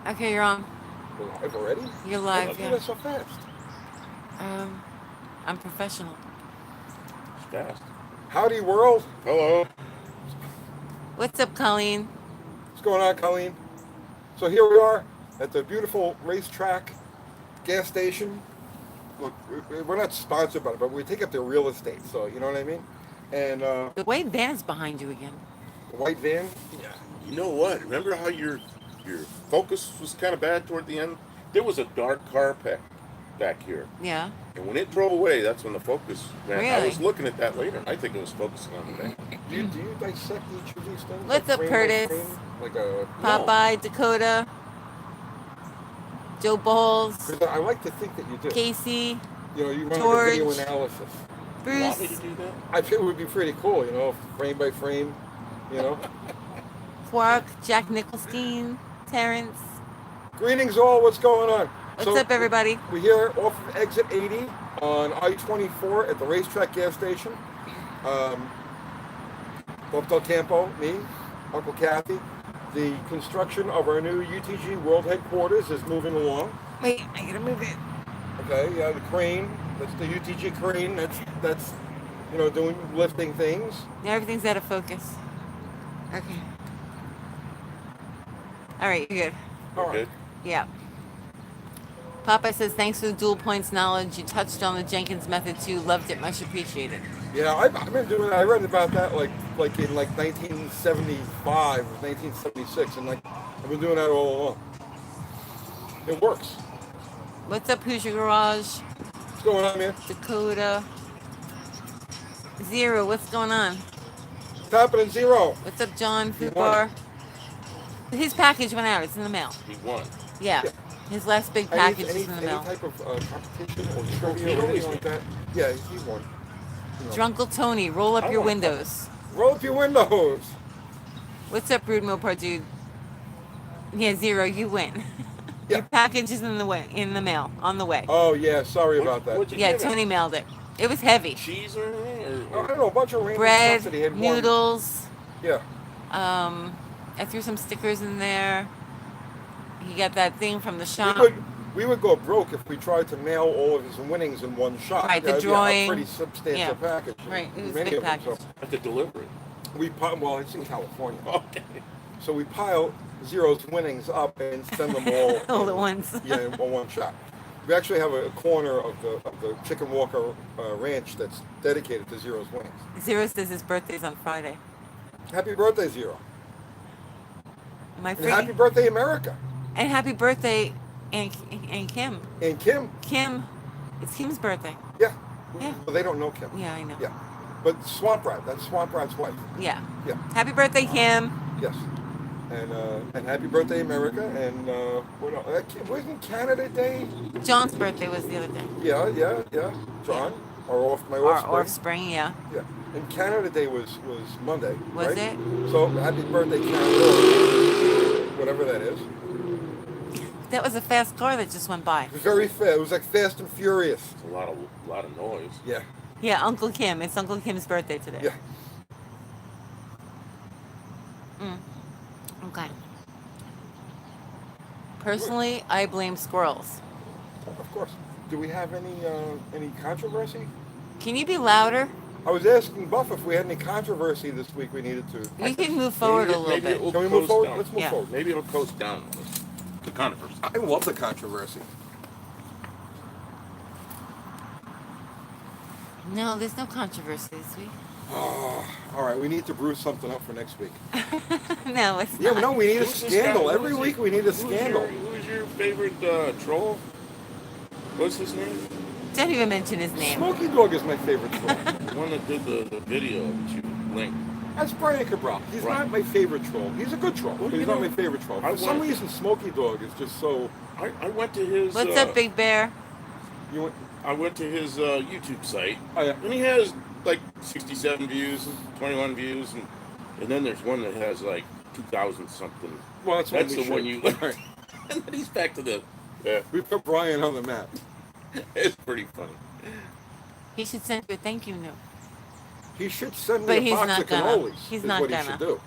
Okay, you're on. We're live already? You're How live, did you do yeah. that so fast? Um, I'm professional. It's fast. Howdy, world. Hello. What's up, Colleen? What's going on, Colleen? So here we are at the beautiful racetrack gas station. Look, we're not sponsored by it, but we take up their real estate, so you know what I mean? And The white van is behind you again. the white van. Yeah. You know what? Remember how your focus was kind of bad toward the end? There was a dark car back here, Yeah. and when it drove away, that's when the focus went. I Really? was looking at that later. I think it was focusing on the thing. Do you dissect each of these things? What's up, frame by Curtis? frame? Like a. No. Popeye, Dakota, Joe Bowles, Because I like to think that you do. Casey, You know, you run like a video George. analysis. You want me to Bruce, do that? I think it would be pretty cool, you know, frame by frame, you know. Quark, Jack Nicholstein, Terrence. Greetings all, what's going on? What's up, everybody? We're here off of exit 80 on I-24 at the racetrack gas station. Bob Del Campo, me, Uncle Kathy. The construction of our new UTG World Headquarters is moving along. Wait, I gotta move it. Okay, yeah, the crane, that's the UTG crane, that's you know, doing lifting things. Now everything's out of focus. Okay. All right, you're good. All right. Good. Yeah. Popeye says, thanks for the dual points knowledge. You touched on the Jenkins method too. Loved it. Much appreciated. Yeah, I've been doing. I read about that like in 1975, 1976, and I've been doing that all along. It works. What's up, Hoosier Garage? What's going on, man? Dakota. Zero, what's going on? What's happening, Zero? What's up, John? He Food won. bar. His package went out. It's in the mail. He won. Yeah. Yeah. His last big Any, package any, is in the any mail. type of competition or He trivia or always anything like that? Yeah, he won. You know. Drunkle Tony, roll up I your want windows. Roll up your windows. What's up, Rude Mopar dude? Yeah, Zero, you win. Yeah. Your package is in the mail, on the way. Oh yeah, sorry What- about that. what'd you Yeah, get him? Tony mailed it. It was heavy. Cheese or anything? I don't know, a bunch of random Bread, stuff that he had won. noodles. Yeah. I threw some stickers in there. He got that thing from the We shop. would go broke if we tried to mail all of his winnings in one shot. Right, the That'd be drawing. a pretty substantial Yeah. package. Right, it was a Many big of them, package. so At the delivery. well, it's in California. Okay. So we pile Zero's winnings up and send them all All at once. Yeah, in one shot. We actually have a corner of the Chicken Walker Ranch that's dedicated to Zero's winnings. Zero says his birthday's on Friday. Happy birthday, Zero! Am I And free? happy birthday, America! And happy birthday, and Kim. And Kim. Kim, it's Kim's birthday. Yeah. Yeah. Well, they don't know Kim. Yeah, I know. Yeah. But Swamp Rat, that's Swamp Rat's wife. Yeah. Yeah. Happy birthday, Kim. Yes. And happy birthday, America! And what else? Wasn't Canada Day? John's birthday was the other day. Yeah. John, my Our offspring. offspring, yeah. Yeah. And Canada Day was Monday. Was right? it? So happy birthday, Canada! Whatever that is. That was a fast car that just went by. It was very fast. It was like Fast and Furious. It's a lot of noise. Yeah. Yeah, Uncle Kim. It's Uncle Kim's birthday today. Yeah. Okay. Personally, I blame squirrels. Of course. Do we have any controversy? Can you be louder? I was asking Buff if we had any controversy this week we needed to. We can move forward a little Maybe bit. it will Can we move coast forward? down. Let's move Yeah. forward. Maybe it'll coast down the controversy. I love the controversy. No, there's no controversy this week. Oh, all right. We need to brew something up for next week. No, it's Yeah, not. no, we need a Who's this scandal. guy? Every Who's week he- we need a who's scandal. Who's your favorite troll? What's his name? Don't even mention his name. Smoky Dog is my favorite troll. The one that did the video that you linked. That's Brian Cabral. He's Right. not my favorite troll. He's a good troll, Well, but he's you not know, my favorite troll. I For some want- reason, Smoky Dog is just so. I went to his. What's up, Big Bear? You went, I went to his YouTube site, oh yeah. and he has like 67 views, 21 views, and then there's one that has like 2,000 something. Well, that's, That's we the one should. you. Right. And then he's back to the. Yeah, We put Brian on the map. it's pretty funny. He should send you a thank you note. He should send But me a he's box not of gonna. cannolis. He's is not what gonna. he should do.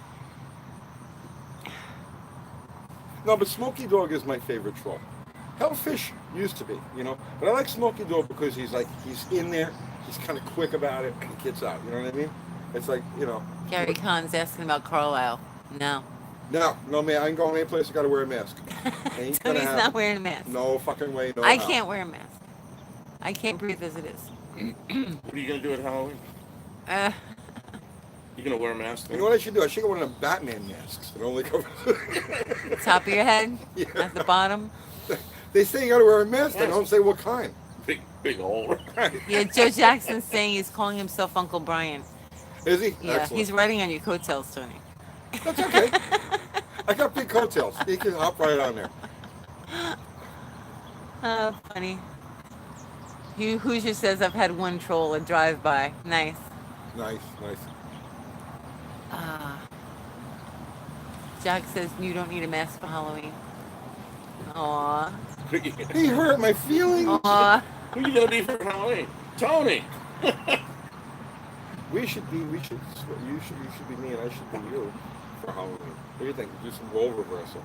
No, but Smokey Dog is my favorite troll. Hellfish used to be, but I like Smokey Dog because he's in there, he's kind of quick about it, and he gets out. You know what I mean? It's like, Gary Kahn's asking about Carlisle. No. No, man, I ain't going any place. I got to wear a mask. Ain't gonna Tony's happen. not wearing a mask. No fucking way. No. I how. can't wear a mask. I can't breathe as it is. What are you gonna do at Halloween? Uh, You gonna wear a mask? You know what I should do? I should get one of the Batman masks that only covers. top of your head, Yeah. at the bottom. They say you got to wear a mask. They Yes. don't say what kind. Big hole. Yeah, Joe Jackson's saying he's calling himself Uncle Brian. Is he? Yeah, Excellent. he's riding on your coattails, Tony. That's okay. I got big coattails. He can hop right on there. Oh, funny. Hoosier says I've had one troll, a drive-by. Nice. Nice. Jack says you don't need a mask for Halloween. Aw. He hurt my feelings. Aw. Who are you gonna be for Halloween? Tony. You should be me, and I should be you for Halloween. What do you think? Do some role reversal.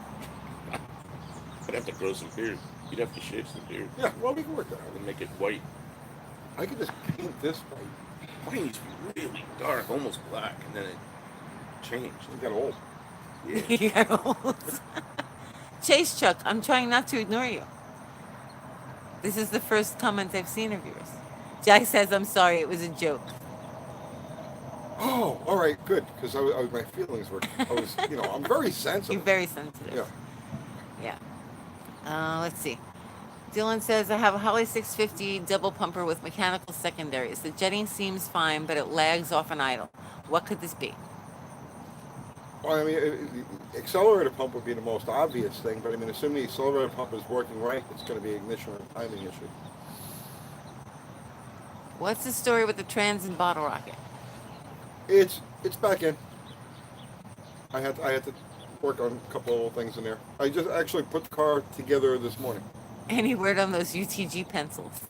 I'd have to grow some beard. You'd have to shave some beard Yeah, well, we can work that out. and make it white. I could just paint this white. Mine used to be really dark, almost black, and then it changed. You got old. Yeah. You got old. Chase Chuck, I'm trying not to ignore you. This is the first comment I've seen of yours. Jack says, I'm sorry, it was a joke. Oh, all right, good. Because my feelings were. I'm very sensitive. You're very sensitive. Yeah. Yeah. Let's see. Dylan says, I have a Holly 650 double pumper with mechanical secondaries. The jetting seems fine, but it lags off an idle. What could this be? Well, I mean, accelerator pump would be the most obvious thing, but I mean, assuming the accelerator pump is working right, it's going to be ignition or timing issue. What's the story with the trans and bottle rocket? It's back in. I had to work on a couple of little things in there. I just actually put the car together this morning. Any word on those UTG pencils?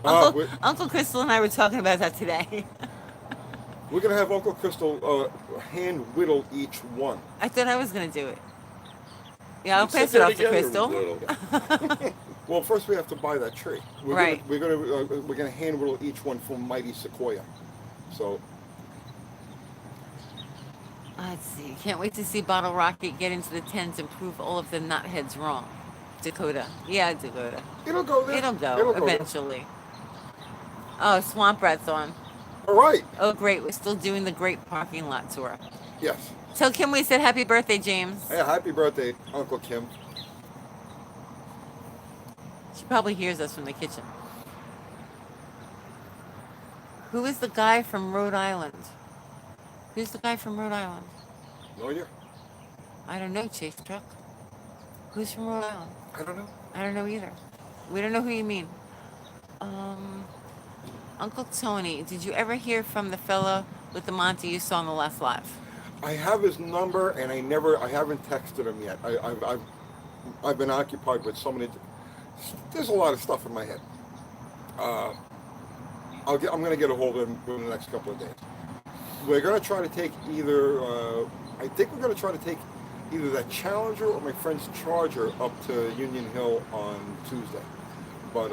Uh, Uncle Crystal and I were talking about that today. We're gonna have Uncle Crystal hand whittle each one. I thought I was going to do it. Yeah, I'll Let's pass sit it there off to together, Crystal. Little. Well, first we have to buy that tree. Right. We're gonna hand whittle each one from Mighty Sequoia. So Let's see. Can't wait to see Bottle Rocket get into the tens and prove all of the knotheads wrong. Dakota. Yeah, Dakota. it'll go there. It'll go It'll there. eventually. Oh, Swamp Rat's on. All right. Oh, great. We're still doing the great parking lot tour. Yes. Tell Kim we said happy birthday, James. Hey, happy birthday, Uncle Kim. She probably hears us from the kitchen. Who is the guy from Rhode Island? Who's the guy from Rhode Island? No idea. I don't know, Chase Truck. Who's from Rhode Island? I don't know. I don't know either. We don't know who you mean. Uncle Tony, did you ever hear from the fella with the Monty you saw on the last live? I have his number, and I haven't texted him yet. I've been occupied with so many. There's a lot of stuff in my head. I'm gonna get a hold of him within the next couple of days. We're gonna try to take either. I think we're gonna try to take either that Challenger or my friend's Charger up to Union Hill on Tuesday. But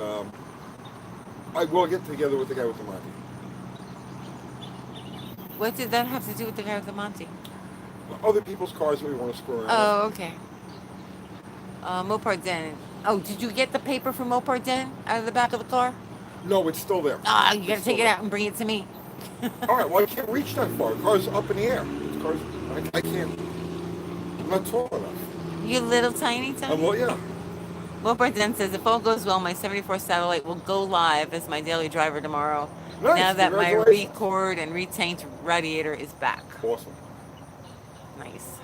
I will get together with the guy with the Monty. What did that have to do with the guy with the Monty? Other people's cars that we want to screw around. Oh, okay. Mopar Den. Oh, did you get the paper from Mopar Den out of the back of the car? with. No, it's still there. Ah, you gotta It's take still it there. out and bring it to me. All right, well, I can't reach that far. The car's up in the air. The car's, I can't. I'm not tall enough. You little tiny Tony. Well, yeah. Mopar Den says, if all goes well, my 74 satellite will go live as my daily driver tomorrow. Nice, Now that my congratulations. record and retanked radiator is back. Awesome. Nice.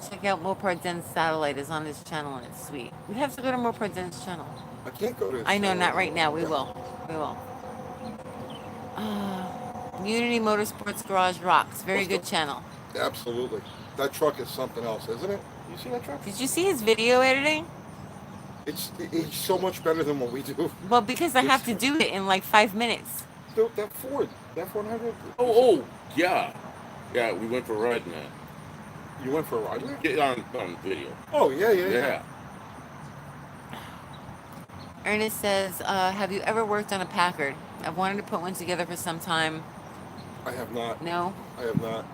Check out Mopar Den's satellite is on his channel and it's sweet. We have to go to Mopar Den's channel. I can't go to. I know, not right now. We Yeah. will. We will. Unity Motorsports Garage rocks. Very What's good that? channel. Absolutely. That truck is something else, isn't it? You see that truck? Did you see his video editing? It's so much better than what we do. Well, because I have to do it in like 5 minutes. That Ford, that 100. Oh, yeah. Yeah, we went for a ride in that. You went for a ride with it? Get on video. Oh, yeah. Yeah. Ernest says, have you ever worked on a Packard? I've wanted to put one together for some time. I have not. No? I have not.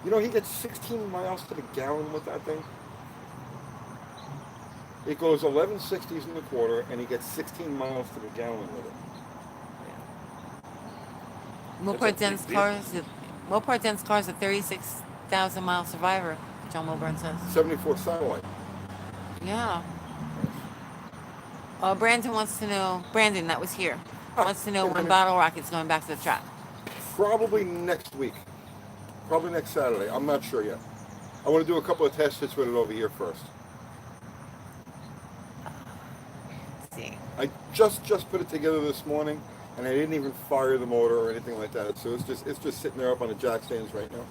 You know, he gets 16 miles to the gallon with that thing. It goes 1160s in the quarter, and he gets 16 miles to the gallon with it. Mopar That's a big Dense Car's a 36,000 mile survivor, John Milburn says. 74 satellite. Yeah. Brandon wants to know, that was here, wants to know when Bottle Rocket's going back to the track. Probably next week. Probably next Saturday. I'm not sure yet. I want to do a couple of test hits with it over here first. Let's see. I just put it together this morning, and I didn't even fire the motor or anything like that. So it's just sitting there up on the jack stands right now.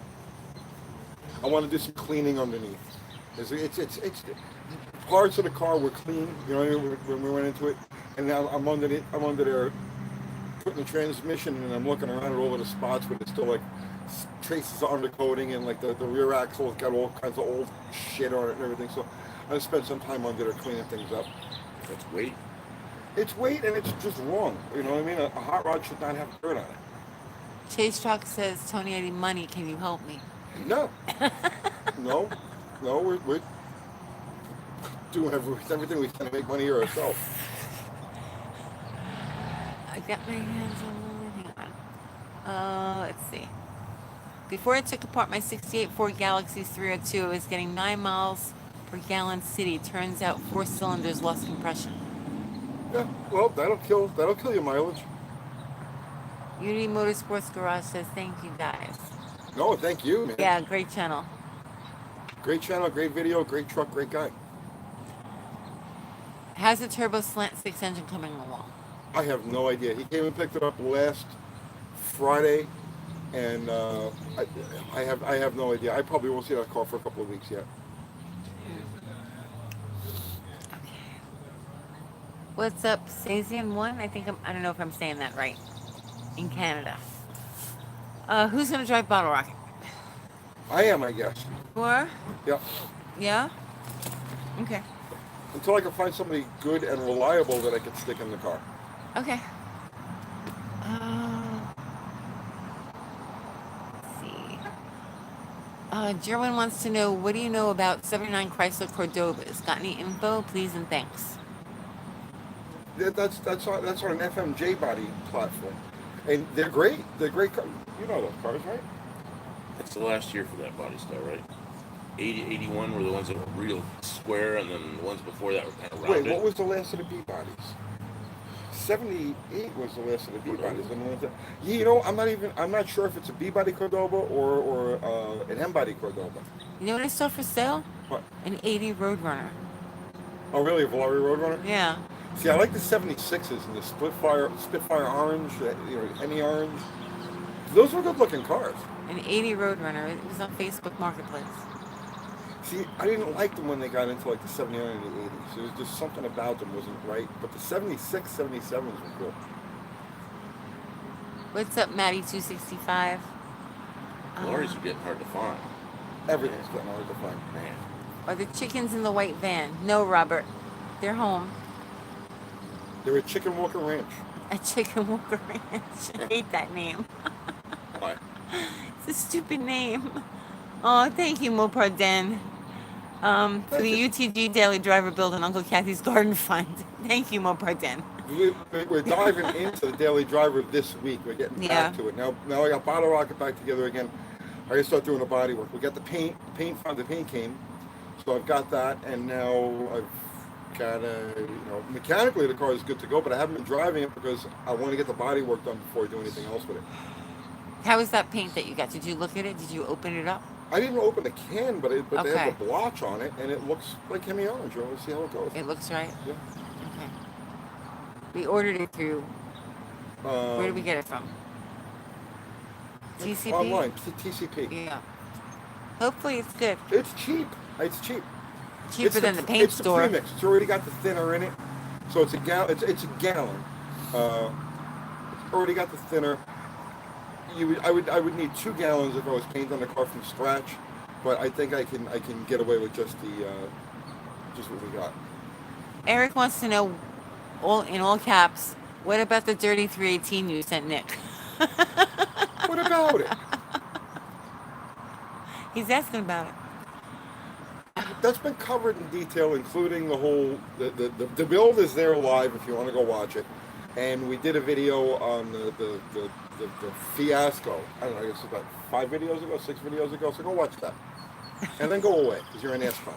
I want to do some cleaning underneath. It's parts of the car were clean, you know, when we went into it, and now I'm under there putting the transmission, and I'm looking around at all of the spots where there's still like traces of undercoating, and like the rear axle's got all kinds of old shit on it and everything. So I spent some time under there cleaning things up. That's weight. It's weight, and it's just wrong. You know what I mean? A hot rod should not have dirt on it. Chase Truck says, Tony, I need money. Can you help me? No. No, we're doing everything we can to make money here ourselves. I got my hands on, hang on. Let's see. Before I took apart my 68 Ford Galaxy 302, I was getting 9 miles per gallon city. Turns out 4 cylinders lost compression. Yeah, well, that'll kill your mileage. Unity Motorsports Garage says, thank you guys. No, thank you, man. Yeah, great channel. Great channel, great video, great truck, great guy. How's the turbo slant 6 engine coming along? I have no idea. He came and picked it up last Friday, and I have no idea. I probably won't see that car for a couple of weeks yet. Okay. What's up, Sazian 1? I don't know if I'm saying that right. In Canada. Who's gonna drive Bottle Rocket? I am, I guess. You are? Yeah. Yeah? Okay. Until I can find somebody good and reliable that I can stick in the car. Okay. Let's see. Jerwin wants to know, what do you know about 79 Chrysler Cordovas? Got any info? Please and thanks. Yeah, that's on an FMJ body platform, and they're great. They're great cars. You know those cars, right? That's the last year for that body style, right? 80, 81 were the ones that were real square, and then the ones before that were kind of rounded. Wait, what was the last of the B bodies? 78 was the last of the B bodies. You know, I'm not sure if it's a B body Cordova or an M body Cordova. You know what I saw for sale? What? An 80 Roadrunner. Oh, really? A Valari Roadrunner? Yeah. See, I like the 76s and the Spitfire orange, Hemi orange. Those were good-looking cars. An 80 Roadrunner. It was on Facebook Marketplace. See, I didn't like them when they got into like the 79 and the 80s. There was just something about them wasn't right. But the 76, 77s were cool. What's up, Maddie265? Lorries are getting hard to find. Everything's getting hard to find. Man. Are the chickens in the white van? No, Robert. They're home. They're at Chicken Walker Ranch. At Chicken Walker Ranch. I hate that name. Why? It's a stupid name. Oh, thank you, Mopar Den. For the UTG Daily Driver Build and Uncle Kathy's Garden Fund. Thank you, Mopar Den. We're diving into the Daily Driver this week. We're getting back to it. Now I got Bottle Rocket back together again. I gotta start doing the body work. We got the paint. The paint came. So I've got that, and now I've got mechanically the car is good to go, but I haven't been driving it because I want to get the body work done before I do anything else with it. How was that paint that you got? Did you look at it? Did you open it up? I didn't open the can, but they Okay. have the blotch on it, and it looks like Hemi orange. We'll see how it goes. It looks right? Yeah. Okay. We ordered it through, where did we get it from? TCP? Online, TCP. Yeah. Hopefully it's good. It's cheap. It's cheap. Cheaper than the paint store. It's the premix. It's already got the thinner in it, so it's a gallon. It's a gallon. It's already got the thinner. I would need 2 gallons if I was painting the car from scratch, but I think I can get away with just what we got. Eric wants to know, in all caps, what about the dirty 318 you sent Nick? What about it? He's asking about it. That's been covered in detail, including the whole the build is there live if you want to go watch it. And we did a video on the fiasco. I don't know, I guess about 5 videos ago, 6 videos ago. So go watch that, and then go away because you're an asshole.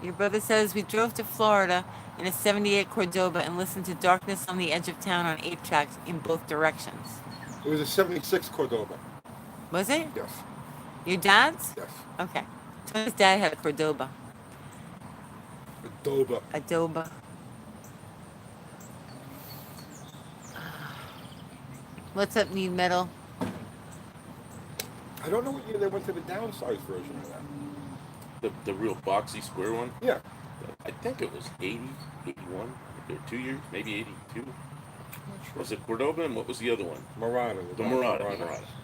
Your brother says we drove to Florida in a 78 Cordoba and listened to Darkness on the Edge of Town on 8 tracks in both directions. It was a 76 Cordoba. Was it? Yes. Your dad's? Yes. Okay. Tony's dad had a Cordoba. Cordoba. Adoba. What's up, Need Metal? I don't know what year they went to the downsized version of that. The real boxy square one. Yeah. I think it was 80, 81, 2 years, maybe 82. Was it Cordoba and what was the other one? Murata. The Murata.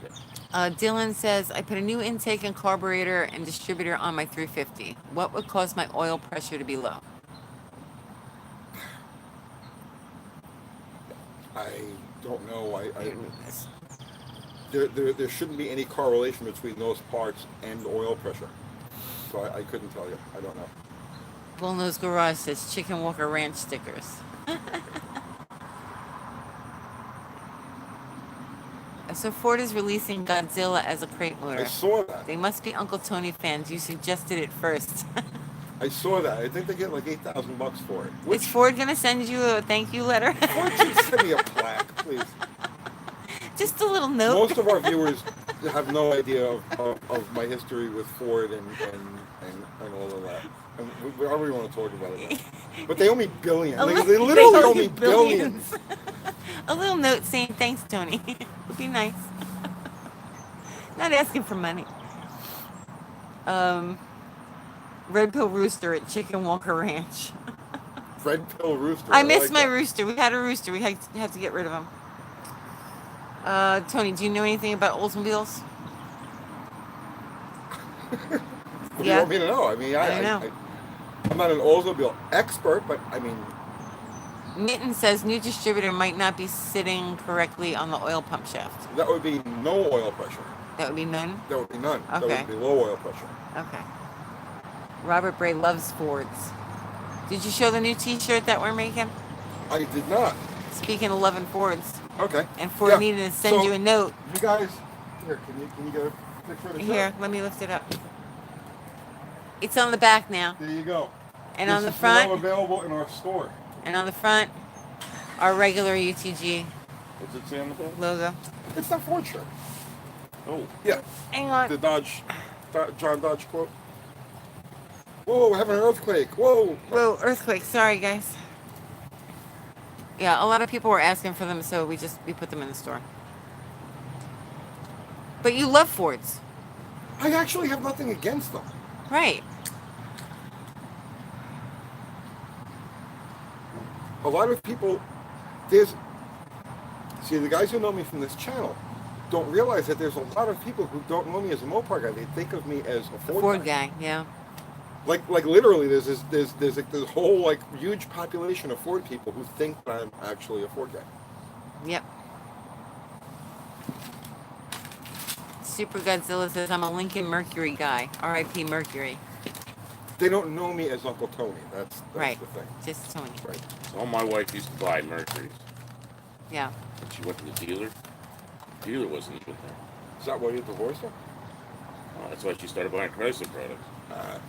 Yeah. Dylan says, I put a new intake and carburetor and distributor on my 350. What would cause my oil pressure to be low? I don't know. There shouldn't be any correlation between those parts and oil pressure. So I couldn't tell you. I don't know. Bullnose Garage says Chicken Walker Ranch stickers. So Ford is releasing Godzilla as a crate I motor. saw that. They must be Uncle Tony fans. You suggested it first. I saw that. I think they get like $8,000 for it. Is Ford going to send you a thank you letter? Ford should send me a plaque, please. Just a little note. Most of our viewers have no idea of my history with Ford and all of that. And we already want to talk about it. But they owe me billions. They literally owe me billions. A little note saying thanks, Tony. Would be nice. Not asking for money. Red Pill Rooster at Chicken Walker Ranch. Red Pill Rooster. I miss like my that. rooster. We had a rooster. We had to get rid of him. Tony, do you know anything about Oldsmobiles? What do you want me to know? I mean, I know. I'm not an Oldsmobile expert, but I mean, Mitten says new distributor might not be sitting correctly on the oil pump shaft. that would be no oil pressure. That would be none? That would be none. That Okay. would be low oil pressure. Okay. Robert Bray loves Fords. Did you show the new t-shirt that we're making? I did not. Speaking of loving Fords. Okay. And Ford Yeah. needed to send So, you a note. You guys, here, can you get a picture of the Here, shirt? let me lift it up. It's on the back now. There you go. And This on the is now front, available in our store. our regular UTG What's it say on the back? logo. It's that Ford shirt. Oh, Yeah. Hang on. The John Dodge quote. Whoa, we're having an earthquake. Whoa. Whoa, earthquake. Sorry, guys. Yeah, a lot of people were asking for them, so we put them in the store. But you love Fords. I actually have nothing against them. Right. A lot of people, the guys who know me from this channel don't realize that there's a lot of people who don't know me as a Mopar guy. They think of me as a Ford, Ford guy, yeah. Like literally, there's this whole like huge population of Ford people who think that I'm actually a Ford guy. Yep. Super Godzilla says I'm a Lincoln Mercury guy. R.I.P. Mercury. They don't know me as Uncle Tony. That's Right. the thing. Just Tony. Right. So my wife used to buy Mercuries. Yeah. And she went to the dealer. The dealer wasn't even there. Is that why you divorced her? That's why she started buying Chrysler products.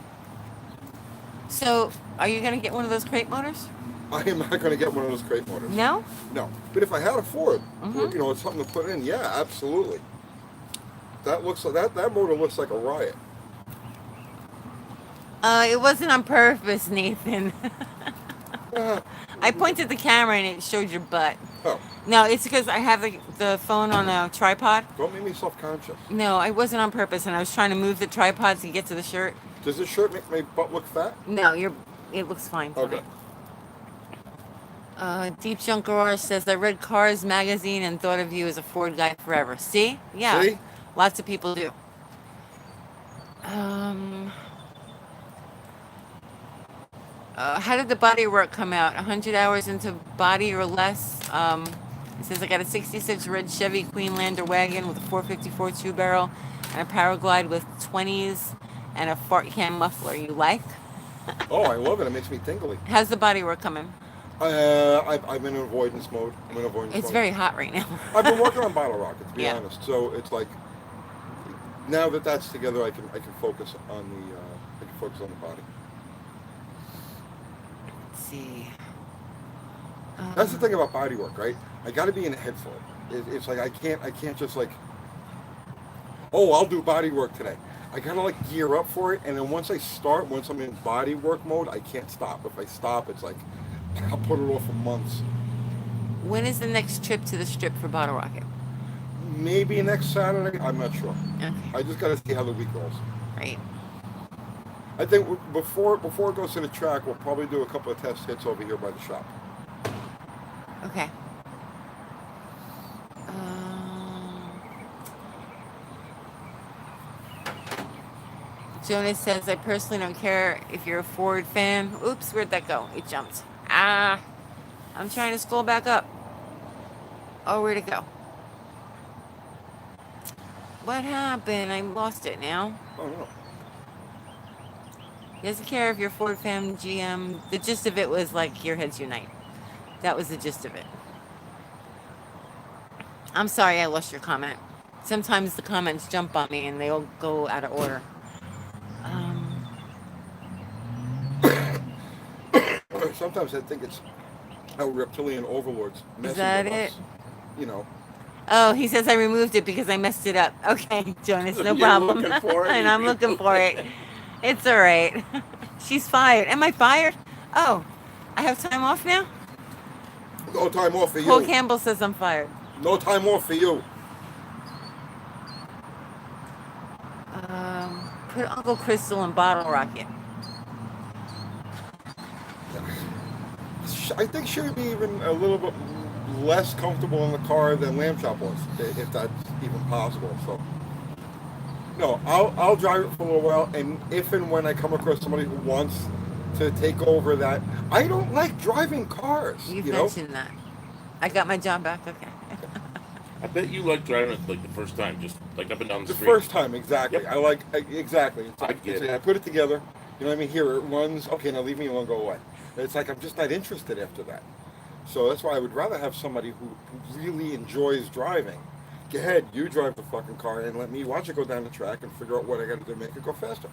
So, are you gonna get one of those crate motors? I am not going to get one of those crate motors. No. No. But if I had a Ford, Mhm. you know, it's something to put in. Yeah, absolutely. That looks like that motor looks like a riot. It wasn't on purpose, Nathan. Ah, I pointed the camera and it showed your butt. oh, No, it's because I have the phone on a tripod. don't make me self-conscious. No, I wasn't on purpose, and I was trying to move the tripod to get to the shirt. Does this shirt make my butt look fat? No, it looks fine. to me. Okay. Deep Junk Garage says, I read Cars magazine and thought of you as a Ford guy forever. See? Yeah. See? Lots of people do. Um, how did the body work come out? 100 hours into body or less. It says, I got a 66 red Chevy Queenlander wagon with a 454 two-barrel and a Paraglide with 20s and a fart can muffler. You like? Oh, I love it. It makes me tingly. How's the body work coming? I'm in avoidance mode. I'm in avoidance It's mode. very hot right now. I've been working on bottle rocket, to be Yeah. honest. So it's like now that that's together, I can focus on the body. Let's see. That's the thing about body work, right? I got to be in a head for it. It's like I can't just like, oh, I'll do body work today. I gotta like gear up for it, and then once I'm in body work mode, I can't stop. If I stop, it's like I'll put it off for months. When is the next trip to the strip for Bottle Rocket? Maybe next Saturday. I'm not sure. Okay, I just gotta see how the week goes. right. I think before it goes to the track, we'll probably do a couple of test hits over here by the shop. Okay. Jonas says, I personally don't care if you're a Ford fan. Oops, where'd that go? It jumped. Ah, I'm trying to scroll back up. Oh, where'd it go? What happened? I lost it now. Oh no. He doesn't care if you're a Ford fan, GM. The gist of it was like, your heads unite. That was the gist of it. I'm sorry I lost your comment. Sometimes the comments jump on me and they all go out of order. Sometimes I think it's how reptilian overlords messing that with it? us. You know. Oh, he says I removed it because I messed it up. Okay, Jonas, no You're problem. looking for it, And you I'm looking for it. It's all right. She's fired. Am I fired? Oh, I have time off now? No time off for Paul you. Campbell says I'm fired. No time off for you. Put Uncle Crystal in Bottle Rocket. I think she would be even a little bit less comfortable in the car than Lamb Chop was, if that's even possible. So, no, I'll drive it for a little while, and if and when I come across somebody who wants to take over that, I don't like driving cars. You've you know, mentioned that. I got my job back. Okay. I bet you like driving it like the first time, just like up and down the the street. first time, exactly. Yep. Exactly. It's I like, get it's it. like I put it together. You know what I mean? Here it runs. Okay, now leave me alone. Go away. It's like I'm just not interested after that. So that's why I would rather have somebody who really enjoys driving. Go ahead, you drive the fucking car and let me watch it go down the track and figure out what I got to do to make it go faster.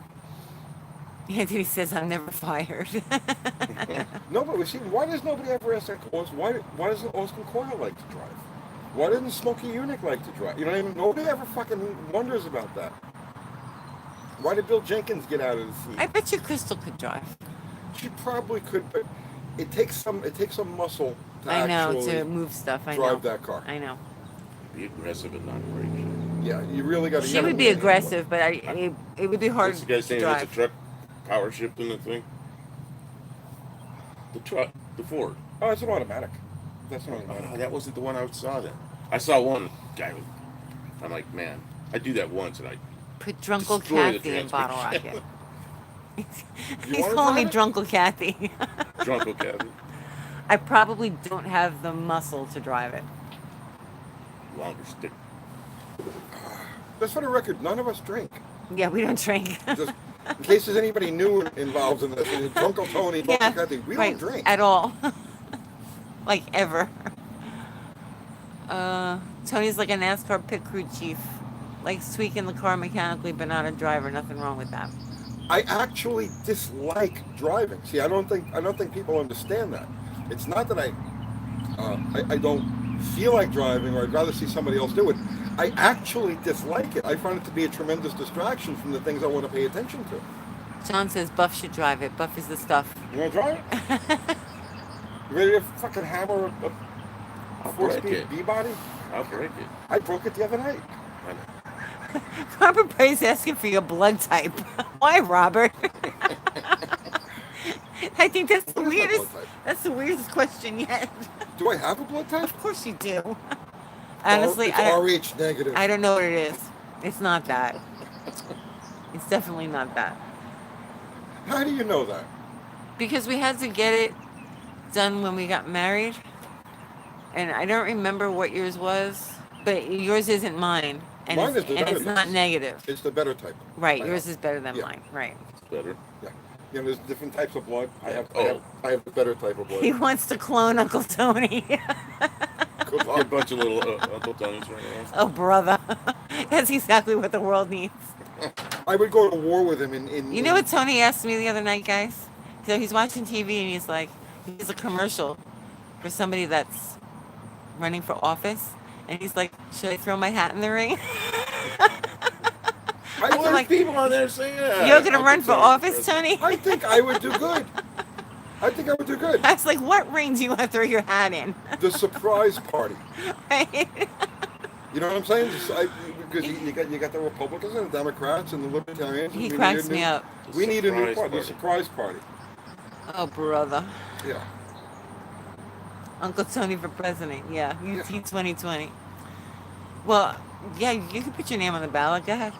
Anthony says I'm never fired. No, but we see, why does nobody ever ask that? Why doesn't Austin Coyle like to drive? Why doesn't Smokey Unick like to drive? You know what I mean? Nobody ever fucking wonders about that. Why did Bill Jenkins get out of the seat? I bet you Crystal could drive. She probably could, but it takes some muscle to I know, actually to move stuff. I drive know. that car. I know. Be aggressive and not brake. Yeah, you really got to. She would be aggressive, but it would be hard What's the guy to saying that's a drive. truck power shifting the thing? The truck, the Ford. Oh, it's an automatic. That's an automatic. Oh, that wasn't the one I saw then. I saw one guy. I'm like, man, I do that once and I Put Drunkle destroy the Kathy in Bottle transmission. Rocket. You He's wanna calling me drive Drunkle Kathy. drunk with Kathy. I probably don't have the muscle to drive it. Longer stick. Just for the record, none of us drink. Yeah, we don't drink. Just in case there's anybody new involved in this, and Uncle Tony, Uncle Kathy, we right, don't drink. at all. Like ever. Tony's like a NASCAR pit crew chief. Likes tweaking the car mechanically, but not a driver. Nothing wrong with that. I actually dislike driving. See, I don't think people understand that. It's not that I don't feel like driving, or I'd rather see somebody else do it. I actually dislike it. I find it to be a tremendous distraction from the things I want to pay attention to. John says Buff should drive it. Buff is the stuff. You want to drive it? You ready to fucking hammer a I'll break 4-speed it. B-body? I'll break it. I broke it the other night. I know. Robert Bray's asking for your blood type. Why, Robert? I think that's the What is my weirdest. blood type? That's the weirdest question yet. Do I have a blood type? Of course you do. Honestly, It's I RH negative. I don't know what it is. It's not that. It's definitely not that. How do you know that? Because we had to get it done when we got married, and I don't remember what yours was, but yours isn't mine, and Mine it's, is the and better it's not type. negative. It's the better type. Right, I yours have. is better than Yeah. mine. Right. It's better. Yeah. You know, there's different types of blood. I have Oh. the better type of blood. He wants to clone Uncle Tony. Good A luck. bunch of little Uncle Tonys right now. Oh, brother. That's exactly what the world needs. I would go to war with him in You know what Tony asked me the other night, guys? So he's watching TV and he's like, he's a commercial for somebody that's running for office. And he's like, should I throw my hat in the ring? I, Well, there's like, people on there saying that. You're going to Uncle run for Tony's office, president. Tony? I think I would do good. I think I would do good. I was like, what ring do you want to throw your hat in? The surprise party. Right? You know what I'm saying? Because you got the Republicans and the Democrats and the Libertarians. He and we cracks need a me new- up. We need a new Surprise party. The party. surprise party. Oh, brother. Yeah. Uncle Tony for president. Yeah, UT Yeah. 2020. Well, yeah, you can put your name on the ballot. Go ahead.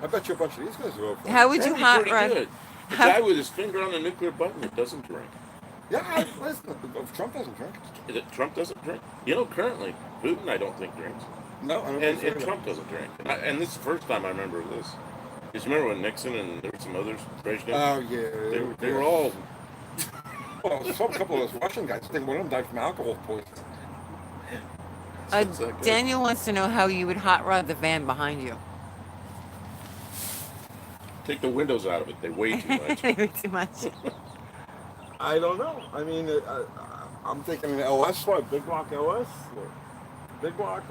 I bet you a bunch of these guys will vote for How him. would you That'd be hot pretty rod? good. The How- guy with his finger on the nuclear button that doesn't drink. Yeah, listen, if Trump doesn't drink. Trump doesn't drink. You know, currently, Putin, I don't think drinks. No, I don't And, think and so. Trump doesn't drink. And this is the first time I remember this. Just remember when Nixon and there were some others presidents? Oh, yeah. They were all. Well, some couple of those Russian guys, I think one of them died from alcohol poisoning. It's that good. Daniel wants to know how you would hot rod the van behind you. Take the windows out of it. They weigh too much. They weigh too much. I don't know. I mean, I'm thinking an LS, what? Big block LS? Or big block?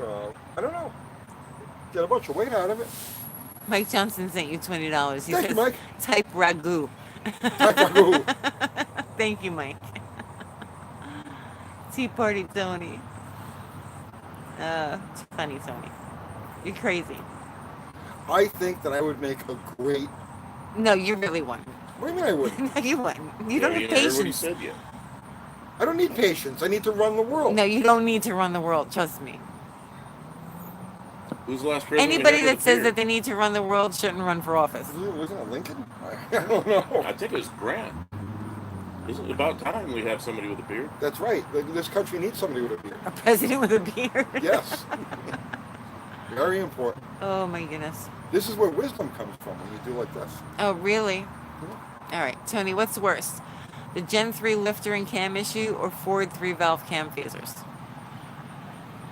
I don't know. Get a bunch of weight out of it. Mike Johnson sent you $20. He Thank says, you, Mike. type ragu. Ragu. Thank you, Mike. Tea Party Tony. Funny Tony. You're crazy. I think that I would make a great. No, you really wouldn't. What do you mean I wouldn't? No, you wouldn't. You don't have You never heard what he patience. said yet. I don't need patience. I need to run the world. No, you don't need to run the world. Trust me. Who's the last president? we Anybody had with that a says beard? that they need to run the world shouldn't run for office. Wasn't it Lincoln? I don't know. I think it was Grant. Isn't it about time we have somebody with a beard? That's right. This country needs somebody with a beard. A president with a beard. Yes. Very important. Oh my goodness. This is where wisdom comes from when you do like this. Oh really? All right, Tony. What's worse, the Gen 3 lifter and cam issue, or Ford 3-valve cam phasers?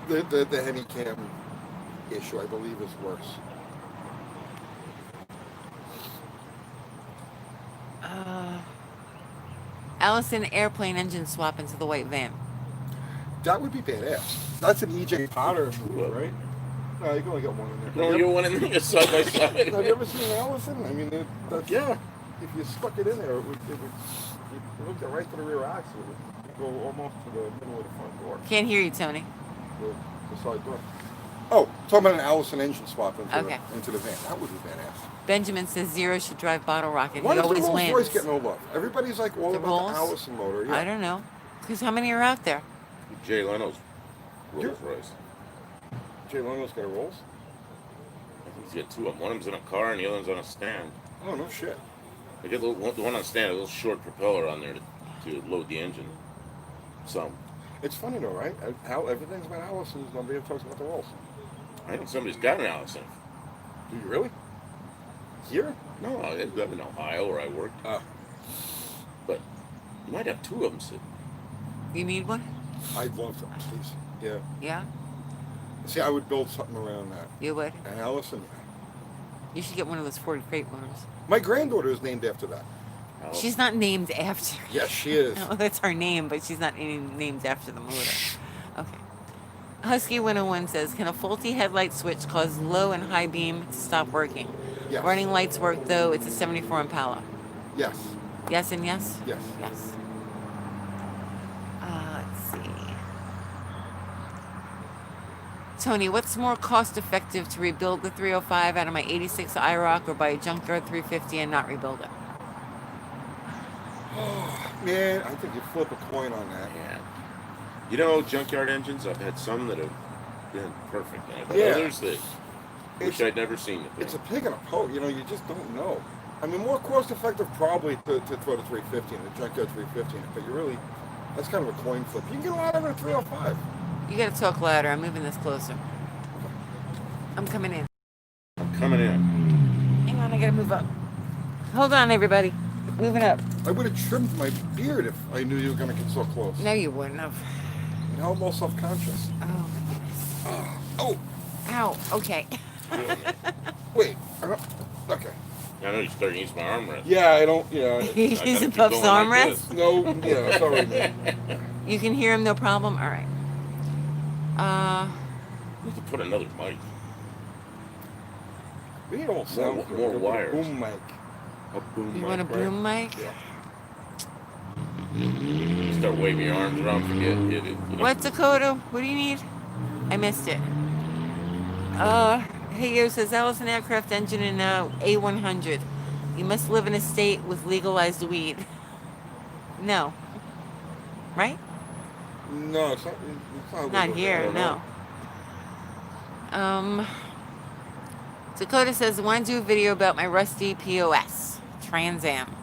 The Hemi cam issue, I believe, is worse. Allison airplane engine swap into the white van. That would be badass. That's an EJ Potter movie, right? No, you can only get one in there. No, you want to side by side. Have you ever seen Allison? I mean, that's, Yeah. if you stuck it in there, it looked right to the rear axle. It would go almost to the middle of the front door, Can't hear you, Tony. the side door. Oh, talking about an Allison engine swap Okay. into the van. That would be badass. Benjamin says Zero should drive Bottle Rocket. Why He does the always Rolls wins. Royce get no love? Everybody's like all The about Rolls? the Allison motor. Yeah. I don't know. Because how many are out there? Jay Leno's Rolls You're- Royce. Jay Leno's got a Rolls? I think he's got two of them. One of them's in a car and the other one's on a stand. Oh, no shit. They get the one on the stand, a little short propeller on there to load the engine. Some. It's funny though, right? How everything's about Allison's. Nobody ever talks about the Rolls. I think somebody's got an Allison. Do you really? Here? No, I live in Ohio where I worked. Oh. But you might have two of them sitting. You need one? I'd love to, please. Yeah. Yeah, See, I would build something around that. you would. And Allison, yeah. You should get one of those Ford crate motors. My granddaughter is named after that. Allison. She's not named after. Yes, she is. No, that's her name, but she's not named after the motor. Okay. Husky 101 says, can a faulty headlight switch cause low and high beam to stop working? Yes. Running lights work though. It's a 74 Impala. Yes. Yes and yes? Yes. Yes. Let's see. Tony, what's more cost effective, to rebuild the 305 out of my 86 IROC or buy a junkyard 350 and not rebuild it? Oh, man, I think you flip a coin on that. Man. You know, junkyard engines, I've had some that have been perfect. And I've had Yeah. others that wish I'd never seen the It's a thing. pig and a poke. You know, you just don't know. I mean, more cost effective probably to throw the 350 in, the junkyard 350 in it, but you really, that's kind of a coin flip. You can get a lot out of a 305. You gotta talk louder. I'm moving this closer. I'm coming in. I'm coming in. Hang on, I gotta move up. Hold on, everybody. Moving up. I would have trimmed my beard if I knew you were going to get so close. No, you wouldn't have. Now I'm all self-conscious. Oh, Oh, ow. Okay. wait. Okay. I know you're starting to use my armrest. Yeah, I don't, yeah. He's I gotta in keep Puff's going like armrest. this. No, yeah, sorry, man. You can hear him, no problem. All right. We need to put another mic. We need all sound. More wires. Boom mic. A boom You mic. want a broom mic? Yeah. Start waving your arms around, forget it. You know. What, Dakota? What do you need? I missed it. Hey, yo, says that was an aircraft engine in A100. You must live in a state with legalized weed. No. Right? No, it's not. Not here, don't no. know. Dakota says, I want to do a video about my rusty POS, Trans Am.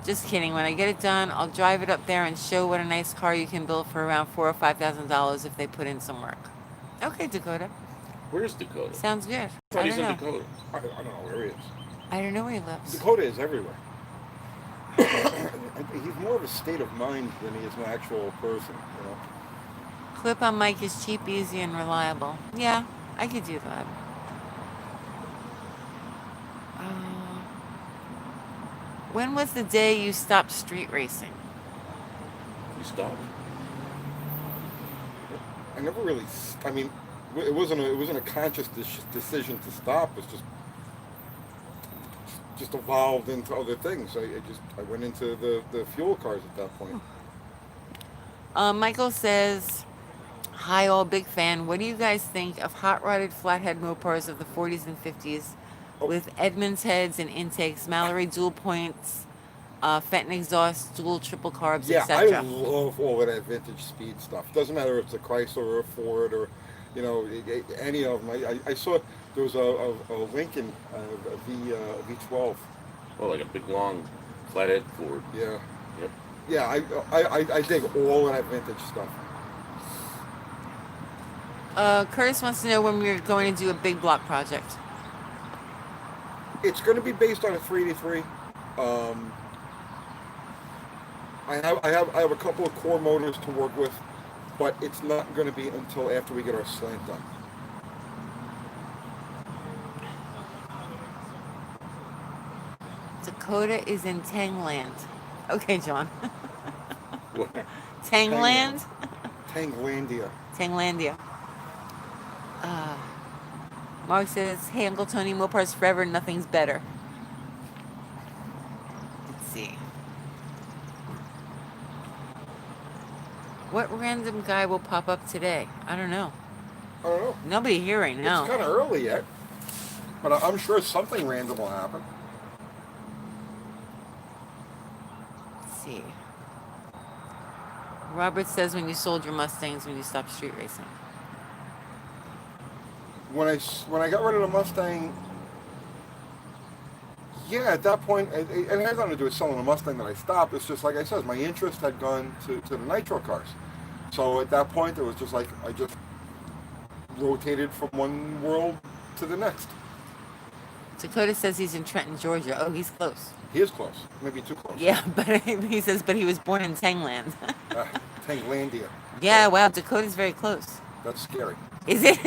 Just kidding. When I get it done, I'll drive it up there and show what a nice car you can build for around $4,000 or $5,000 if they put in some work. Okay, Dakota. Where's Dakota? Sounds good. I thought I he's don't in know. Dakota. I don't know where he is. I don't know where he lives. Dakota is everywhere. He's more of a state of mind than he is an actual person, you know. Clip on mic is cheap, easy, and reliable. Yeah, I could do that. When was the day you stopped street racing? You stopped? I never really. I mean, it wasn't a conscious decision to stop. It's just evolved into other things. I went into the fuel cars at that point. Michael says, hi all, big fan. What do you guys think of hot-rodded flathead mopars of the 40s and 50s with Edmunds heads and intakes, Mallory dual points, Fenton exhaust, dual triple carbs, Yeah, I etc.? love all of that vintage speed stuff. Doesn't matter if it's a Chrysler or a Ford or, you know, any of them. I saw there was a Lincoln V12. Oh, like a big long flathead Ford. Yeah. Yep. Yeah, I dig all of that vintage stuff. Curtis wants to know when we're going to do a big block project. It's going to be based on a 383. I have a couple of core motors to work with, but it's not going to be until after we get our slant done. Dakota is in Tangland. Okay, John. What? Tangland? Tanglandia. Tanglandia. Mark says, hey, Uncle Tony, Mopars forever, nothing's better. Let's see. What random guy will pop up today? I don't know. I don't know. Nobody here right now. It's kind of early yet, but I'm sure something random will happen. Let's see. Robert says when you sold your Mustangs when you stopped street racing. When I got rid of the Mustang, yeah, at that point, and it had nothing to do with selling the Mustang that I stopped. It's just like I said, my interest had gone to the nitro cars. So at that point, it was just like I just rotated from one world to the next. Dakota says he's in Trenton, Georgia. Oh, he's close. He is close, maybe too close. Yeah, but he says, but he was born in Tangland. Tanglandia. Yeah, wow, Dakota's very close. That's scary. Is it?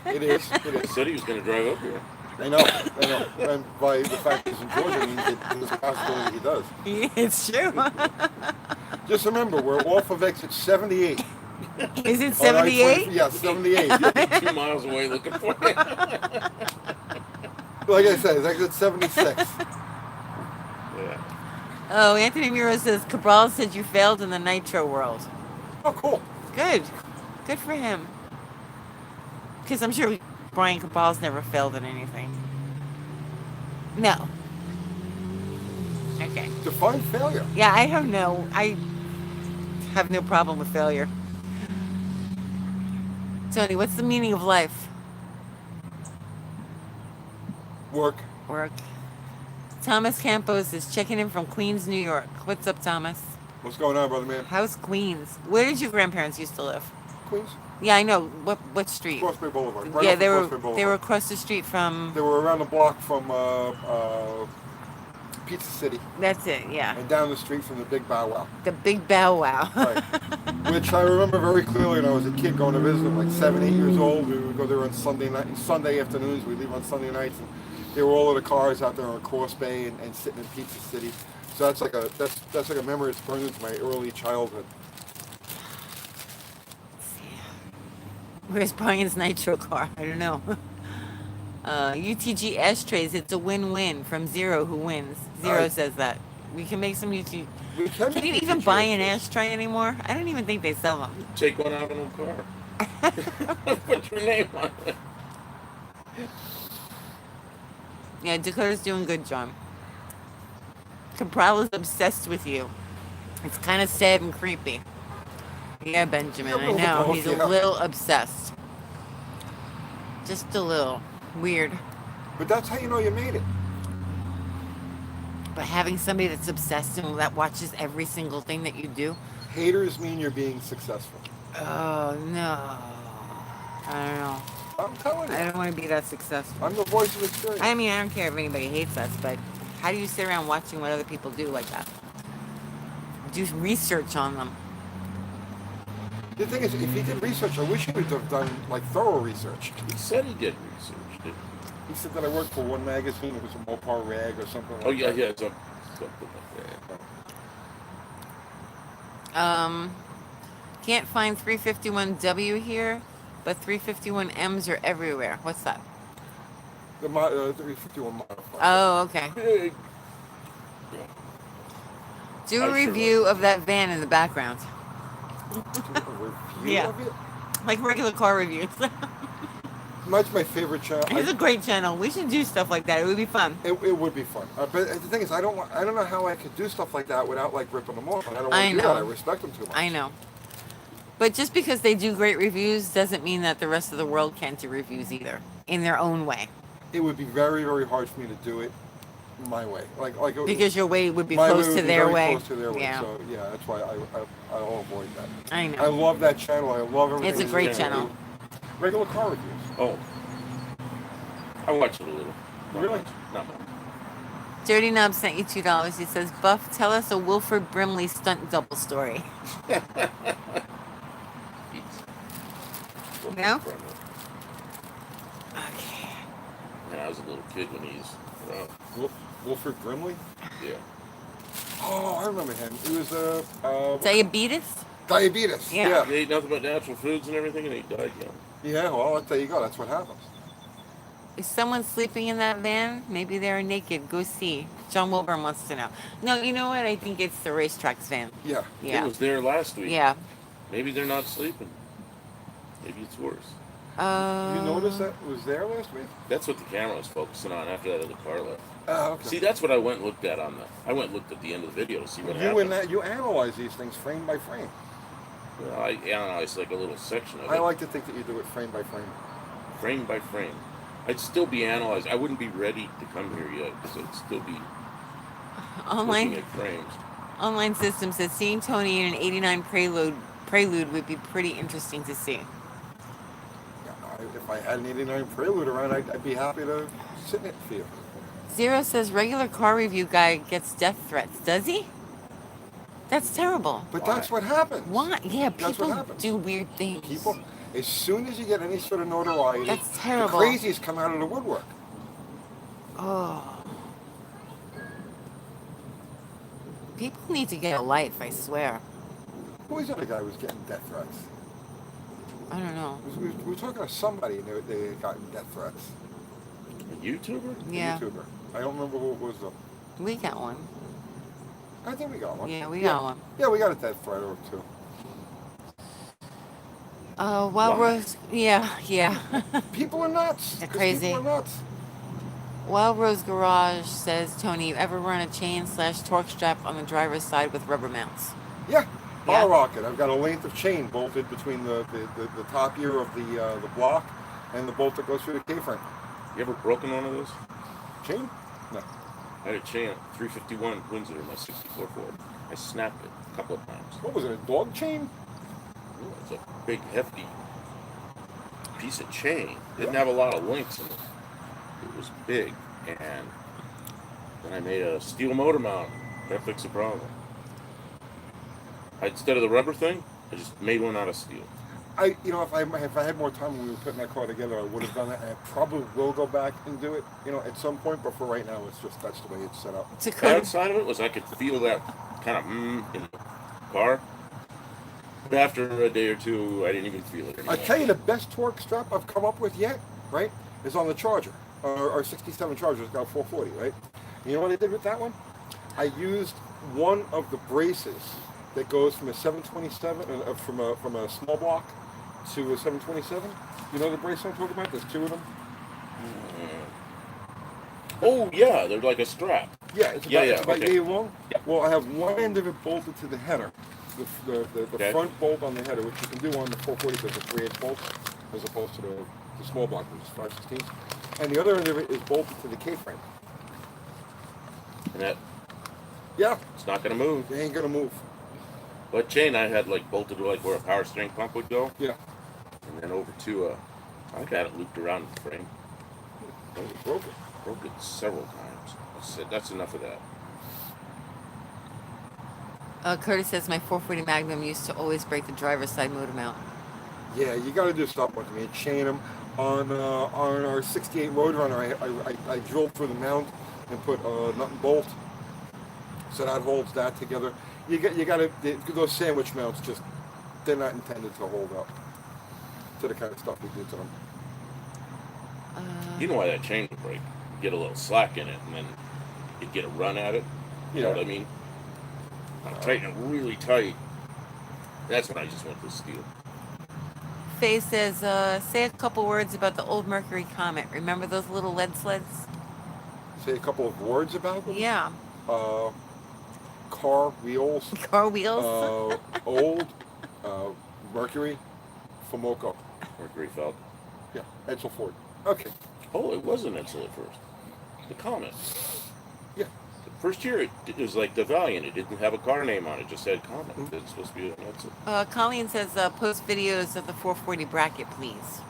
It is. It He is. said he was going to drive up here. I know. And by the fact he's in Georgia means that there's a possibility he does. It's true. Just remember, we're off of exit 78. Is it On 78? I-20 Yeah, 78. 2 miles away looking for you. Like I said, it's exit 76. Yeah. Oh, Anthony Miro says Cabral said you failed in the nitro world. Oh, cool. Good. Good for him. Because I'm sure Brian Cabal's never failed at anything. No. Okay. Define failure. Yeah, I don't know. I have no problem with failure. Tony, what's the meaning of life? Work. Work. Thomas Campos is checking in from Queens, New York. What's up, Thomas? What's going on, brother man? How's Queens? Where did your grandparents used to live? Queens. Yeah, I know. What street? Crossway Boulevard. Right Yeah, off they of were Crossway Boulevard. they were across the street from. They were around the block from Pizza City That's it. Yeah, and down the street from the Big Bow Wow. the Big Bow Wow. Right. Which I remember very clearly when I was a kid going to visit them, like 7, 8 years old. We would go there on Sunday afternoons. We'd leave on Sunday nights, and there were all of the cars out there on Cross Bay and sitting in Pizza City. So that's like a memory that's burned into my early childhood. Where's Brian's nitro car? I don't know. UTG ashtrays. It's a win-win from Zero, who wins. Zero Alright. says that. We can make some UTG. We Can you make even UTG buy an ashtrays. ashtray anymore? I don't even think they sell them. Take one out of the car. Put your name on it. Yeah, Dakota's doing good, John. Cabral is obsessed with you. It's kind of sad and creepy. Yeah, Benjamin, I know. He's a Yeah. little obsessed. Just a little. Weird. But that's how you know you made it. But having somebody that's obsessed and that watches every single thing that you do, Haters mean you're being successful. oh no. I don't know. I'm telling I you. don't want to be that successful. I'm the voice of experience. I mean, I don't care if anybody hates us, but how do you sit around watching what other people do like that? Do research on them. The thing is, if he did research, I wish he would have done like thorough research. He said he did research, didn't He said that I worked for one magazine. It was a Mopar rag or something. he? Oh, like yeah, that. yeah, something like that. Can't find 351W here, but 351Ms are everywhere. What's that? The 351 modified. Oh, okay. Big. Do a I sure review of that van in the background, A review Yeah. of it? like regular car reviews. That's my favorite channel. It's a great channel. We should do stuff like that. It would be fun. It would be fun. But the thing is, I don't know how I could do stuff like that without like ripping them off. And I don't want I to do that. know. I respect them too much. I know. But just because they do great reviews doesn't mean that the rest of the world can't do reviews either, in their own way. It would be very, very hard for me to do it my way. Like Because your way would be my close way would to be their very way. Close to their way. Yeah, So yeah, that's why I'll avoid that. I know. I love that channel. I love everything. It's a they great do. channel. Regular car reviews. Oh. I watched it a little. Not Really? much. Not much. Dirty Knob sent you $2. He says, Buff, tell us a Wilford Brimley stunt double story. No? Okay. When I was a little kid when he's around. Wilford Brimley. Yeah. Oh, I remember him. He was Diabetes? diabetes. Yeah. Yeah. He ate nothing but natural foods and everything, and he died young. Yeah. Well, there you go. That's what happens. Is someone sleeping in that van? Maybe they're naked. Go see. John Wilburn wants to know. No, you know what? I think it's the racetrack's van. Yeah. It Yeah. was there last week. Yeah. Maybe they're not sleeping. Maybe it's worse. You noticed that was there last week? That's what the camera was focusing on after that other car left. Oh, okay. See, that's what I went and looked at on the. I went and looked at the end of the video to see what you happened. and that you analyze these things frame by frame. Well, I analyzed like a little section of I it, like to think that you do it frame by frame. frame by frame. I'd still be analyzing. I wouldn't be ready to come here yet because I'd still be looking Online at frames. online system says seeing Tony in an 89 prelude would be pretty interesting to see. Yeah, if I had an 89 Prelude around, I'd be happy to sit in it for you. Zero says regular car review guy gets death threats. Does he? That's terrible. But that's what happens. Why? Yeah, That's what people happens. do weird things. People, as soon as you get any sort of notoriety, That's terrible. the crazies come out of the woodwork. Oh. People need to get a life, I swear. Who was the other guy who was getting death threats? I don't know. We were talking to somebody and they had gotten death threats. A YouTuber? Yeah, A YouTuber. I don't remember who it was though. we got one. I think we got one. Yeah, we got one. Yeah, we got a death threat or two. While Why? we're, yeah. People are nuts. They're 'Cause crazy. People are nuts. Wild Rose Garage says, Tony, you ever run a chain / torque strap on the driver's side with rubber mounts? Yeah, Yeah. Power Rocket. I've got a length of chain bolted between the top ear of the block and the bolt that goes through the K-frame. You ever broken one of those? Chain? No. I had a chain at 351 Windsor in my 64 Ford. I snapped it a couple of times. What was it, a dog chain? Ooh, it's a big, hefty piece of chain. Didn't have a lot of links in it. It was big, and then I made a steel motor mount. That fixed the problem. Instead of the rubber thing, I just made one out of steel. If I had more time when we were putting that car together, I would have done that. And I probably will go back and do it, at some point. But for right now, that's the way it's set up. To The Dakota, bad side of it was I could feel that kind of in the car. But after a day or two, I didn't even feel it anymore. I tell you, the best torque strap I've come up with yet, right, is on the Charger. Our 67 Charger's got a 440, right? You know what I did with that one? I used one of the braces that goes from a 727, from a small block to a 727. You know the brace I'm talking about? There's two of them. Oh yeah, they're like a strap. Yeah, it's about okay. yay long. Yeah. Well, I have one end of it bolted to the header, the Okay. front bolt on the header, which you can do on the 440 because it's a 3/8 bolt, as opposed to the small block, which is 5/16. And the other end of it is bolted to the K-frame. And that Yeah, it's not gonna move. they ain't gonna move. But chain I had like bolted to like where a power steering pump would go, Yeah, and then over to I got it looped around the frame. it broke it. Broke it several times. I said that's enough of that. Curtis says, my 440 Magnum used to always break the driver's side motor mount. Yeah, you got to do stuff with me. Chain them on our 68 Roadrunner. I drilled through the mount and put a nut and bolt, so that holds that together. You got to those sandwich mounts. They're not intended to hold up to the kind of stuff we do to them. You know why that chain would break? You get a little slack in it, and then you get a run at it. You know what I mean? I tighten it really tight. That's when I just went to steel. Faye says, say a couple words about the old Mercury Comet. Remember those little lead sleds? Say a couple of words about them. Yeah. Car wheels. Car wheels? Old Mercury, Fomoco. Mercury Falcon. Yeah, Edsel Ford. Okay. Oh, it wasn't Edsel at first. The Comet. Yeah. The first year it was like the Valiant. It didn't have a car name on it. It just said Comet. It's supposed to be an Edsel. Colleen says, post videos of the 440 bracket, please.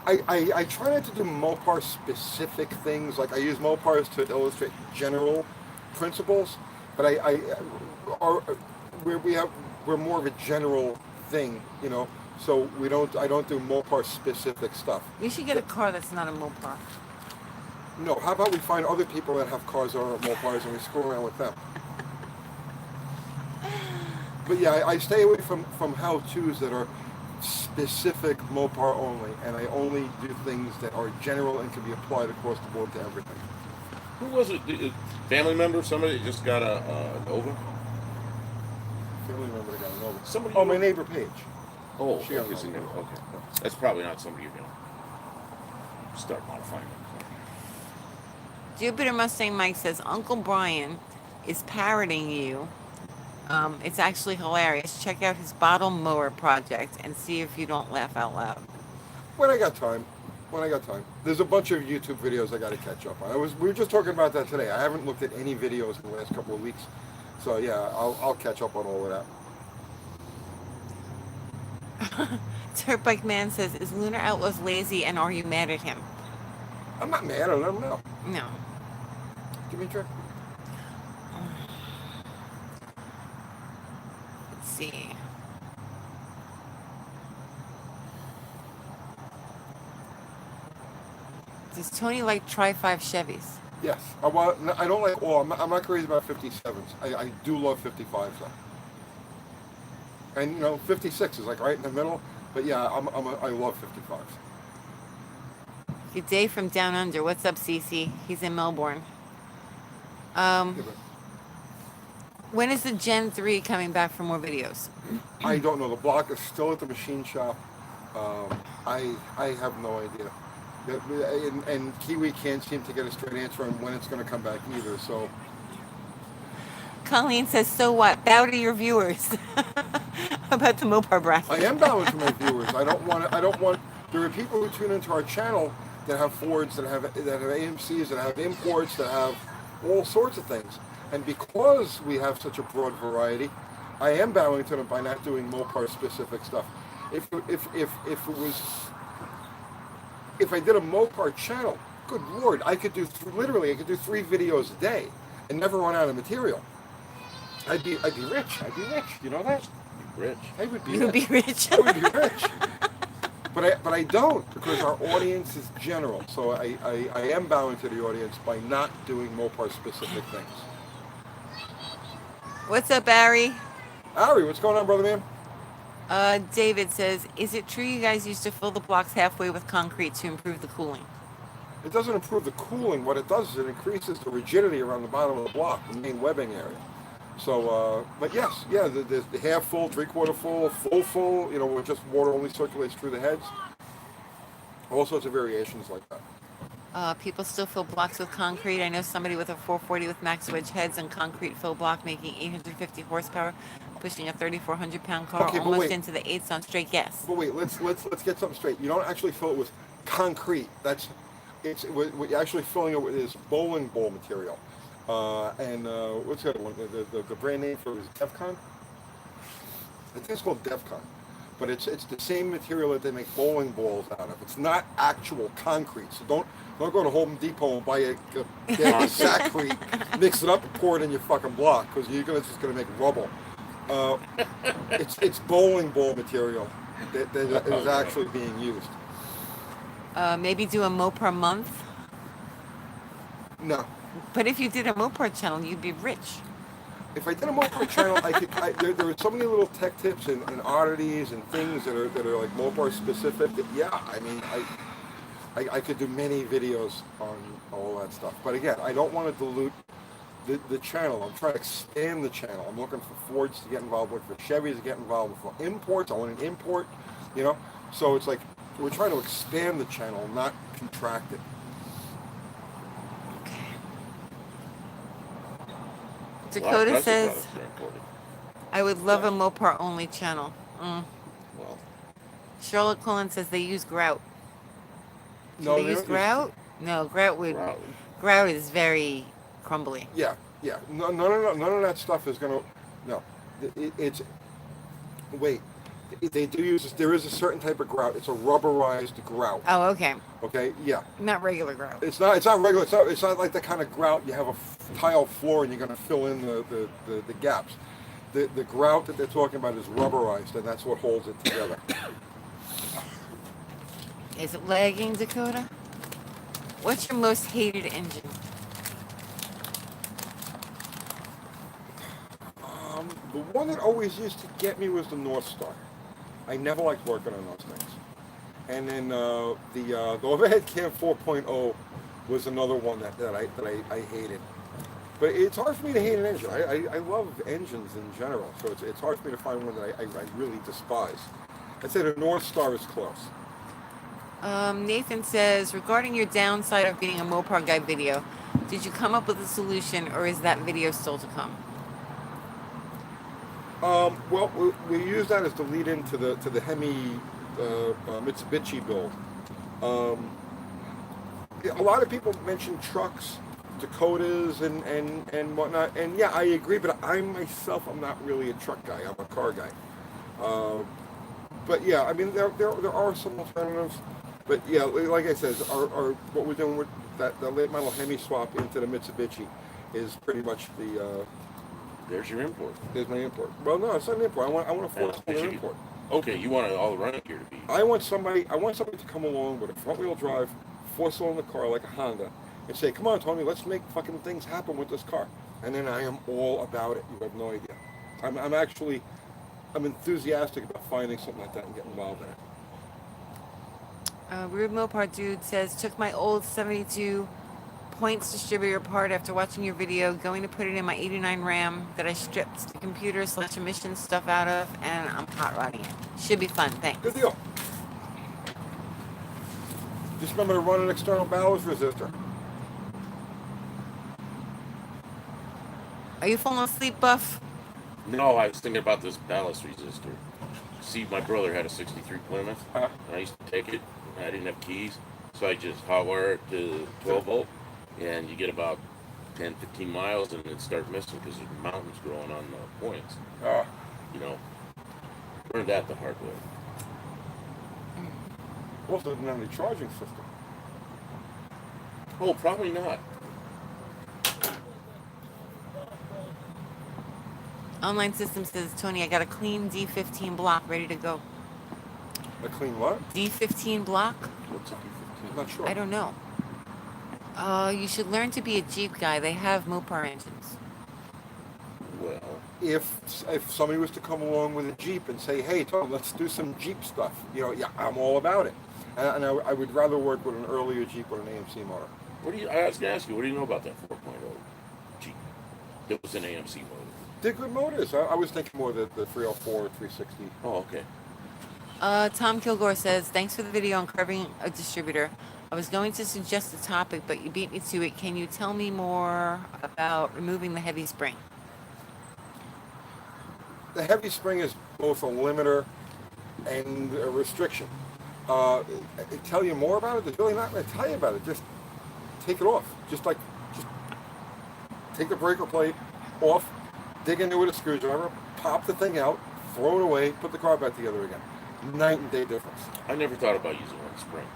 I try not to do Mopar specific things. Like I use Mopars to illustrate general principles, but we're more of a general thing, So I don't do Mopar specific stuff. You should get a car that's not a Mopar. No, how about we find other people that have cars that are Mopars and we screw around with them? But yeah, I stay away from how-tos that are specific Mopar only, and I only do things that are general and can be applied across the board to everything. Who was it? A family member? Somebody that just got a Nova? Family member that got an over. Somebody. Oh, my neighbor Paige. Oh, She got is an in there. Nova. Okay. That's probably not somebody you're gonna start modifying. Jupiter Mustang Mike says, Uncle Brian is parroting you. It's actually hilarious. Check out his bottle mower project and see if you don't laugh out loud. When I got time. There's a bunch of YouTube videos I got to catch up on. We were just talking about that today. I haven't looked at any videos in the last couple of weeks. So yeah, I'll catch up on all of that. Dirt Bike Man says, is Lunar Outlaws lazy and are you mad at him? I'm not mad at him, no. No. Give me a trick. Let's see. Does Tony like Tri-5 Chevys? Yes. I don't like all. I'm not crazy about 57s. I do love 55s though. And 56 is like right in the middle. But yeah, I love 55s. Good day from down under. What's up, Cece? He's in Melbourne. When is the Gen 3 coming back for more videos? I don't know. The block is still at the machine shop. I have no idea. And Kiwi can't seem to get a straight answer on when it's going to come back either. So Colleen says, so what? Bow to your viewers about the Mopar bracket. I am bowing to my viewers. I don't want. There are people who tune into our channel that have Fords, that have AMCs, that have imports, that have all sorts of things. And because we have such a broad variety, I am bowing to them by not doing Mopar specific stuff. If I did a Mopar channel, good lord, I could do 3 videos a day and never run out of material. I'd be rich. You know that? Rich. I would be. You'd be rich. I would be rich. But I don't, because our audience is general. So I am bowing to the audience by not doing Mopar specific things. What's up, Barry? Ari, what's going on, brother man? David says, is it true you guys used to fill the blocks halfway with concrete to improve the cooling? It doesn't improve the cooling. What it does is it increases the rigidity around the bottom of the block, the main webbing area. So, but yes, yeah, the half full, 3/4 full, full, where just water only circulates through the heads. All sorts of variations like that. People still fill blocks with concrete. I know somebody with a 440 with max wedge heads and concrete fill block making 850 horsepower, pushing a 3,400 pound car Okay, but almost wait. into the 8s on straight gas. But wait, let's get something straight. You don't actually fill it with concrete. What you're actually filling it with is bowling ball material. What's the other one? The brand name for it is Devcon? I think it's called Devcon. But it's the same material that they make bowling balls out of. It's not actual concrete. So don't go to Home Depot and buy a Saccrete, mix it up and pour it in your fucking block, because you're just gonna make rubble. It's bowling ball material that is actually being used. Maybe do a Mopar month. No. But if you did a Mopar channel, you'd be rich. If I did a Mopar channel, there are so many little tech tips and oddities and things that are like Mopar specific that, yeah, I mean, I could do many videos on all that stuff. But again, I don't want to dilute the channel. I'm trying to expand the channel. I'm looking for Fords to get involved, looking for Chevys to get involved, for imports. I want an import, So it's like we're trying to expand the channel, not contract it. Dakota says, Products are important. I would love a Mopar only channel. Well, Charlotte Cullen says they use grout. Do No, they they use don't grout? No, grout is very crumbly. Yeah. No, none of that stuff is gonna. No, wait. They do use. There is a certain type of grout. It's a rubberized grout. Oh, okay. Okay. Yeah. Not regular grout. It's not regular. It's not like the kind of grout you have a tile floor and you're gonna fill in the gaps. The grout that they're talking about is rubberized, and that's what holds it together. Is it lagging, Dakota? What's your most hated engine? The one that always used to get me was the North Star. I never liked working on those things. And then the overhead cam 4.0 was another one that I hated. But it's hard for me to hate an engine. I love engines in general, so it's hard for me to find one that I really despise. I'd say the North Star is close. Nathan says, regarding your downside of being a Mopar guy video, did you come up with a solution, or is that video still to come? Well, we use that as the lead into the Hemi Mitsubishi build. A lot of people mention trucks, Dakotas, and whatnot, and yeah, I agree. But I'm not really a truck guy. I'm a car guy. But yeah, I mean, there are some alternatives. But yeah, like I said, our what we're doing with that late model Hemi swap into the Mitsubishi is pretty much the. there's your import. There's my import. Well, no, it's not an import. I want a four-cylinder import. Okay, you want all the running gear to be. I want somebody to come along with a front-wheel drive, 4-cylinder car like a Honda, and say, "Come on, Tony, let's make fucking things happen with this car." And then I am all about it. You have no idea. I'm enthusiastic about finding something like that and getting involved in it. Rude Mopar Dude says, took my old 72 points distributor apart after watching your video, going to put it in my 89 Ram that I stripped the computer/emission stuff out of, and I'm hot rodding it. Should be fun, thanks. Good deal. Just remember to run an external ballast resistor. Are you falling asleep, Buff? No, I was thinking about this ballast resistor. See, my brother had a 63 Plymouth, Uh, and I used to take it, and I didn't have keys, so I just hot wire it to 12 volt, and you get about 10, 15 miles, and then start missing because there's mountains growing on the points. uh, You know, learned that the hard way. also didn't have any charging system. Oh, probably not. Online system says, Tony, I got a clean D15 block ready to go. A clean what? D15 block? What's a I'm D15? not sure. I don't know. You should learn to be a Jeep guy. They have Mopar engines. Well, If somebody was to come along with a Jeep and say, hey, Tom, let's do some Jeep stuff, you know, yeah, I'm all about it. And I would rather work with an earlier Jeep with an AMC motor. I was going to ask you, what do you know about that 4.0 Jeep? It was an AMC motor. They're good motors. I was thinking more the 304, 360. Oh, okay. Tom Kilgore says, thanks for the video on carving a distributor. I was going to suggest a topic, but you beat me to it. Can you tell me more about removing the heavy spring? The heavy spring is both a limiter and a restriction. Tell you more about it? There's really not going to tell you about it. Just take it off. Just take the breaker plate off, dig into it with a screwdriver, pop the thing out, throw it away, put the car back together again. Night and day difference. I never thought about using one spring.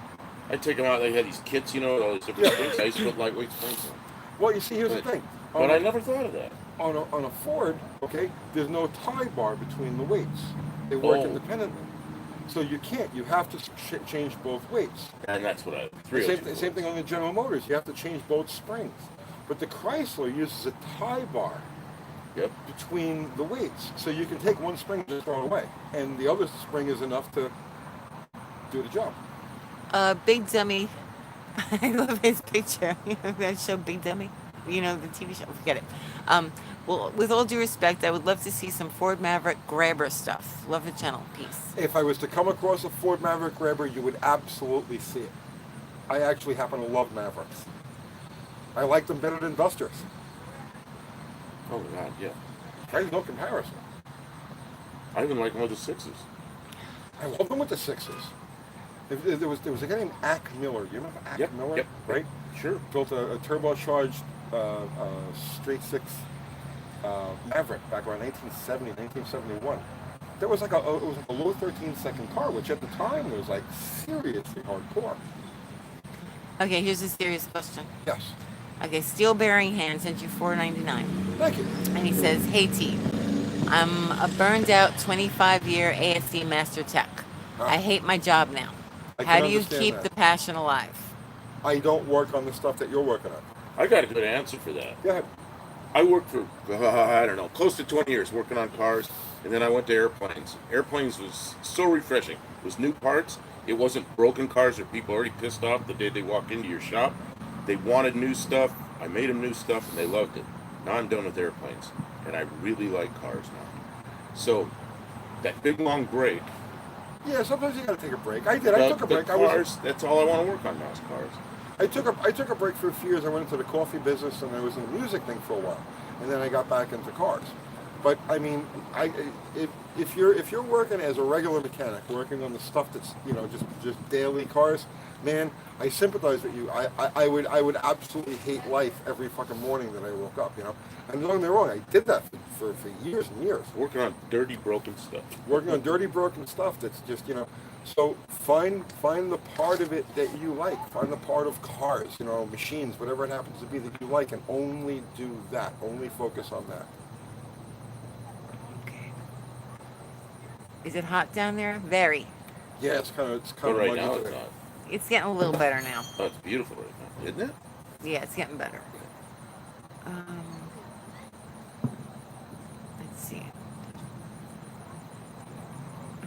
I take them out. They had these kits, you know, all these different springs. I used to put lightweight springs in. Well, you see, here's the thing. But I never thought of that. On a Ford, okay, there's no tie bar between the weights. They work Oh. independently. So you can't. You have to change both weights. And that's what I. Same thing on the General Motors. You have to change both springs. But the Chrysler uses a tie bar Yep. between the weights. So you can take one spring and just throw it away. And the other spring is enough to do the job. Big Dummy. I love his picture. You know that show, Big Dummy? You know, the TV show. Forget it. Well, with all due respect, I would love to see some Ford Maverick Grabber stuff. Love the channel. Peace. If I was to come across a Ford Maverick Grabber, you would absolutely see it. I actually happen to love Mavericks. I like them better than Dusters. Oh God, yeah. There's no comparison. I even like one of the 6s. I love them with the 6s. There was a guy named Ack Miller. You remember Ack Yep, Miller? yep. Right? Sure. Built a turbocharged straight six Maverick back around 1970, 1971. That was like it was like a low 13-second car, which at the time was like seriously hardcore. Okay, here's a serious question. Yes. Okay, Steel Bearing Hand sent you $4.99. Thank you. And he says, hey T, I'm a burned out 25-year ASC Master Tech. Huh? I hate my job now. I How can do you understand keep that. the passion alive? I don't work on the stuff that you're working on. I got a good answer for that. Go ahead. I worked for, I don't know, close to 20 years working on cars, and then I went to airplanes. Airplanes was so refreshing. It was new parts. It wasn't broken cars or people already pissed off the day they walk into your shop. They wanted new stuff. I made them new stuff, and they loved it. Now I'm done with airplanes, and I really like cars now. So that big long break. Yeah, sometimes you got to take a break. I did. I took a break. Cars, that's all I want to work on now is cars. I took a break for a few years. I went into the coffee business and I was in the music thing for a while, and then I got back into cars. But I mean, if you're working as a regular mechanic, working on the stuff that's just daily cars, man, I sympathize with you. I would absolutely hate life every fucking morning that I woke up. And don't get me wrong, I did that for years and years. Working on dirty, broken stuff. Working on dirty, broken stuff that's just So find the part of it that you like. Find the part of cars, machines, whatever it happens to be that you like, and only do that. Only focus on that. Okay. Is it hot down there? Very. Yeah, it's kind But of right muggy now it's today. not. It's getting a little better now. Oh, it's beautiful right now, isn't it? Yeah, it's getting better. Let's see.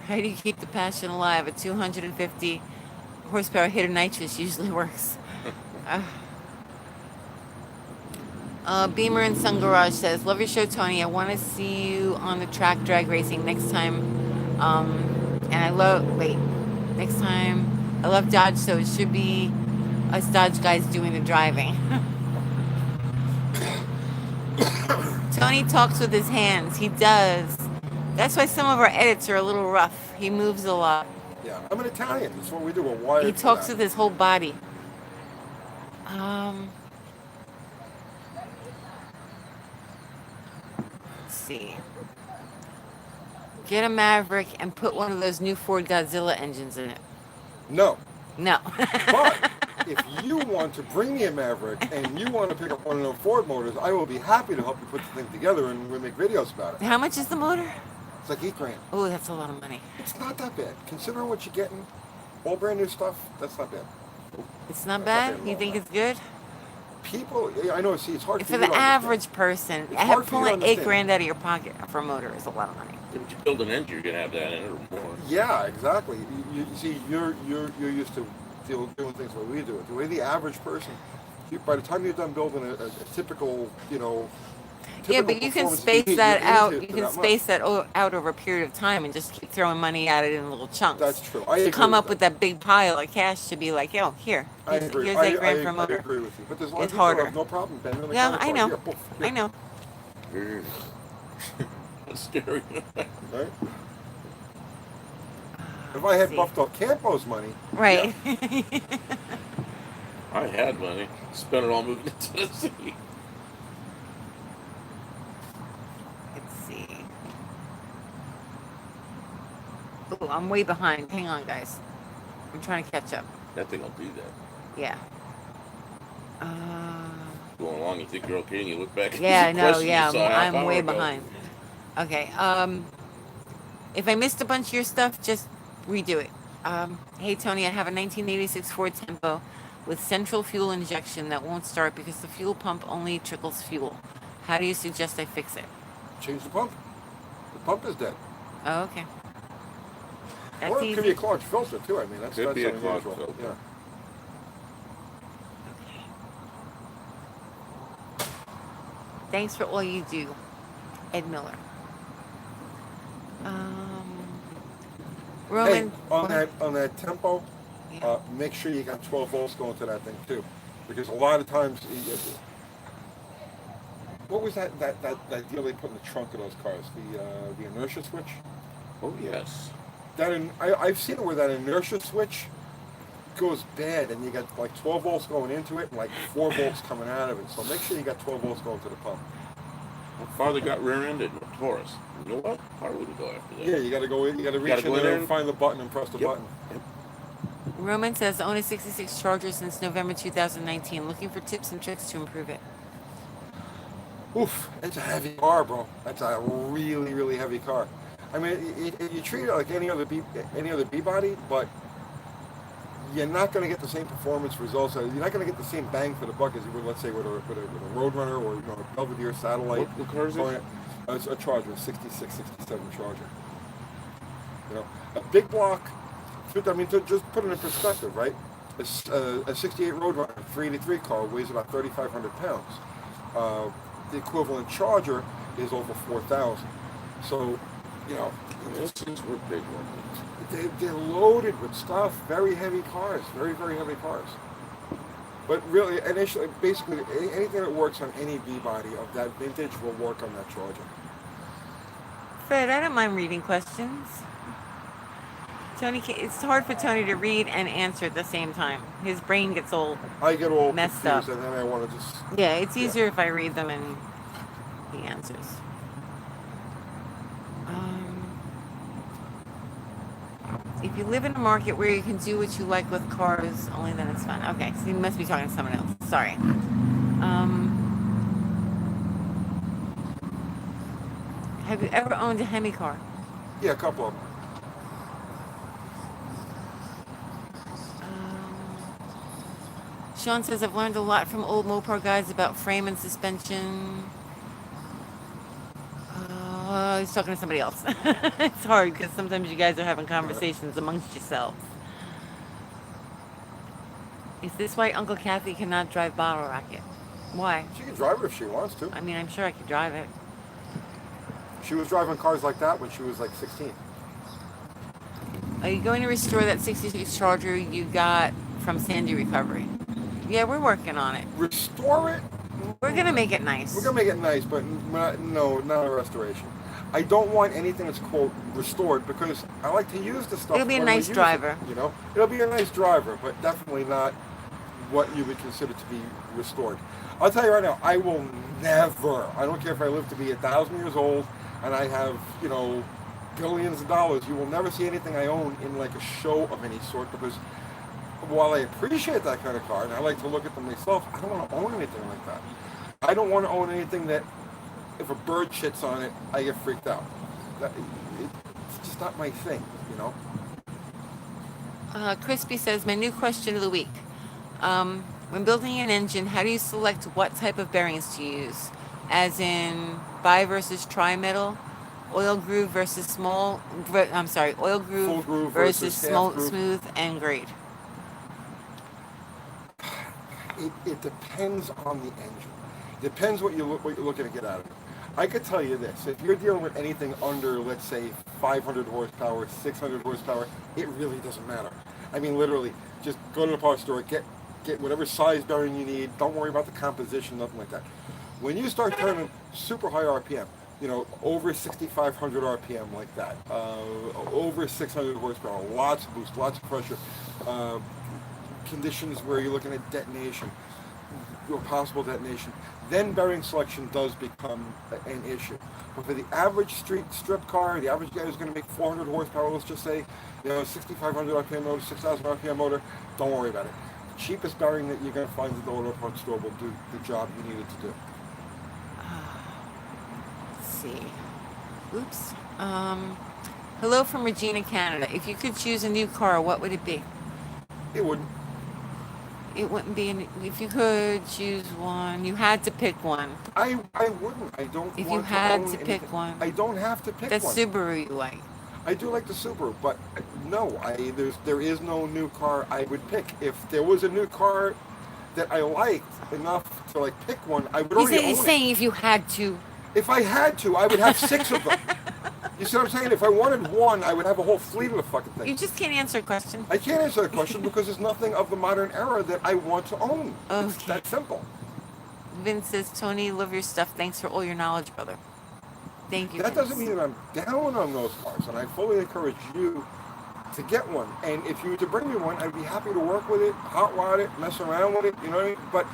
How do you keep the passion alive? A 250 horsepower hitter nitrous usually works. Beamer and Sun Garage says, love your show, Tony. I want to see you on the track drag racing next time. Next time I love Dodge, so it should be us Dodge guys doing the driving. Tony talks with his hands. He does. That's why some of our edits are a little rough. He moves a lot. Yeah, I'm an Italian. That's what we do. We're wired He for talks that. with his whole body. Let's see. Get a Maverick and put one of those new Ford Godzilla engines in it. No. No. But if you want to bring me a Maverick and you want to pick up one of those Ford motors, I will be happy to help you put the thing together and we'll make videos about it. How much is the motor? It's like $8,000. Oh, that's a lot of money. It's not that bad. Considering what you're getting, all brand new stuff, that's not bad. It's not That's bad? not bad at You all, think no. it's good? People, I know, see, it's hard For for you the to understand. average person, It's hard for you to pulling understand. $8,000 out of your pocket for a motor is a lot of money. If you build an engine, you're gonna have that in it or more. Yeah, exactly. You see, you're used to doing things the way we do it. The way the average person, by the time you're done building a typical, Yeah, but you can performance space EV, that you're out. into You it can that space that out over a period of time and just keep throwing money at it in little chunks. That's true. I To agree come with up with that big pile of cash to be like, yo, here, I here's, agree. here's I, $8,000 for a I motor. agree with you. But there's a lot It's of people that harder. have no problem bending the Yeah, counter I part. know. Here, poof, I know. That's scary. Right? If I had see. buffed up Campo's money, Right. I had money, spent it all moving to Tennessee. Let's see. Oh, I'm way behind. Hang on, guys. I'm trying to catch up. That thing will do that. Yeah. Going along, you think you're okay, and you look back. Yeah, and no, question yeah, you saw a half I'm hour way ago. behind. Okay. If I missed a bunch of your stuff, just redo it. Hey Tony, I have a 1986 Ford Tempo with central fuel injection that won't start because the fuel pump only trickles fuel. How do you suggest I fix it? change the pump. The pump is dead. Oh, okay. That's Or it easy. could be a clogged filter too. I mean, that's Could be a unusual. clogged filter. Yeah. Thanks for all you do, Ed Miller. Roman. Hey, on that Tempo, Yeah. make sure you got 12 volts going to that thing too, because a lot of times, what was that deal they put in the trunk of those cars? The inertia switch. Oh yes. I've seen it where that inertia switch goes bad, and you got like 12 volts going into it and like 4 volts coming out of it. So make sure you got 12 volts going to the pump. My father got rear-ended in a Taurus. You know what? I wouldn't go after that. Yeah, you got to go in. You got to reach Gotta in go in there there and find the button and press the Yep. button. Roman says own a 66 Charger since November 2019. Looking for tips and tricks to improve it. Oof, it's a heavy car, bro. That's a really, really heavy car. I mean, you treat it like any other B body, but you're not going to get the same performance results. You're not going to get the same bang for the buck as you would, let's say, with a Roadrunner or a Belvedere Satellite. What car is it? It's a Charger, a 66, 67 Charger. A big block. I mean, to just put it in perspective, right? A 68 Roadrunner 383 car weighs about 3,500 pounds. The equivalent Charger is over 4,000. So, Those things were big ones. they're loaded with stuff. Very heavy cars. Very, very heavy cars. But really, initially, basically, anything that works on any B-body of that vintage will work on that Charger. Fred, I don't mind reading questions. Tony, it's hard for Tony to read and answer at the same time. His brain gets old. I get all Messed confused, up. and then I want to just... Yeah, it's easier if I read them and he answers. If you live in a market where you can do what you like with cars, only then it's fun. Okay, so you must be talking to someone else. Sorry. Have you ever owned a Hemi car? Yeah, a couple of them. Sean says, I've learned a lot from old Mopar guides about frame and suspension. He's talking to somebody else. It's hard because sometimes you guys are having conversations amongst yourselves. Is this why Uncle Kathy cannot drive Bottle Rocket? Why? She can drive it if she wants to. I mean, I'm sure I could drive it. She was driving cars like that when she was like 16. Are you going to restore that 66 Charger you got from Sandy Recovery? Yeah, we're working on it. Restore it? We're gonna make it nice. We're gonna make it nice, but not a restoration. I don't want anything that's quote restored because I like to use the stuff. It'll be a when we nice use driver. It, you know, it'll be a nice driver, but definitely not what you would consider to be restored. I'll tell you right now, I will never. I don't care if I live to be 1,000 years old and I have, you know, billions of dollars. You will never see anything I own in like a show of any sort because while I appreciate that kind of car and I like to look at them myself, I don't want to own anything like that. I don't want to own anything that if a bird shits on it, I get freaked out. It's just not my thing, you know? Crispy says, my new question of the week. When building an engine, how do you select what type of bearings to use? As in bi versus tri-metal, oil groove versus oil Full groove groove versus versus half groove. smooth and grade. It depends on the engine. Depends what you're looking to get out of it. I could tell you this: if you're dealing with anything under, let's say, 500 horsepower, 600 horsepower, it really doesn't matter. I mean, literally, just go to the parts store, get whatever size bearing you need. Don't worry about the composition, nothing like that. When you start turning super high RPM, you know, over 6,500 RPM like that, over 600 horsepower, lots of boost, lots of pressure, conditions where you're looking at detonation, or possible detonation, then bearing selection does become an issue. But for the average street strip car, the average guy who's going to make 400 horsepower, let's just say, you know, 6,500 RPM motor, 6,000 RPM motor, don't worry about it. The cheapest bearing that you're going to find at the auto parts store will do the job you need it to do. Let's see. Oops. Hello from Regina, Canada. If you could choose a new car, what would it be? It wouldn't. It wouldn't be if you could choose one. You had to pick one. I wouldn't. I don't. If want you had own to pick anything. one. I don't have to pick That one. Subaru you like. I do like the Subaru, but no, there is no new car I would pick. If there was a new car that I liked enough to like pick one, I would already own He's it. saying if you had to. If I had to, I would have 6 of them. You see what I'm saying? If I wanted one, I would have a whole fleet of the fucking thing. You just can't answer a question. I can't answer the question because there's nothing of the modern era that I want to own. It's Okay. that simple. Vince says, Tony, love your stuff. Thanks for all your knowledge, brother. Thank you. That Vince. doesn't mean that I'm down on those cars, and I fully encourage you to get one. And if you were to bring me one, I'd be happy to work with it, hot rod it, mess around with it, you know what I mean? But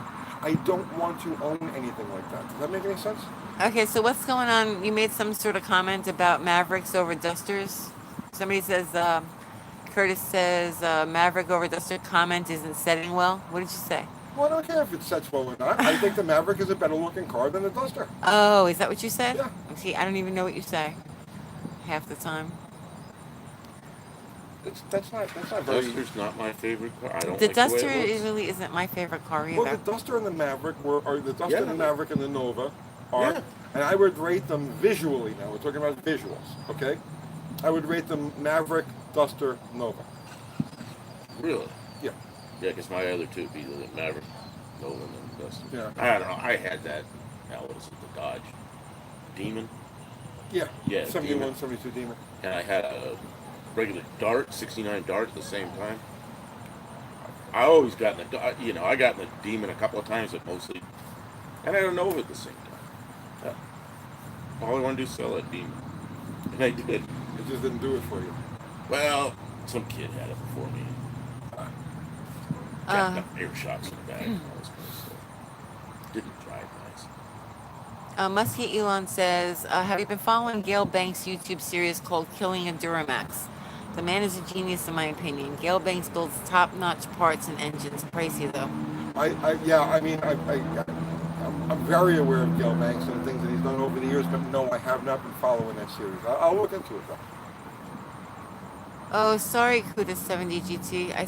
I don't want to own anything like that. Does that make any sense? Okay, so what's going on? You made some sort of comment about Mavericks over Dusters. Somebody says, Curtis says, Maverick over Duster comment isn't setting well. What did you say? Well, I don't care if it sets well or not. I think the Maverick is a better looking car than the Duster. Oh, is that what you said? Yeah. See, I don't even know what you say half the time. That's not very... Duster's not my favorite car. I don't The like Duster the way it looks. really isn't my favorite car either. Well, the Duster and the Maverick or the Duster Yeah. and the Maverick and the Nova are, Yeah. and I would rate them visually now. We're talking about visuals, okay? I would rate them Maverick, Duster, Nova. Really? Yeah. Yeah, because my other two would be the Maverick, Nolan, and Duster. Yeah. I don't know. I had that. Now what is it? The Dodge Demon, Yeah. Yeah, 71, Demon. 72 Demon. and I had a regular Dart, '69 Dart at the same time. I always got in the, I got in the Demon a couple of times, but mostly, and I had a Nova at the same time. Yeah. All I wanted to do is sell that Demon, and I did. It just didn't do it for you. Well, some kid had it before me. Jacked up air shocks in the back. And all this kind of stuff. Didn't drive nice. Muskie Elon says, have you been following Gail Banks' YouTube series called Killing a Duramax? The man is a genius in my opinion. Gail Banks builds top-notch parts and engines. Pricey though. I'm very aware of Gil Banks and the things that he's done over the years, but no, I have not been following that series. I'll look into it though. Oh, sorry, Kuda70 GT. I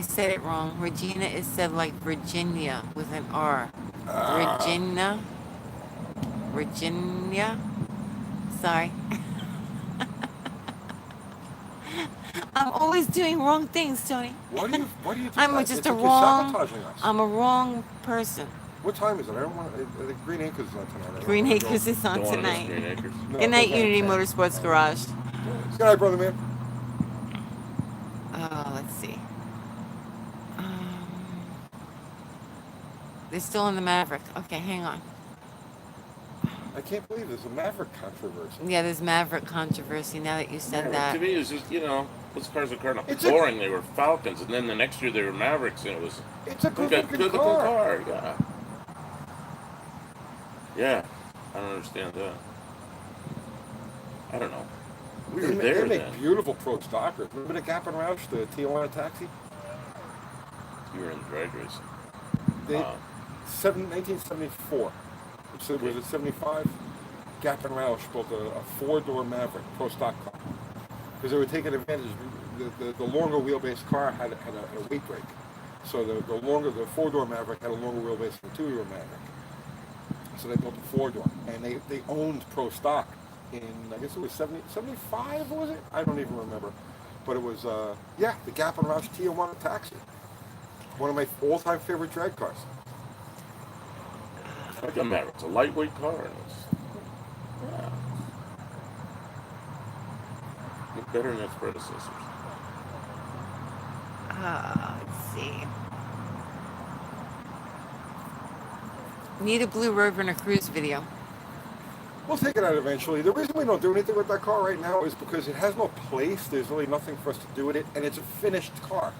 said it wrong. Regina is said like Virginia with an R. Virginia. Sorry. I'm always doing wrong things, Tony. Why do you do I'm that? just It's a like you're wrong. sabotaging us. I'm a wrong person. What time is it? I don't want. The Green Acres is on tonight. I don't Green wanna go. Acres is on Don't want to miss tonight. Green Acres. No, Good night, it goes on Unity at 10. Motorsports Garage. Good night, brother man. see. They're still in the Maverick. Okay, hang on. I can't believe there's a Maverick controversy. Yeah, there's Maverick controversy now that you said Yeah, that. to me, it was just, those cars are kind of It's boring. They were Falcons, and then the next year they were Mavericks, and it was It's a good good car. car. Yeah. Yeah, I don't understand that. I don't know. We were They there make then. beautiful pro stockers. Remember the Gap and Roush, the Tijuana taxi? You were in the drag racing. They, Uh, 1974. So was it 75? Gap and Roush built a four-door Maverick pro stock car because they were taking advantage. The longer wheelbase car had a weight brake, so the four-door Maverick had a longer wheelbase than the two-door Maverick. So they built a four-door, and they owned pro stock in, I guess it was 75, was it? I don't even remember, but it was the Gap and Roush Tijuana taxi, one of my all-time favorite drag cars. like a Maverick. It's a lightweight car. And yeah. Look better than its predecessors. Let's see. Need a Blue Rover and a cruise video. We'll take it out eventually. The reason we don't do anything with that car right now is because it has no place. There's really nothing for us to do with it, and it's a finished car.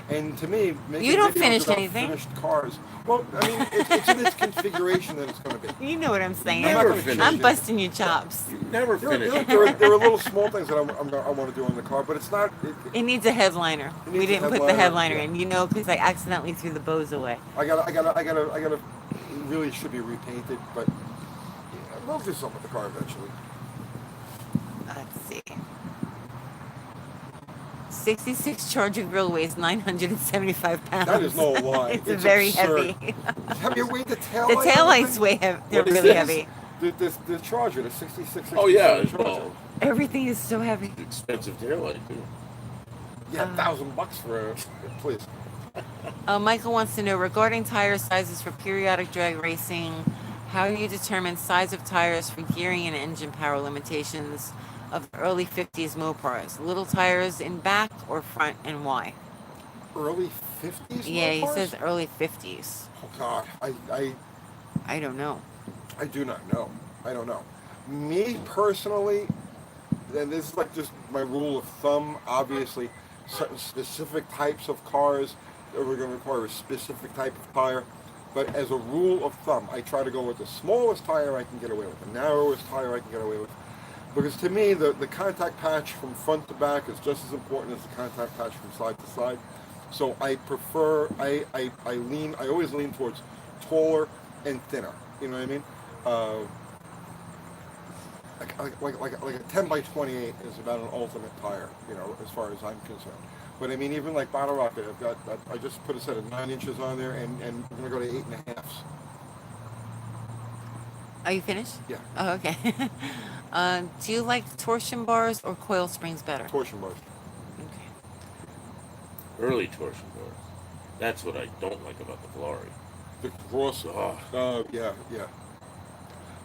And to me, making You don't videos finish about anything. finished cars. Well, I mean, it's in its configuration that it's going to be. You know what I'm saying. I'm not Never gonna finish I'm it. busting your chops. You never finish it. There are little small things that I want to do in the car, but it's not. It needs a headliner. It We needs a didn't put the headliner, headliner yeah. in, you know, because I accidentally threw the bows away. I gotta. It really should be repainted, but yeah, we'll do something with the car eventually. Let's see. 66 Charger grill weighs 975 pounds. That is no lie. It's It's very absurd. heavy. Have you weighed the tail? The light tail and lights everything? weigh heavy. They're What is really this? heavy. The Charger, the 66. Oh yeah, 67 Charger. well, Everything is so heavy. expensive taillight too. Yeah, $1,000 for a please. Michael wants to know regarding tire sizes for periodic drag racing, how do you determine size of tires for gearing and engine power limitations of the early 50s Mopars? Little tires in back or front, and why? Early 50s. Yeah, he Mopars? says early 50s. Oh God, I don't know. I do not know. I don't know. Me personally, and this is like just my rule of thumb. Obviously, certain specific types of cars are going to require a specific type of tire. But as a rule of thumb, I try to go with the smallest tire I can get away with, the narrowest tire I can get away with. Because to me, the contact patch from front to back is just as important as the contact patch from side to side. So I prefer, I always lean towards taller and thinner. You know what I mean? Like a 10 by 28 is about an ultimate tire, you know, as far as I'm concerned. But I mean, even like Bottle Rocket, I just put a set of 9 inches on there, and we're gonna go to 8.5. Are you finished? Yeah, Oh, okay. Do you like torsion bars or coil springs better? torsion bars. Okay. Early torsion bars. That's what I don't like about the Ferrari. The cross. Yeah.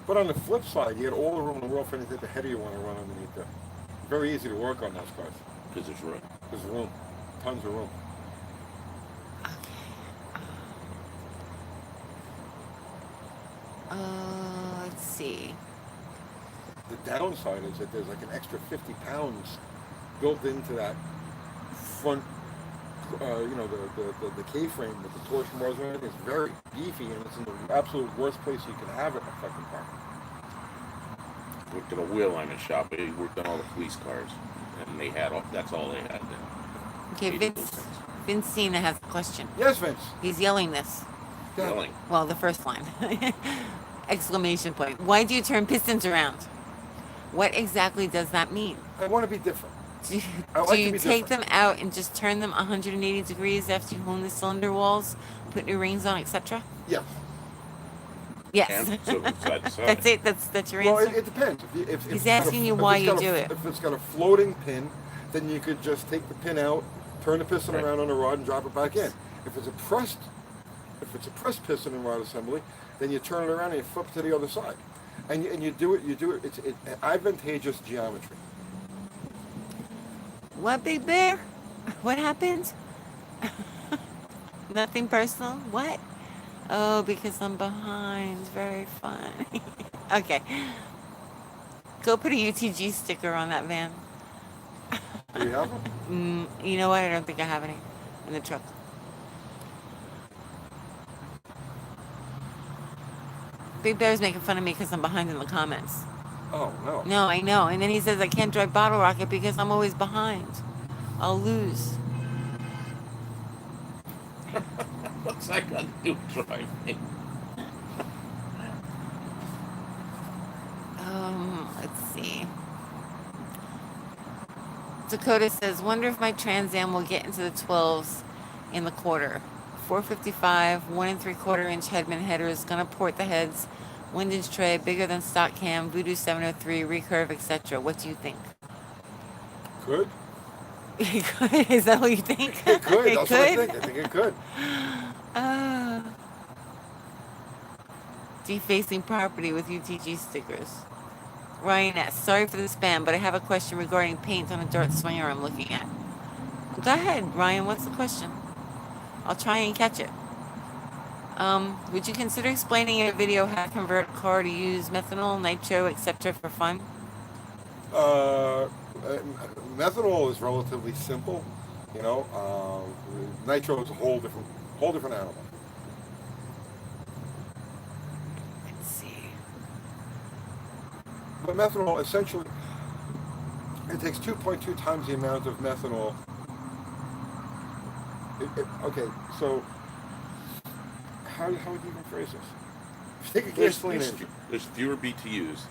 But on the flip side, you had all the room in the world for anything the header you want to run underneath there. Very easy to work on those cars. Because there's room. There's room, tons of room. Let's see. The downside is that there's like an extra 50 pounds built into that front, the K-frame with the torsion bars and everything. It's very beefy, and it's in the absolute worst place you can have it in a fucking car. Worked at a wheel lining shop. They worked on all the police cars, and they had that's all they had then. Okay, Hated those Vince things. Cena has a question. Yes, Vince. He's yelling this. Yeah. Yelling. Well, the first line. Exclamation point. Why do you turn pistons around? What exactly does that mean? I want to be different. Do you, I like do to you be take different. them out and just turn them 180 degrees after you hone the cylinder walls, put new rings on, etc.? Yes. Yes. And so side to side. That's it. That's your Well, answer. it depends. If He's it's got asking a, you if why it's you got do a, it. If it's got a floating pin, then you could just take the pin out, turn the piston Right. around on the rod, and drop it back in. If it's a pressed piston and rod assembly, then you turn it around and you flip to the other side, and you do it. It's advantageous geometry. What, Big Bear? What happened? Nothing personal? What? Oh, because I'm behind. Very fun. Okay. Go put a UTG sticker on that van. Do we have them? You know what? I don't think I have any in the truck. Big Bear's making fun of me because I'm behind in the comments. Oh no. No, I know. And then he says I can't drive Bottle Rocket because I'm always behind. I'll lose. What's that got to do with driving? Let's see. Dakota says, wonder if my Trans Am will get into the 12s in the quarter. 455, 1 3/4 inch Headman headers, gonna port the heads, windage tray, bigger than stock cam, Voodoo 703, recurve, etc. What do you think? Could. Is that what you think? It could. It That's could? what I think. I think it could. Defacing property with UTG stickers. Ryan S. Sorry for the spam, but I have a question regarding paint on a Dart Swinger I'm looking at. Go ahead, Ryan. What's the question? I'll try and catch it. Would you consider explaining in a video how to convert a car to use methanol, nitro, etc. for fun? Methanol is relatively simple. You know, nitro is a whole different animal. Let's see. But methanol, essentially, it takes 2.2 times the amount of methanol. Okay, so how would you even phrase this? If you take a gasoline engine. There's fewer BTUs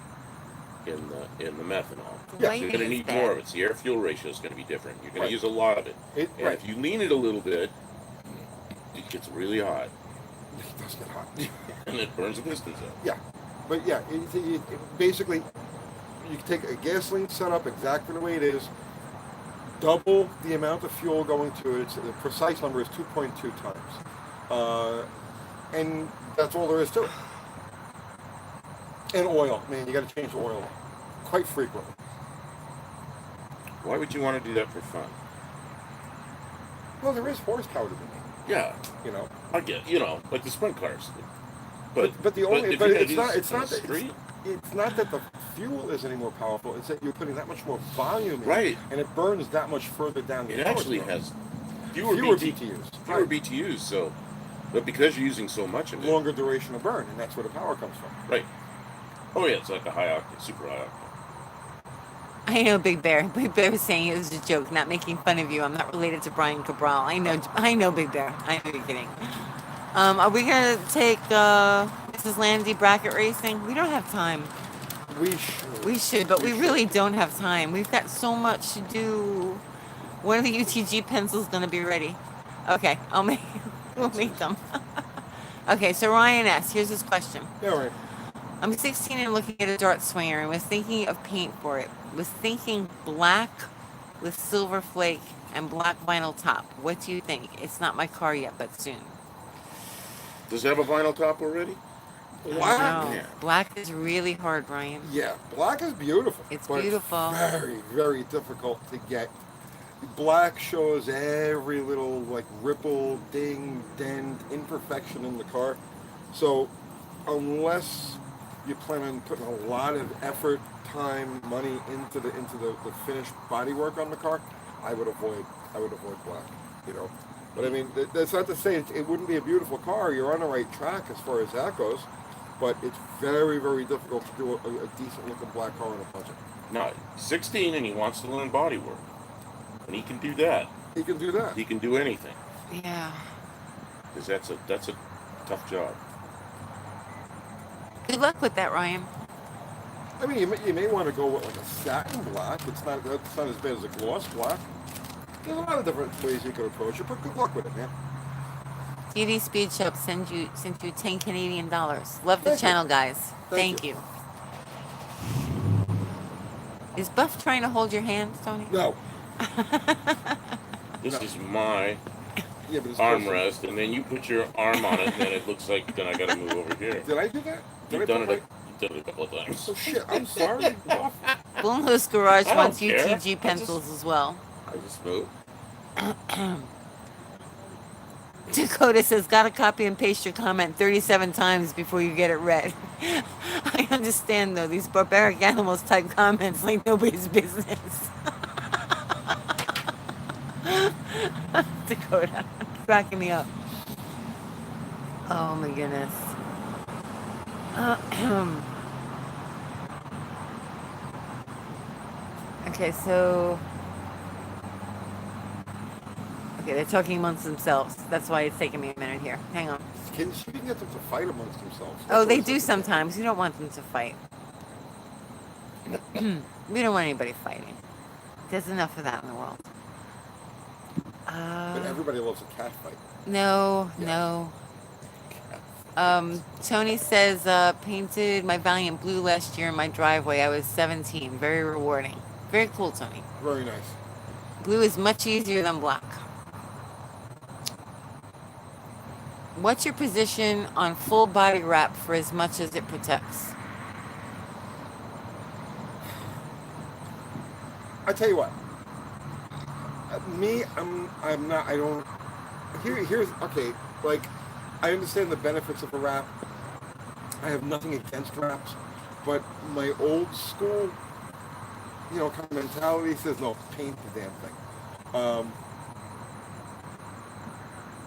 in the methanol. The Yeah, You're lighting going to is need bad. more of it. The air fuel ratio is going to be different. You're going Right. to use a lot of it. And Right. if you lean it a little bit, it gets really hot It does get hot. and it burns the pistons out. Yeah, but yeah, basically, you can take a gasoline setup exactly the way it is, double the amount of fuel going to it. The precise number is 2.2 times, and that's all there is to it. And oil, man, you got to change the oil quite frequently. Why would you want to do that for fun? Well, there is horsepower to be made, Yeah, you know. I get, like the sprint cars. But if it's you're not gonna it's do not this on that the street, it's not that the fuel is any more powerful. It's that you're putting that much more volume in, Right. and it burns that much further down the it power actually stroke. has fewer fewer BTUs. BTUs. Fewer Right. BTUs, so, but because you're using so much of it, Longer duration of burn, and that's where the power comes from. right? Oh yeah, it's like a high octane, super high octane. I know Big Bear. Big Bear was saying it was a joke, not making fun of you. I'm not related to Brian Cabral. I know Big Bear. I know you're kidding. Are we gonna take Mrs. Landy bracket racing? We don't have time. We should. We should, but we should. really don't have time. We've got so much to do. When are the UTG pencils gonna be ready? Okay, we'll make them. Okay, so Ryan S. Here's his question. Yeah, right. I'm 16 and looking at a Dart Swinger and was thinking of paint for it. Was thinking black with silver flake and black vinyl top. What do you think? It's not my car yet, but soon. Does it have a vinyl top already? Black? No, Yeah. black is really hard, Brian. Yeah, black is beautiful. It's but beautiful. Very, very difficult to get. Black shows every little like ripple, ding, dent, imperfection in the car. So unless you plan on putting a lot of effort, time, money into the finished bodywork on the car, I would avoid black. You know, but I mean that's not to say it wouldn't be a beautiful car. You're on the right track as far as that goes, but it's very, very difficult to do a decent looking black car on a budget. No, 16 and he wants to learn body work. And he can do that. He can do that. He can do anything. Yeah. Because that's a tough job. Good luck with that, Ryan. I mean, you may want to go with like a satin black. That's not as bad as a gloss black. There's a lot of different ways you could approach it, but good luck with it, man. TD Speed Shop sent you 10 Canadian dollars. Love the Thank you. channel, guys. Thank Thank you. Is Buff trying to hold your hands, Tony? No. This No. is my Yeah, but it's armrest, and then you put your arm on it, and then it looks like then I got to move over here. Did I do that? Did You've I done put it. You've done it a couple of times. Oh shit! I'm sorry. Bloomhouse Garage I don't wants care. UTG pencils as well. I just moved. Dakota says, gotta copy and paste your comment 37 times before you get it read. I understand though, these barbaric animals type comments like nobody's business. Dakota, cracking me up. Oh my goodness. Okay, so. Okay, they're talking amongst themselves. That's why it's taking me a minute here. Hang on. Can you can get them to fight amongst themselves? Oh, That's they always do something. sometimes. You don't want them to fight. We don't want anybody fighting. There's enough of that in the world. But everybody loves a cat fight. No, Yeah. no. Tony says, painted my Valiant blue last year in my driveway. I was 17. Very rewarding. Very cool, Tony. Very nice. Blue is much easier than black. What's your position on full body wrap for as much as it protects? I tell you what. Me, I'm not. I don't. Here's okay. Like, I understand the benefits of a wrap. I have nothing against wraps, but my old school, kind of mentality says no, paint the damn thing.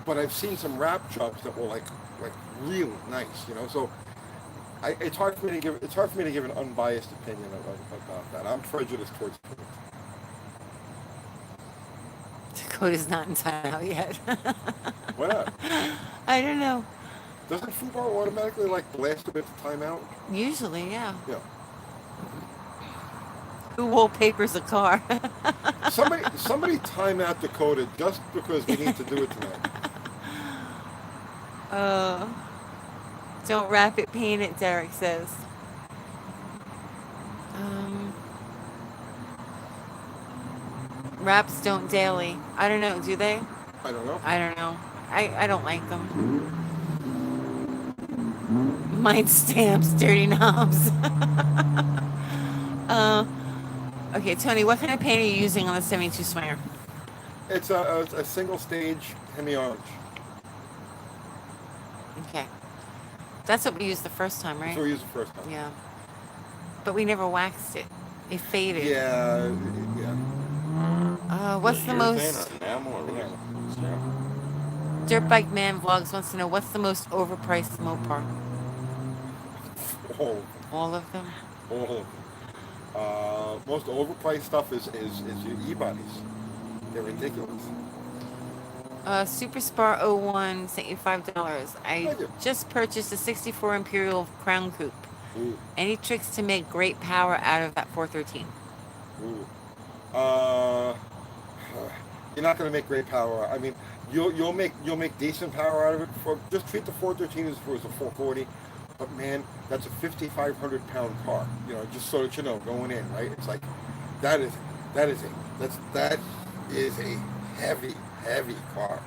But I've seen some wrap jobs that were like really nice, So it's hard for me to give an unbiased opinion about that. I'm prejudiced towards paint. Dakota's not in timeout yet. Why not? I don't know. Doesn't FUBAR automatically blast a bit to timeout? Usually, yeah. Yeah. Who wallpapers a car? Somebody time out Dakota just because we need to do it tonight. Don't wrap it, paint it, Derek says. Wraps don't daily. I don't know, do they? I don't know. I don't know. I don't like them. Mine stamps, dirty knobs. Okay, Tony, what kind of paint are you using on the 72 Swinger? It's a single stage Hemi orange. Okay. That's what we used the first time, right? That's what we used the first time. Yeah. But we never waxed it. It faded. Yeah. What's the most... Enamel or what? Dirt Bike Man Vlogs wants to know, what's the most overpriced Mopar? All All of them? of them. Most overpriced stuff is your e-bodies. They're ridiculous. Super Spar 01 sent you $5. I Thank you. just purchased a 64 Imperial Crown Coupe. Ooh. Any tricks to make great power out of that 413? Ooh. You're not going to make great power. I mean, you'll make decent power out of it. Just treat the 413 as a 440. But man, that's a 5,500 pound car. Just so that you know, going in, right? It's like that is a heavy car.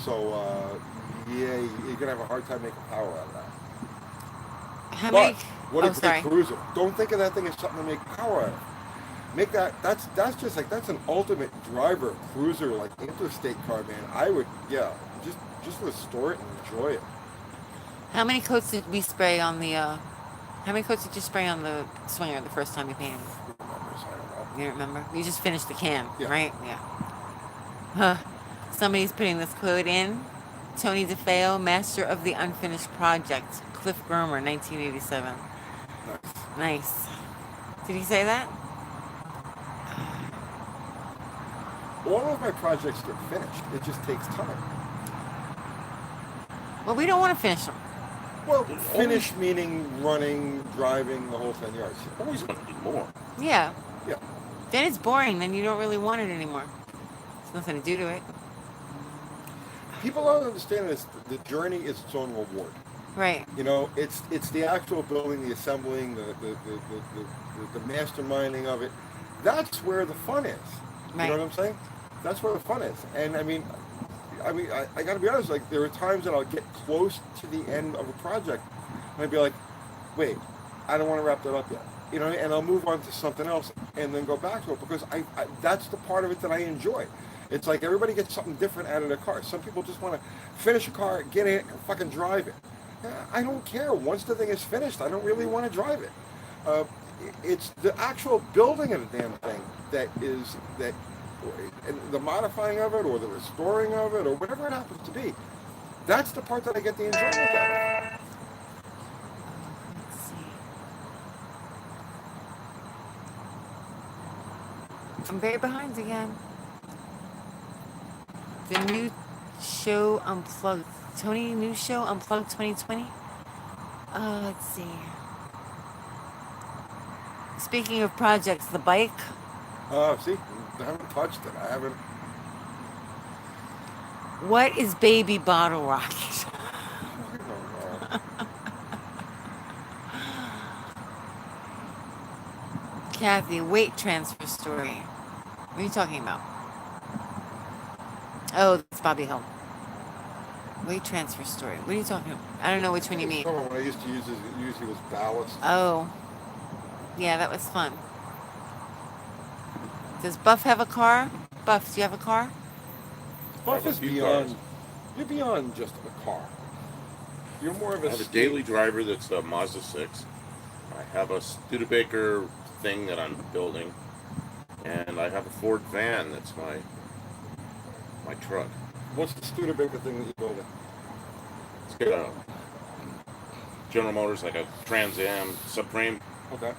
So yeah, you're gonna have a hard time making power out of that. How But many... what a Oh, great sorry. cruiser! Don't think of that thing as something to make power out of. Make that's just that's an ultimate driver cruiser, like interstate car, man. I would just restore it and enjoy it. How many coats did we spray on the... How many coats did you spray on the Swinger the first time you painted it? I don't know. You don't remember? You just finished the can, Yeah. right? Yeah. Huh. Somebody's putting this quote in. Tony DeFeo, master of the unfinished project. Cliff Gromer, 1987. Nice. Nice. Did he say that? All of my projects get finished. It just takes time. Well, we don't want to finish them. Well, finished meaning running, driving, the whole 10 yards. Always want to do more. Yeah. Yeah. Then it's boring. Then you don't really want it anymore. There's nothing to do to it. People don't understand this. The journey is its own reward. Right. It's the actual building, the assembling, the masterminding of it. That's where the fun is. Right. You know what I'm saying? That's where the fun is. And I got to be honest. There are times that I'll get close to the end of a project, and I'd be like, "Wait, I don't want to wrap that up yet." And I'll move on to something else, and then go back to it because I that's the part of it that I enjoy. It's like everybody gets something different out of their car. Some people just want to finish a car, get in it, and fucking drive it. I don't care. Once the thing is finished, I don't really want to drive it. It's the actual building of the damn thing that and the modifying of it, or the restoring of it, or whatever it happens to be. That's the part that I get the enjoyment out of. Let's see. I'm very behind again. The new show Unplugged. Tony, new show Unplugged 2020. Let's see. Speaking of projects, the bike. See, I haven't touched it. I haven't. What is baby bottle rocket? I don't know. Kathy, weight transfer story. What are you talking about? Oh, that's Bobby Hill. Weight transfer story. What are you talking about? I don't know which one you mean. When I used to use it, usually was ballast. Oh, yeah, that was fun. Does Buff have a car? Buff, do you have a car? Buff have a is few beyond. cars. You're beyond just a car. You're more of a. I have a daily driver that's a Mazda 6. I have a Studebaker thing that I'm building, and I have a Ford van that's my truck. What's the Studebaker thing that you're building? It's got a General Motors, like a Trans Am subframe, Okay.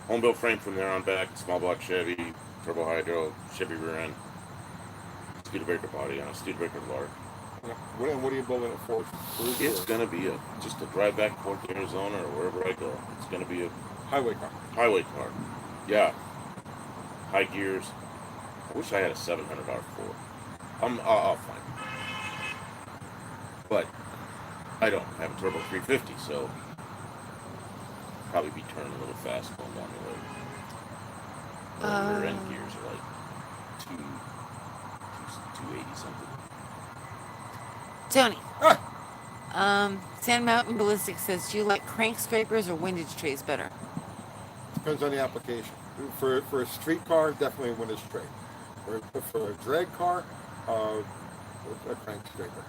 home built frame from there on back, small block Chevy, turbo hydro, Chevy rear end, Studebaker body on a Studebaker Lark. Yeah. What are you building it for? Cruise It's or gonna be just a drive back and forth to Arizona or wherever I go. It's gonna be a highway car. highway car. Yeah. High gears. I wish I had a $700 Ford. I'll find it. But I don't have a turbo 350, so probably be turning a little fast going down the road. The rear end gears are like 280 something. Tony. Ah, Sand Mountain Ballistic says, do you like crank scrapers or windage trays better? depends on the application. For a street car, definitely a windage tray. For a drag car, a crank scraper.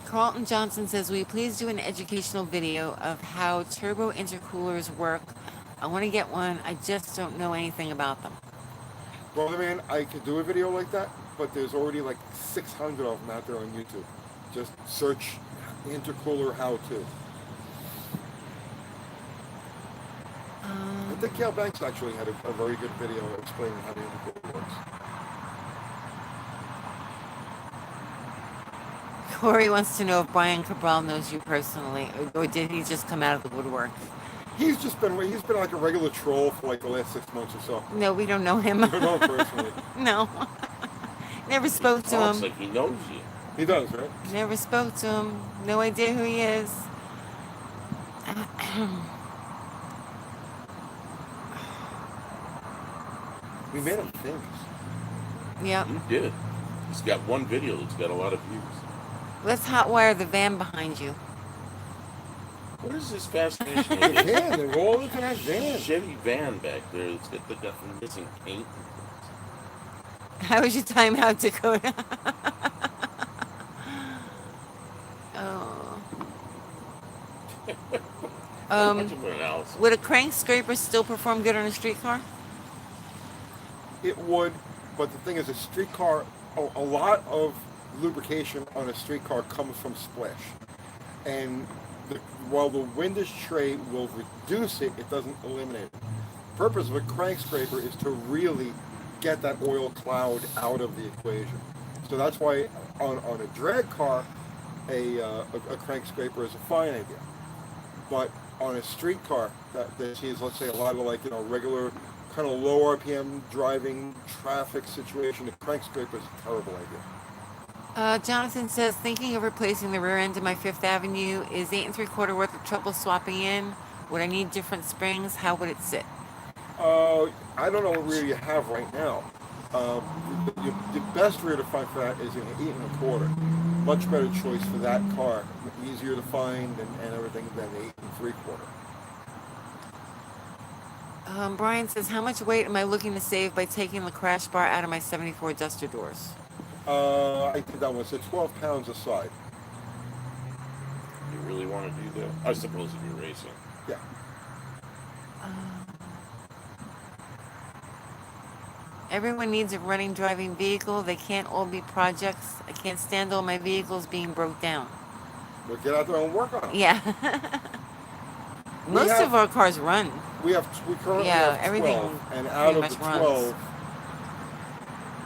Carlton Johnson says, will you please do an educational video of how turbo intercoolers work? I want to get one. I just don't know anything about them. Well, I mean, I could do a video like that, but there's already like 600 of them out there on YouTube. Just search intercooler how to. I think Cal Banks actually had a very good video explaining how the intercooler works. Corey wants to know if Brian Cabral knows you personally, or did he just come out of the woodwork? He's been like a regular troll for like the last 6 months or so. No, we don't know him. I don't know him personally. No. Never spoke to Talks him. like he knows you. He does, right? Never spoke to him. No idea who he is. We made him famous. Yep. You did. He's got one video that's got a lot of views. Let's hotwire the van behind you. What is this fascination The with this van, they're all into that van. Chevy van back there? It's got the missing paint. How was your time out, Dakota? Oh. Much of an analysis. Would a crank scraper still perform good on a street car? It would, but the thing is, a street car, a lot of lubrication on a street car comes from splash. And while the windage tray will reduce it, it doesn't eliminate it. The purpose of a crank scraper is to really get that oil cloud out of the equation. So that's why on a drag car, a crank scraper is a fine idea. But on a street car that sees, let's say, a lot of regular kind of low RPM driving traffic situation, a crank scraper is a terrible idea. Jonathan says, thinking of replacing the rear end of my Fifth Avenue. Is 8 3/4 worth of trouble swapping in? Would I need different springs? How would it sit? I don't know what rear you have right now. The best rear to find for that is an 8 1/4. Much better choice for that car. Easier to find and everything than the 8 3/4. Brian says, how much weight am I looking to save by taking the crash bar out of my 74 Duster doors? I did that one. Said 12 pounds a side. You really want to do that? I suppose if you're racing. Yeah. Everyone needs a running, driving vehicle. They can't all be projects. I can't stand all my vehicles being broke down. We'll get out there and work on it. Yeah. Most of our cars run. We currently Yeah, have 12, everything and out of pretty the much 12, runs.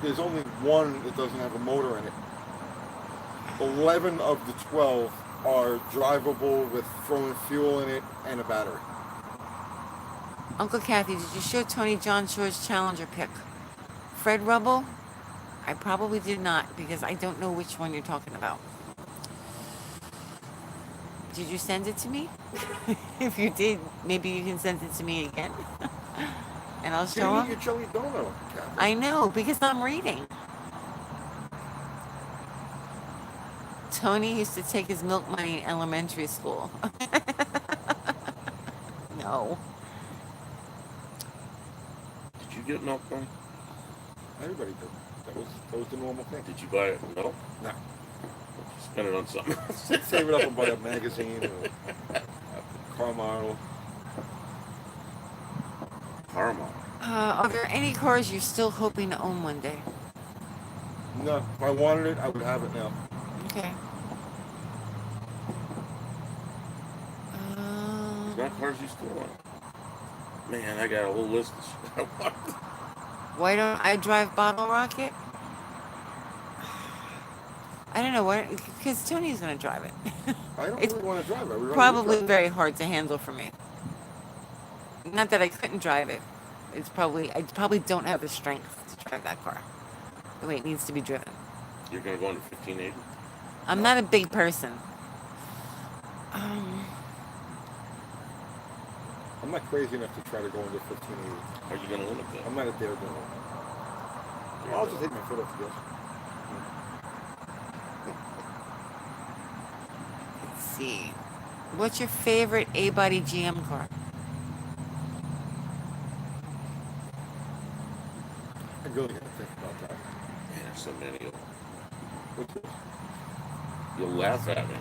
there's only one that doesn't have a motor in it. 11 of the 12 are drivable with throwing fuel in it and a battery. Uncle Kathy, did you show Tony John Shore's Challenger pick? Fred Rubble? I probably did not because I don't know which one you're talking about. Did you send it to me? If you did, maybe you can send it to me again. And I'll show You him. eat your chili donut, Kathy. I know, because I'm reading. Tony used to take his milk money in elementary school. No. Did you get milk money? Everybody did. That was the normal thing. Did you buy it? No. No. Spend it on something else. Save it up and buy a magazine or a car model. Paramount. Are there any cars you're still hoping to own one day? No, if I wanted it, I would have it now. Okay. Not cars you still want. Man, I got a whole list of shit I want. Why don't I drive Bottle Rocket? I don't know what, because Tony's gonna drive it. I don't It's really want to drive it. I would rather Probably drive it. very hard to handle for me. Not that I couldn't drive it. I probably don't have the strength to drive that car the way it needs to be driven. You're gonna go into 1580? I'm not a big person. I'm not crazy enough to try to go into 1580. Are you gonna limit that? I'm not a daredevil. I'll just take my foot off the gas. Let's see. What's your favorite A-body GM car? I really got to think about that. Man, there's so many of them. What's this? You'll laugh at me.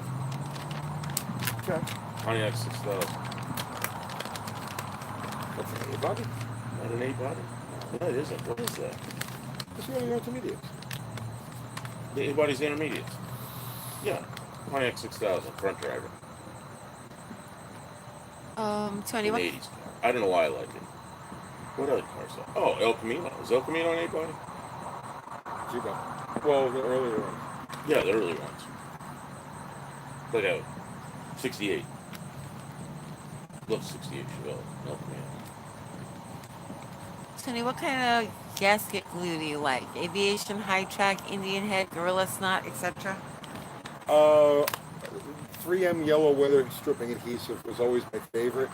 Okay. Pontiac 6000. What's an A-body? Not an 8-body? No, it isn't. What is that? It's one of your intermediates. The 8-body's intermediates. Yeah. Pontiac 6000, front driver. Tony, An what? 80s car. I don't know why I like it. What other cars? Oh, El Camino. Is El Camino an 8-body? G-Body. Well, the earlier ones. Yeah, the early ones. Like a 68. Love 68 Chevelle. El Camino. Tony, what kind of gasket glue do you like? Aviation, high track, Indian head, gorilla snot, etc.? 3M yellow weather stripping adhesive was always my favorite.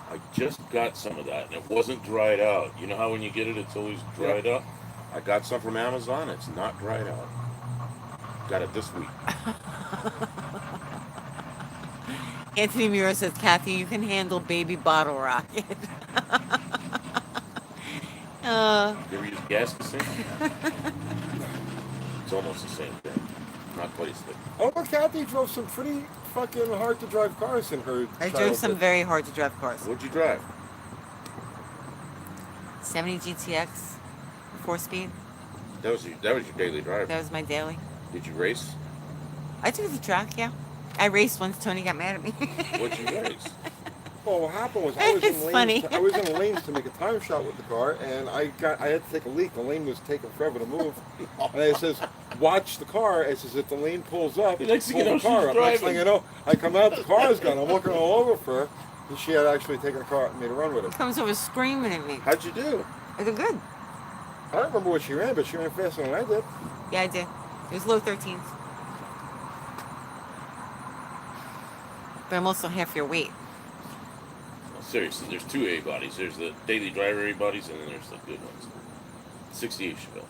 I just got some of that, and it wasn't dried out. You know how when you get it, it's always dried up? I got some from Amazon. It's not dried out. Got it this week. Anthony Mura says, Kathy, you can handle baby bottle rocket. You ever use gas casing? It's almost the same thing. Not quite as thick. Oh, but Kathy drove some pretty fucking hard to drive cars in her I drove some childhood. very hard to drive cars. What'd you drive? 70 GTX, 4-speed. That was your daily drive. That was my daily. Did you race? I took it to the track, yeah. I raced once. Tony got mad at me. What'd you race? Well, what happened was I was It's in funny. lanes. I was in lanes to make a time shot with the car, and I had to take a leak. The lane was taking forever to move, and it says, "Watch the car." It says, "If the lane pulls up, The next thing pull you know, the car she's up." Next thing driving. you know, I come out, the car is gone. I'm looking all over for her, and she had actually taken the car out and made a run with it. Comes over screaming at me. How'd you do? I did good. I don't remember what she ran, but she ran faster than I did. Yeah, I did. It was low 13s. But I'm also half your weight. Well, seriously, there's two A bodies. There's the daily driver A bodies, and then there's the good ones. 68 Chevelle.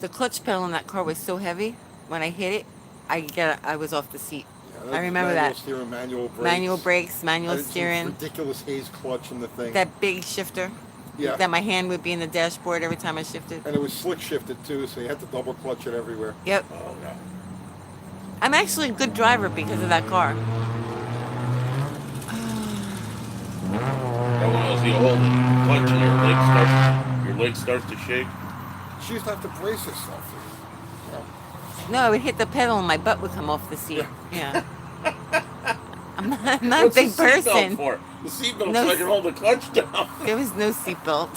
The clutch pedal in that car was so heavy. When I hit it, I was off the seat. Yeah, I remember manual that. steering, manual brakes. Manual brakes, I manual had some steering. ridiculous haze clutch in the thing. That big shifter. Yeah. That my hand would be in the dashboard every time I shifted. And it was slick shifted too, so you had to double clutch it everywhere. Yep. Oh yeah. I'm actually a good driver because of that car. That one was the old clutch and your leg starts to shake. She used to have to brace herself. No, I would hit the pedal and my butt would come off the seat. Yeah. I'm not a What's big the seatbelt person. for? The seatbelt's No. so I can hold the clutch down. There was no seatbelt.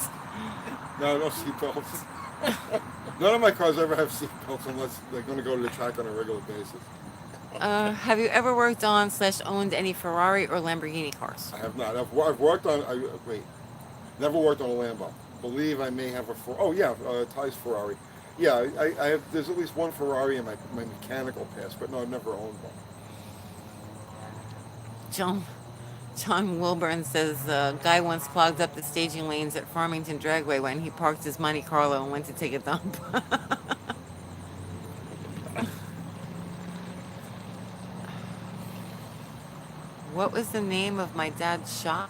No seatbelts. None of my cars ever have seatbelts unless they're going to go to the track on a regular basis. Have you ever worked on / owned any Ferrari or Lamborghini cars? I have not. I've worked on. Never worked on a Lambo. Believe I may have a. Ty's Ferrari. Yeah, I have. There's at least one Ferrari in my mechanical past, but no, I've never owned one. John Wilburn says guy once clogged up the staging lanes at Farmington Dragway when he parked his Monte Carlo and went to take a dump. What was the name of my dad's shop?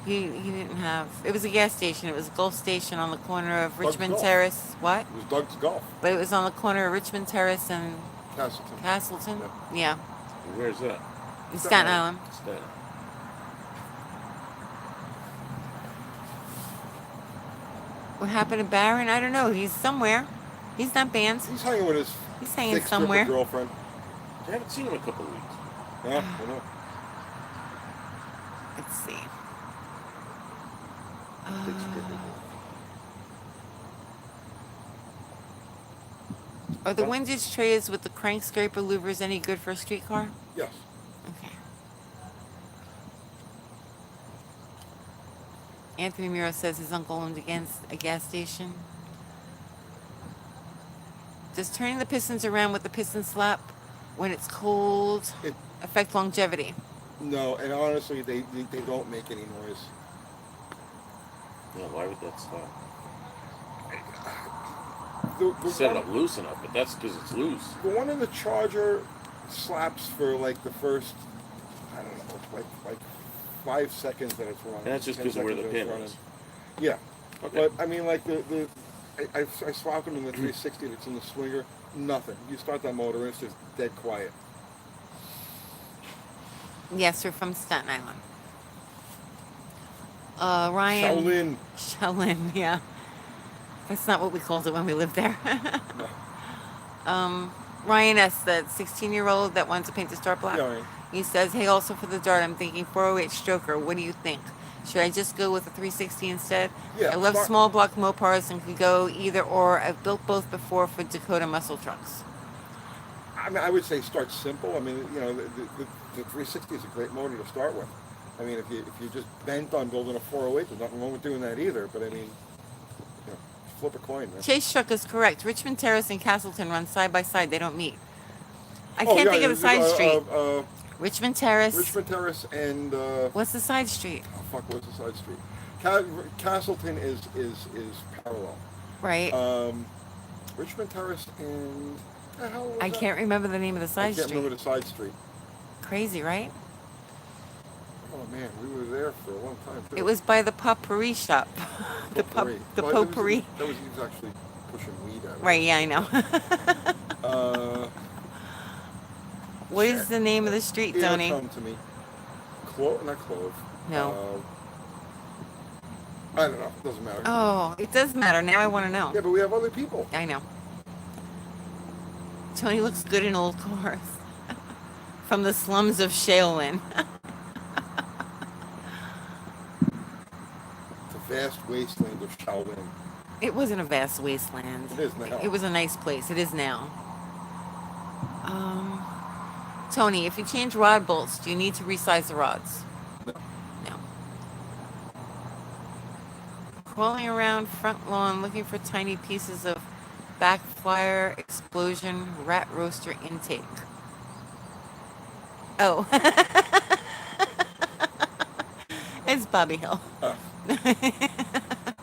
He didn't have. It was a gas station. It was a Gulf station on the corner of Doug's Richmond Golf. Terrace. What? It was Doug's Golf, But it was on the corner of Richmond Terrace and Castleton. Castleton. Yeah, Where's that? in Staten Island. Staten. What happened to Barron? I don't know. He's somewhere. He's not banned. He's hanging with his He's hanging thick stripper somewhere. girlfriend. I haven't seen him in a couple of weeks. Yeah, I know. Let's see. Big stripper. Are the windage trays with the crank scraper louvers any good for a street car? Yes. Okay. Anthony Miro says his uncle owned a gas station. Does turning the pistons around with the piston slap when it's cold It- affect longevity? No, and honestly, they don't make any noise. Yeah, why would that stop? The Set it one- up loose enough, but that's because it's loose. The one in the Charger slaps for like the first, I don't know, like 5 seconds that it's running. And that's just 10 because of where the seconds that pin it's is. running. Yeah, Okay. but I mean, like I swapped them in the 360 that's in the Swinger. Nothing. You start that motor and it's just dead quiet. Yes, we're from Staten Island. Ryan. Shaolin, yeah. That's not what we called it when we lived there. Ryan S., that 16-year-old that wanted to paint the start block. Yeah, right. He says, hey, also for the Dart, I'm thinking 408 stroker. What do you think? Should I just go with a 360 instead? Yeah, I love start- small block Mopars and could go either or. I've built both before for Dakota muscle trucks. I mean, I would say start simple. I mean, you know, the 360 is a great motor to start with. I mean, if you're just bent on building a 408, there's nothing wrong with doing that either. But I mean, you know, flip a coin, man. Chase Truck is correct. Richmond Terrace and Castleton run side by side. They don't meet. I Oh, can't yeah, think of the side street. Richmond Terrace. Richmond Terrace and What's the side street? what's the side street? Castleton is parallel. Right. Richmond Terrace and the hell was I that? can't remember the name of the I side can't street. remember the side street. Crazy, right? Oh man, we were there for a long time too. It was by the potpourri shop. the Potpourri. the Well, potpourri. He was actually pushing weed out. Right, yeah, I know. What is shit. the name of the street, It'll Tony? come to me. Not Clove. No. I don't know. It doesn't matter. Oh, it does matter. Now I want to know. Yeah, but we have other people. I know. Tony looks good in old cars. From the slums of Shaolin. It's a vast wasteland of Shaolin. It wasn't a vast wasteland. It is now. It was a nice place. It is now. Tony, if you change rod bolts, do you need to resize the rods? No. No. Crawling around front lawn looking for tiny pieces of backfire explosion rat roaster intake. Oh. It's Bobby Hill.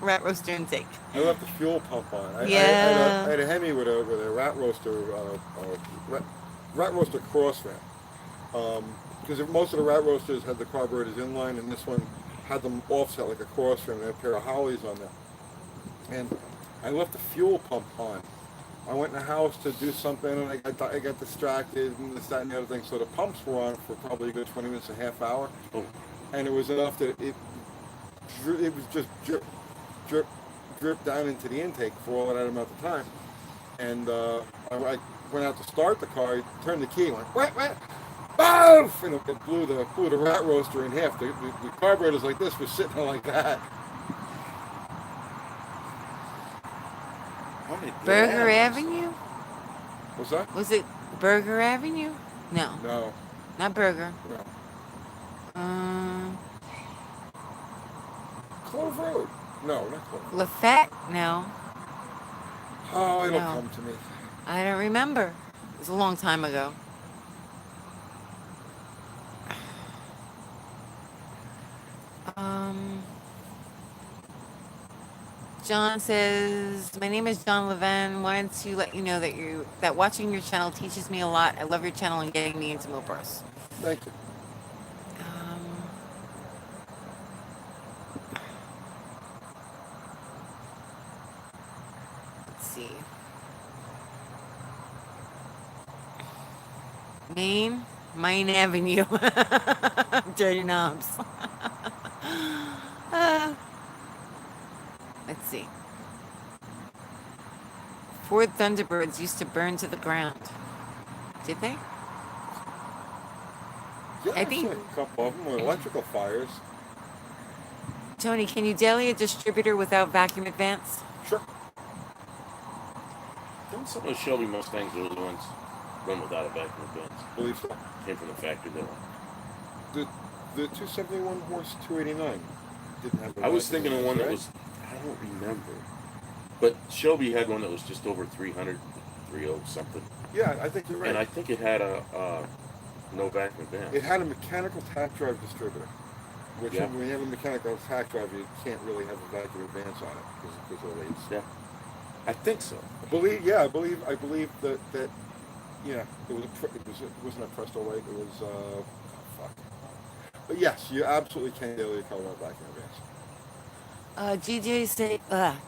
Rat roaster intake. I left the fuel pump on. I Yeah. had a Hemi with a rat roaster cross ramp. Because most of the rat roasters had the carburetors inline, and this one had them offset like a cross frame. They had a pair of Hollies on there. And I left the fuel pump on. I went in the house to do something, and I got distracted, and this, that, and the other thing. So the pumps were on for probably a good 20 minutes, a half hour. Oh, And it was enough that it was just drip down into the intake for all that amount of time. And I went out to start the car, I turned the key, went wet, boof, and it blew the rat roaster in half. The carburetors like this was sitting there like that. how many Burger gas? Avenue? What's that? Was it Burger Avenue? No, No, not Burger. no. Clove Road? No, not Clove. Lafette? No, Oh, it'll No. come to me. I don't remember. It was a long time ago. John says, "My name is John Levin. Wanted to let you know that watching your channel teaches me a lot. I love your channel and getting me into mopars." Thank you. Let's see. Main Avenue. Dirty knobs. Let's see. Ford Thunderbirds used to burn to the ground. Did they? Yeah, I think- actually, a couple of them were electrical fires. Tony, can you daily a distributor without vacuum advance? Sure. Didn't some of the Shelby Mustangs, those ones, run without a vacuum advance? Believe so. Came from the factory, they were. The 271 horse 289 didn't have. I was thinking of one that right? was, I don't remember. But Shelby had one that was just over 300, 30 something. Yeah, I think you're right. And I think it had a no vacuum advance. It had a mechanical tack drive distributor, which Yeah. when you have a mechanical tack drive, you can't really have a vacuum advance on it because of the leads. Yeah. I think so. I believe that yeah, it wasn't a Presto Light. It was fuck. But yes, you absolutely can daily car without vacuum advance.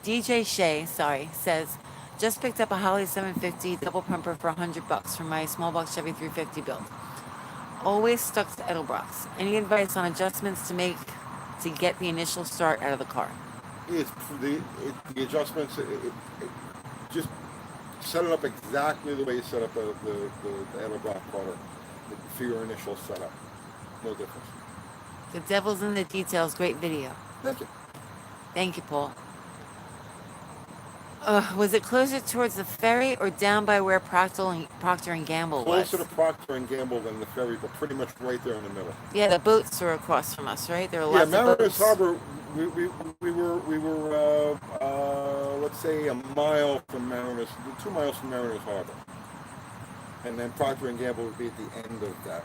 DJ Shay, says, just picked up a Holly 750 double pumper for $100 for my small box Chevy 350 build. Always stuck to Edelbrock's. Any advice on adjustments to make to get the initial start out of the car? It's the adjustments. Just set it up exactly the way you set up the Edelbrock motor for your initial setup. No difference. The devil's in the details. Great video. Thank you. Thank you, Paul. Was it closer towards the ferry or down by where Procter and Gamble was? Closer to Procter and Gamble than the ferry, but pretty much right there in the middle. Yeah, the boats are across from us, right? There are Yeah, lots of Mariners boats. Harbor. We were let's say a mile from Mariners, 2 miles from Mariners Harbor, and then Procter and Gamble would be at the end of that.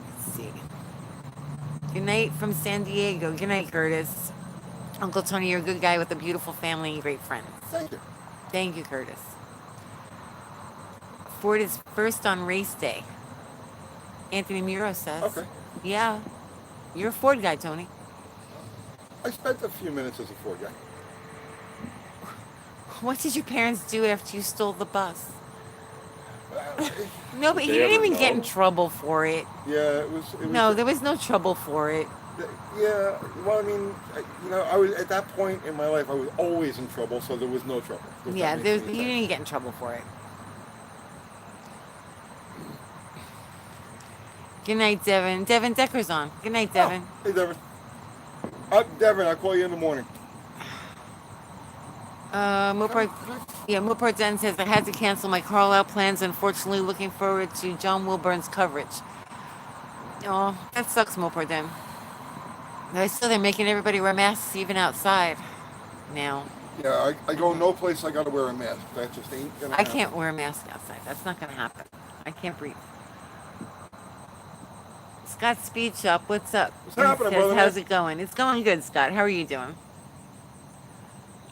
Let's see. Good night from San Diego. Good night, Curtis. Uncle Tony, you're a good guy with a beautiful family and great friends. Thank you. Thank you, Curtis. Ford is first on race day. Anthony Muro says. Okay. Yeah. You're a Ford guy, Tony. I spent a few minutes as a Ford guy. What did your parents do after you stole the bus? Well, No, but Did he they didn't ever even get in know? trouble for it. yeah, it was. No, there was no trouble for it. Yeah, well, I mean, I was at that point in my life. I was always in trouble, so there was no trouble. if Yeah, that he makes any sense. didn't get in trouble for it. Good night, Devin. Devin Decker's on. Good night, Devin. Oh, hey, Devin. Devin, I'll call you in the morning. Mopar Den says, I had to cancel my Carlisle plans. Unfortunately, looking forward to John Wilburn's coverage. Oh, that sucks, Mopar Den. They're making everybody wear masks even outside now. Yeah, I go no place. I gotta wear a mask. That just ain't gonna I happen. can't wear a mask outside. That's not going to happen. I can't breathe. Scott Speed Shop, what's up? What's happening, Says, brother? how's it going? It's going good, Scott. How are you doing?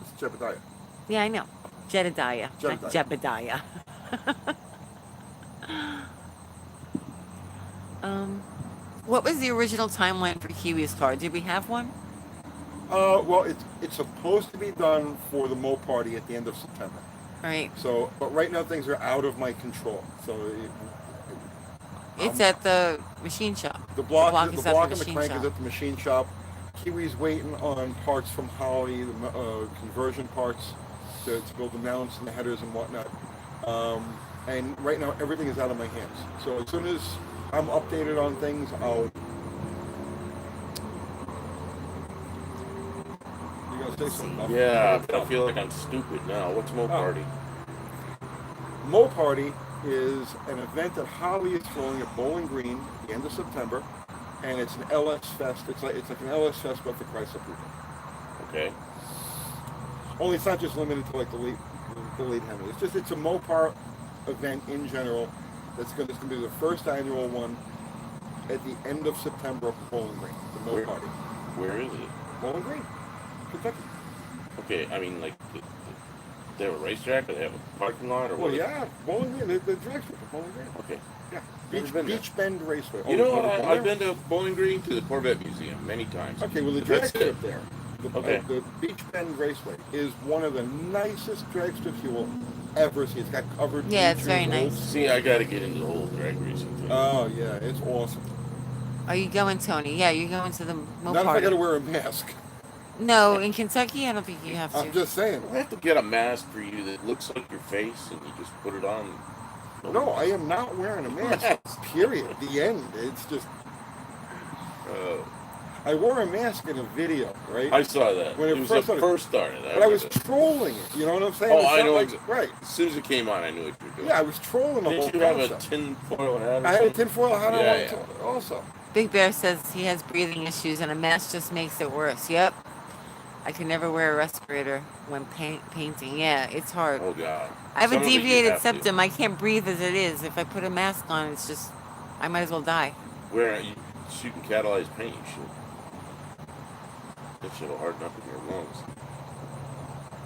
It's Jebediah. Yeah, I know. Jedediah, not Jedediah. Jebediah. um, what was the original timeline for Kiwi's car? Did we have one? Well, it's supposed to be done for the Mo party at the end of September. All right. So, but right now things are out of my control. So, It's at the machine shop. the block is and at the machine crank shop. is at the machine shop. Kiwi's waiting on parts from Holly, the conversion parts to build the mounts and the headers and whatnot. And right now everything is out of my hands. So as soon as I'm updated on things, I'll. You gonna say something? Yeah, I feel like I'm stupid now. What's Mo Party? Mo Party is an event that Holly is throwing at Bowling Green at the end of September, and it's an LS Fest. It's like an LS Fest but for Chrysler people. Okay. Only it's not just limited to like the late Henry. It's a Mopar event in general. It's gonna be the first annual one at the end of September at Bowling Green. The Mo Party. Where is it? Bowling Green, Kentucky. Okay, I mean, like, they have a racetrack or they have a parking lot or Well, what? yeah, Bowling Green. The drag strip of Bowling Green. Okay. Yeah, Never been there. Beach Bend Raceway. You know, Bowling I've Green? been to Bowling Green to the Corvette Museum many times. Okay, well the drag That's strip it. there, Okay. the Beach Bend Raceway is one of the nicest drag strips you will ever see. It's got covered. Yeah, it's very bleachers, nice. See, I got to get into the whole drag racing thing. Oh yeah, it's awesome. Are you going, Tony? Yeah, you're going to the Mo Not if I party. got to wear a mask. No, in Kentucky, I don't think you have to. I'm just saying. I have to get a mask for you that looks like your face and you just put it on. No, I am not wearing a mask. Period. The end. It's just. I wore a mask in a video, right? I saw that. When it was first the started. first started. But I was remember that. trolling it. You know what I'm saying? Oh, It's I not know. like- right. As soon as it came on, I knew what you were doing. Yeah, I was trolling the whole Didn't you have a concept. tinfoil hat? Or I had a something? tinfoil hat on Yeah, also. Big Bear says he has breathing issues and a mask just makes it worse. Yep. I can never wear a respirator when painting. Yeah, it's hard. Oh God. I have Some a of it you deviated have to. septum. I can't breathe as it is. If I put a mask on, it's just, I might as well die. Where you shooting catalyzed paint, you should. That shit'll harden up in your lungs.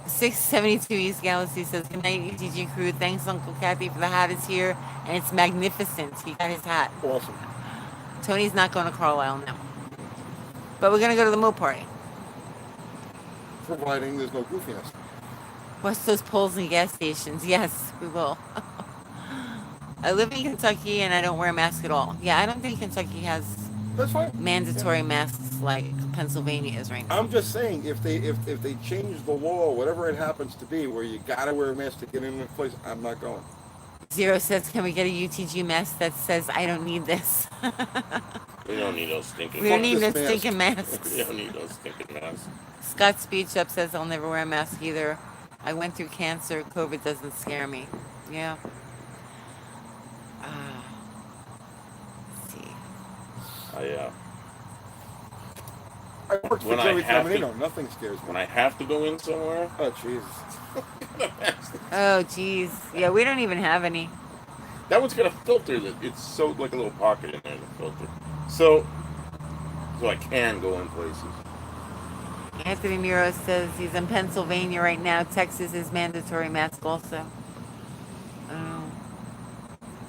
672 East Galaxy says, good night, ETG crew. Thanks, Uncle Kathy, for the hat is here, and it's magnificent. He got his hat. Awesome. Tony's not going to Carlisle now. But we're going to go to the Mo party. Providing there's no goofiness. What's those poles and gas stations? Yes, we will. I live in Kentucky, and I don't wear a mask at all. Yeah, I don't think Kentucky has That's fine. mandatory masks like Pennsylvania is right now. I'm just saying, if they change the law, whatever it happens to be, where you gotta wear a mask to get in a place, I'm not going. Zero says, can we get a UTG mask that says, I don't need this? We don't need those stinking. We don't Fuck need this those mask. stinking masks. We don't need those stinking masks. Scott Speech Up says, I'll never wear a mask either. I went through cancer. COVID doesn't scare me. Yeah. Let's see. I worked for When I Jerry have to- Caminino. Nothing scares me. When I have to go in somewhere, Oh Jesus. Oh, geez. Yeah, we don't even have any. that one's got a filter that it's so like a little pocket in there, the filter. So I can go in places. Anthony Miro says he's in Pennsylvania right now. Texas is mandatory mask also. Oh.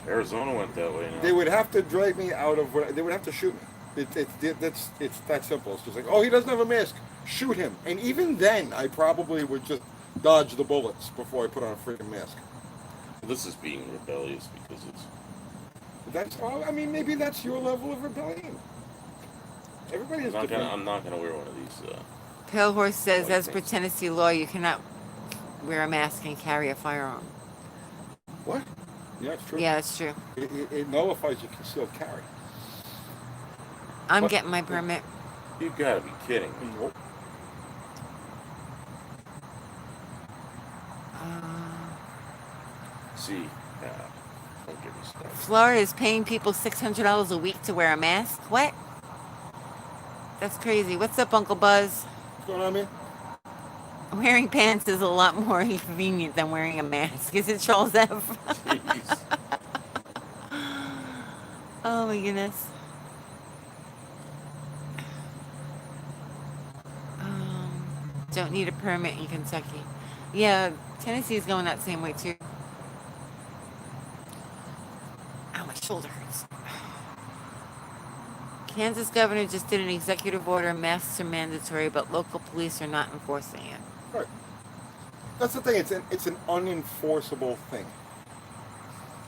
Arizona went that way now. They would have to drag me out of. They would have to shoot me. It's that simple. It's just like, oh, he doesn't have a mask. Shoot him. And even then, I probably would just dodge the bullets before I put on a freaking mask. This is being rebellious because it's. That's all. I mean, maybe that's your level of rebellion. Everybody is different. I'm not gonna wear one of these. Pale Horse says, Like as per things. Tennessee law, you cannot wear a mask and carry a firearm. What? Yeah, it's true. Yeah, that's true. It nullifies your concealed carry. I'm What? getting my permit. You gotta be kidding me. Nope. See, don't get me started. Florida is paying people $600 a week to wear a mask. What? That's crazy. What's up, Uncle Buzz? What's going on, man? Wearing pants is a lot more convenient than wearing a mask. Is it, Charles F? Jeez. Oh my goodness. Don't need a permit in Kentucky. Yeah, Tennessee's going that same way too. Ow, my shoulder hurts. Kansas governor just did an executive order. Masks are mandatory, but local police are not enforcing it. Right. That's the thing. It's an unenforceable thing.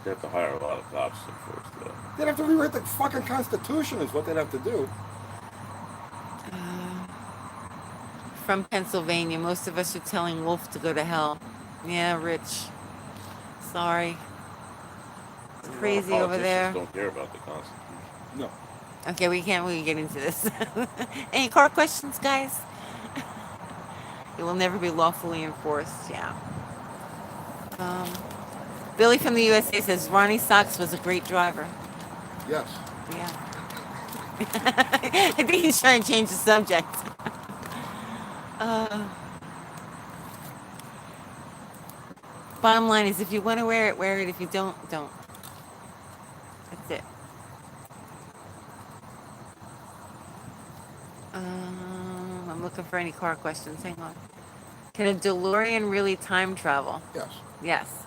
They have to hire a lot of cops to enforce that. They'd have to rewrite the fucking Constitution. Is what they'd have to do. From Pennsylvania, most of us are telling Wolf to go to hell. Yeah, Rich. Sorry. It's crazy A lot of over there. politicians don't care about the Constitution. No. Okay, we can't really get into this. Any car questions, guys? It will never be lawfully enforced. Yeah. Billy from the USA says Ronnie Socks was a great driver. Yes. Yeah. I think he's trying to change the subject. Bottom line is, if you want to wear it, wear it. If you don't, don't. That's it. I'm looking for any car questions. Hang on. Can a DeLorean really time travel? Yes. Yes.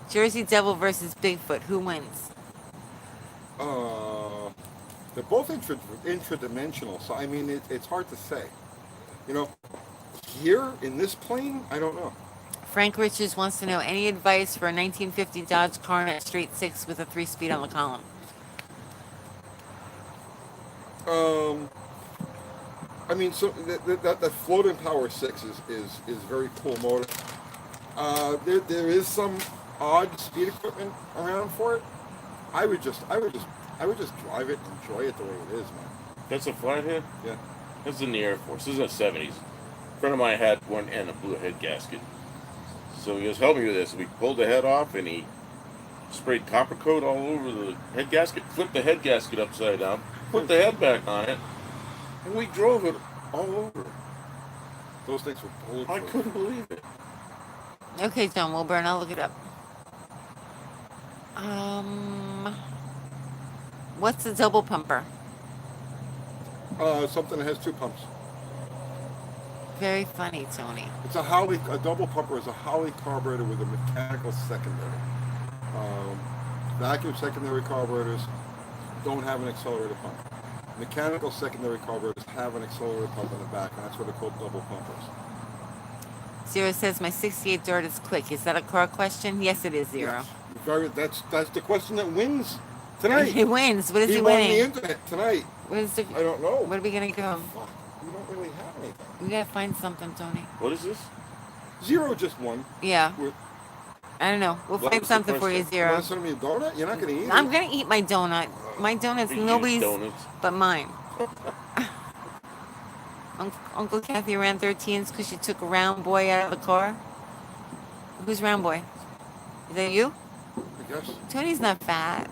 Jersey Devil versus Bigfoot. Who wins? They're both intradimensional, so I mean it's hard to say. You know, here in this plane, I don't know. Frank Richards wants to know any advice for a 1950 Dodge Coronet Straight 6 with a 3-speed on the column. I mean, so that floating power 6 is very cool motor. There is some odd speed equipment around for it. I would just drive it and enjoy it the way it is, man. That's a flathead? Yeah. That's in the Air Force. This is in the 70s. A friend of mine had one and a blue head gasket. So he goes, help me with this. We pulled the head off and he sprayed copper coat all over the head gasket, flipped the head gasket upside down, put the head back on it, and we drove it all over. Those things were bulletproof. I couldn't believe it. Okay, John Wilburn, I'll look it up. What's a double pumper? Something that has 2 pumps. Very funny, Tony. It's a double pumper is a Holley carburetor with a mechanical secondary. Vacuum secondary carburetors don't have an accelerator pump. Mechanical secondary carburetors have an accelerator pump in the back, and that's what they're called double pumpers. Zero says my 68 Dart is quick. Is that a car question? Yes, it is, Zero. Yes. That's the question that wins tonight. He wins. What is he He won winning? the internet tonight. What is the, I don't know. What are we gonna go? Fuck, we don't really have anything. We gotta find something, Tony. What is this? Zero just won. Yeah. With, I don't know. We'll What find was the something for you, question? you Zero. want to send me a donut? You're not going to eat I'm it. gonna eat my donut. My donut's Big huge nobody's donuts. but mine. Uncle Kathy ran 13s because she took a round boy out of the car. Who's round boy? Is that you? I guess. Tony's not fat.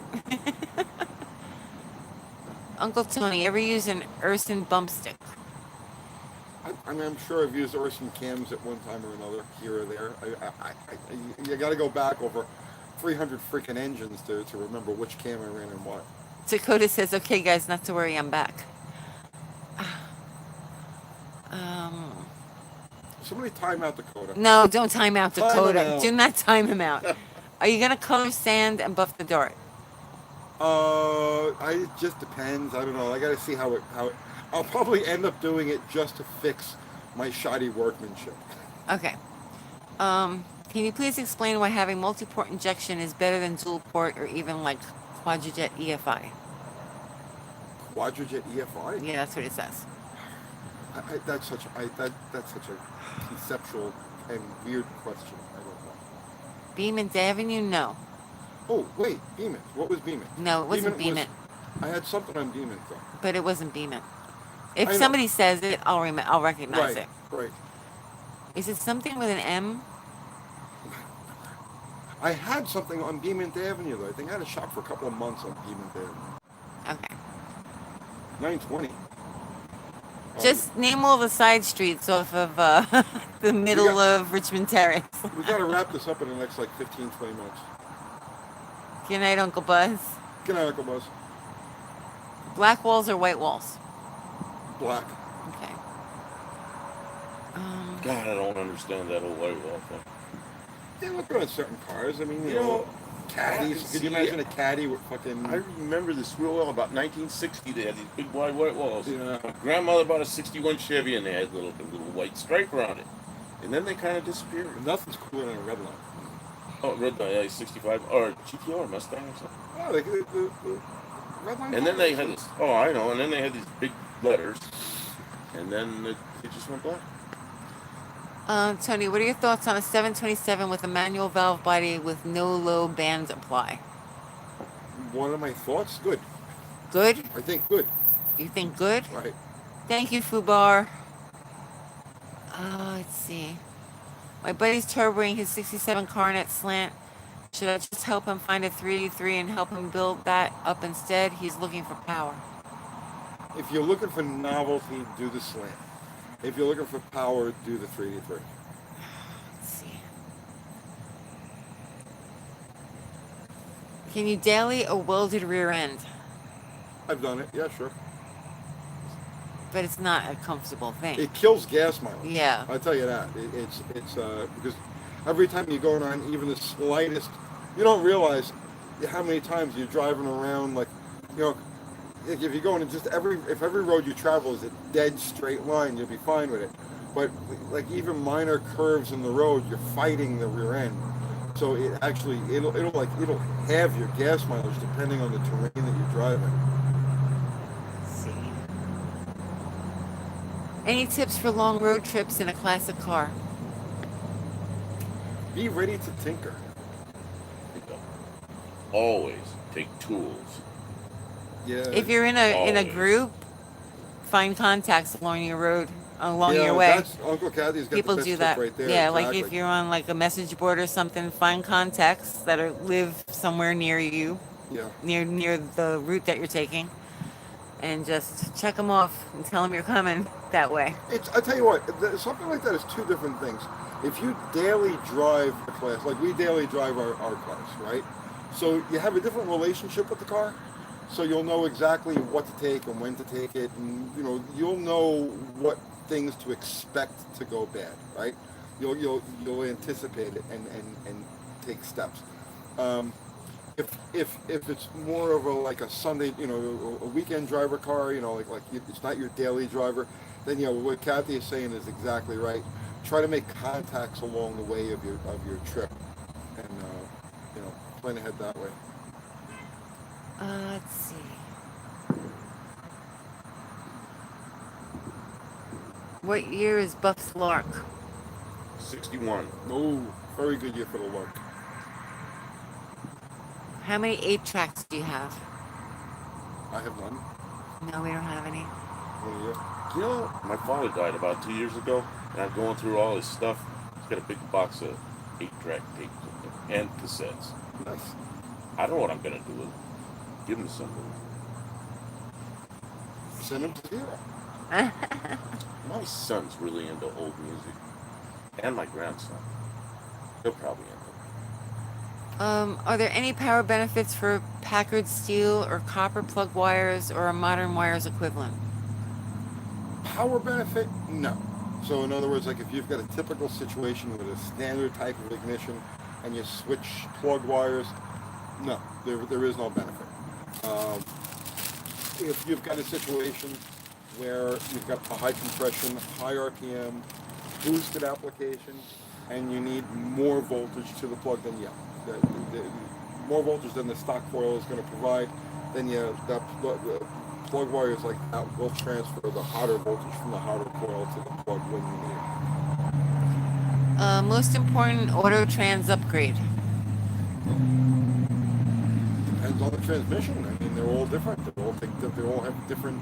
Uncle Tony, ever use an Urson bump stick? I mean, I'm sure I've used Urson cams at one time or another, here or there. You got to go back over 300 freaking engines to remember which cam I ran and what. Dakota says, okay, guys, not to worry, I'm back. Somebody time out Dakota. No, don't time out Time him Dakota. out. Do not time him out. Are you going to color sand and buff the dart? It just depends. I don't know. I got to see how it. I'll probably end up doing it just to fix my shoddy workmanship. Okay. Can you please explain why having multi-port injection is better than dual port or even like Quadrajet EFI? Quadrajet EFI? Yeah, that's what it says. That's such a conceptual and weird question. I don't know. Beeman Avenue? No. Oh wait, Beeman. What was Beeman? No, it wasn't Beeman Beeman. I had something on Beeman though. But it wasn't Beeman. If I know. somebody says it, I'll recognize Right, it. right. Is it something with an M? I had something on Beeman Avenue though. I think I had a shop for a couple of months on Beeman Avenue. Okay. 920. Just name all the side streets off of the middle of Richmond Terrace. We got to wrap this up in the next like 15, 20 minutes. Good night, Uncle Buzz. Good night, Uncle Buzz. Black walls or white walls? Black. Okay. God, I don't understand that whole white wall thing. They look good on certain cars. I mean, you You know, know, caddies. Could you see, imagine a caddy with fucking? I remember this real well. About 1960, they had these big wide white walls. Yeah. My grandmother bought a '61 Chevy, and they had a little white stripe around it. And then they kind of disappeared. Nothing's cooler than a red line. Oh, red line, 65 or GTO or Mustang or something. Oh, the red line. And then they had this. Oh, I know. And then they had these big letters, and then it just went black. Tony, what are your thoughts on a 727 with a manual valve body with no low bands apply? One of my thoughts. Good. Good? I think good. You think good? Right. Thank you, Fubar. Let's see. My buddy's turboing his 67 Coronet slant. Should I just help him find a 383 and help him build that up instead? He's looking for power. If you're looking for novelty, do the slant. If you're looking for power, do the 383. Let's see. Can you daily a welded rear end? I've done it. Yeah, sure. But it's not a comfortable thing. It kills gas mileage. Yeah. I'll tell you that. It's because every time you go on even the slightest, you don't realize how many times you're driving around like, you know, like if you're going in just if every road you travel is a dead straight line, you'll be fine with it. But like even minor curves in the road, you're fighting the rear end. So it actually it'll have your gas mileage depending on the terrain that you're driving. Let's see. Any tips for long road trips in a classic car? Be ready to tinker. Always take tools. Yeah. If you're in a Always. group, find contacts along your road, along your way. That's Uncle Kathy's got People the best do tip that. right there. Yeah, like if exactly. you're on like a message board or something, find contacts that live somewhere near you, Yeah. near the route that you're taking, and just check them off and tell them you're coming that way. I tell you what, something like that is two different things. If you daily drive a class, like we daily drive our cars, right? So you have a different relationship with the car. So you'll know exactly what to take and when to take it, and you'll know what things to expect to go bad, right? You'll anticipate it and take steps. If it's more of a Sunday, a weekend driver car, like it's not your daily driver, then what Kathy is saying is exactly right. Try to make contacts along the way of your trip, and plan ahead that way. Let's see. What year is Buff's Lark? 61. Oh, very good year for the Lark. How many 8-tracks do you have? I have none. No, we don't have any. One year. You know, my father died about 2 years ago, and I'm going through all his stuff. He's got a big box of 8-track tapes and cassettes. Nice. I don't know what I'm going to do with them. Give them to somebody. Send him to zero. My son's really into old music, and my grandson. He'll probably end up. Are there any power benefits for Packard steel or copper plug wires or a modern wires equivalent? Power benefit? No. So in other words, like if you've got a typical situation with a standard type of ignition and you switch plug wires, no, there is no benefit. If you've got a situation where you've got a high compression, high RPM, boosted application, and you need more voltage to the plug, then yeah, the more voltage than the stock coil is going to provide, then yeah, the plug wires like that will transfer the hotter voltage from the hotter coil to the plug when you need it. Most important auto trans upgrade. Depends on the transmission. I mean, they're all different. They all have different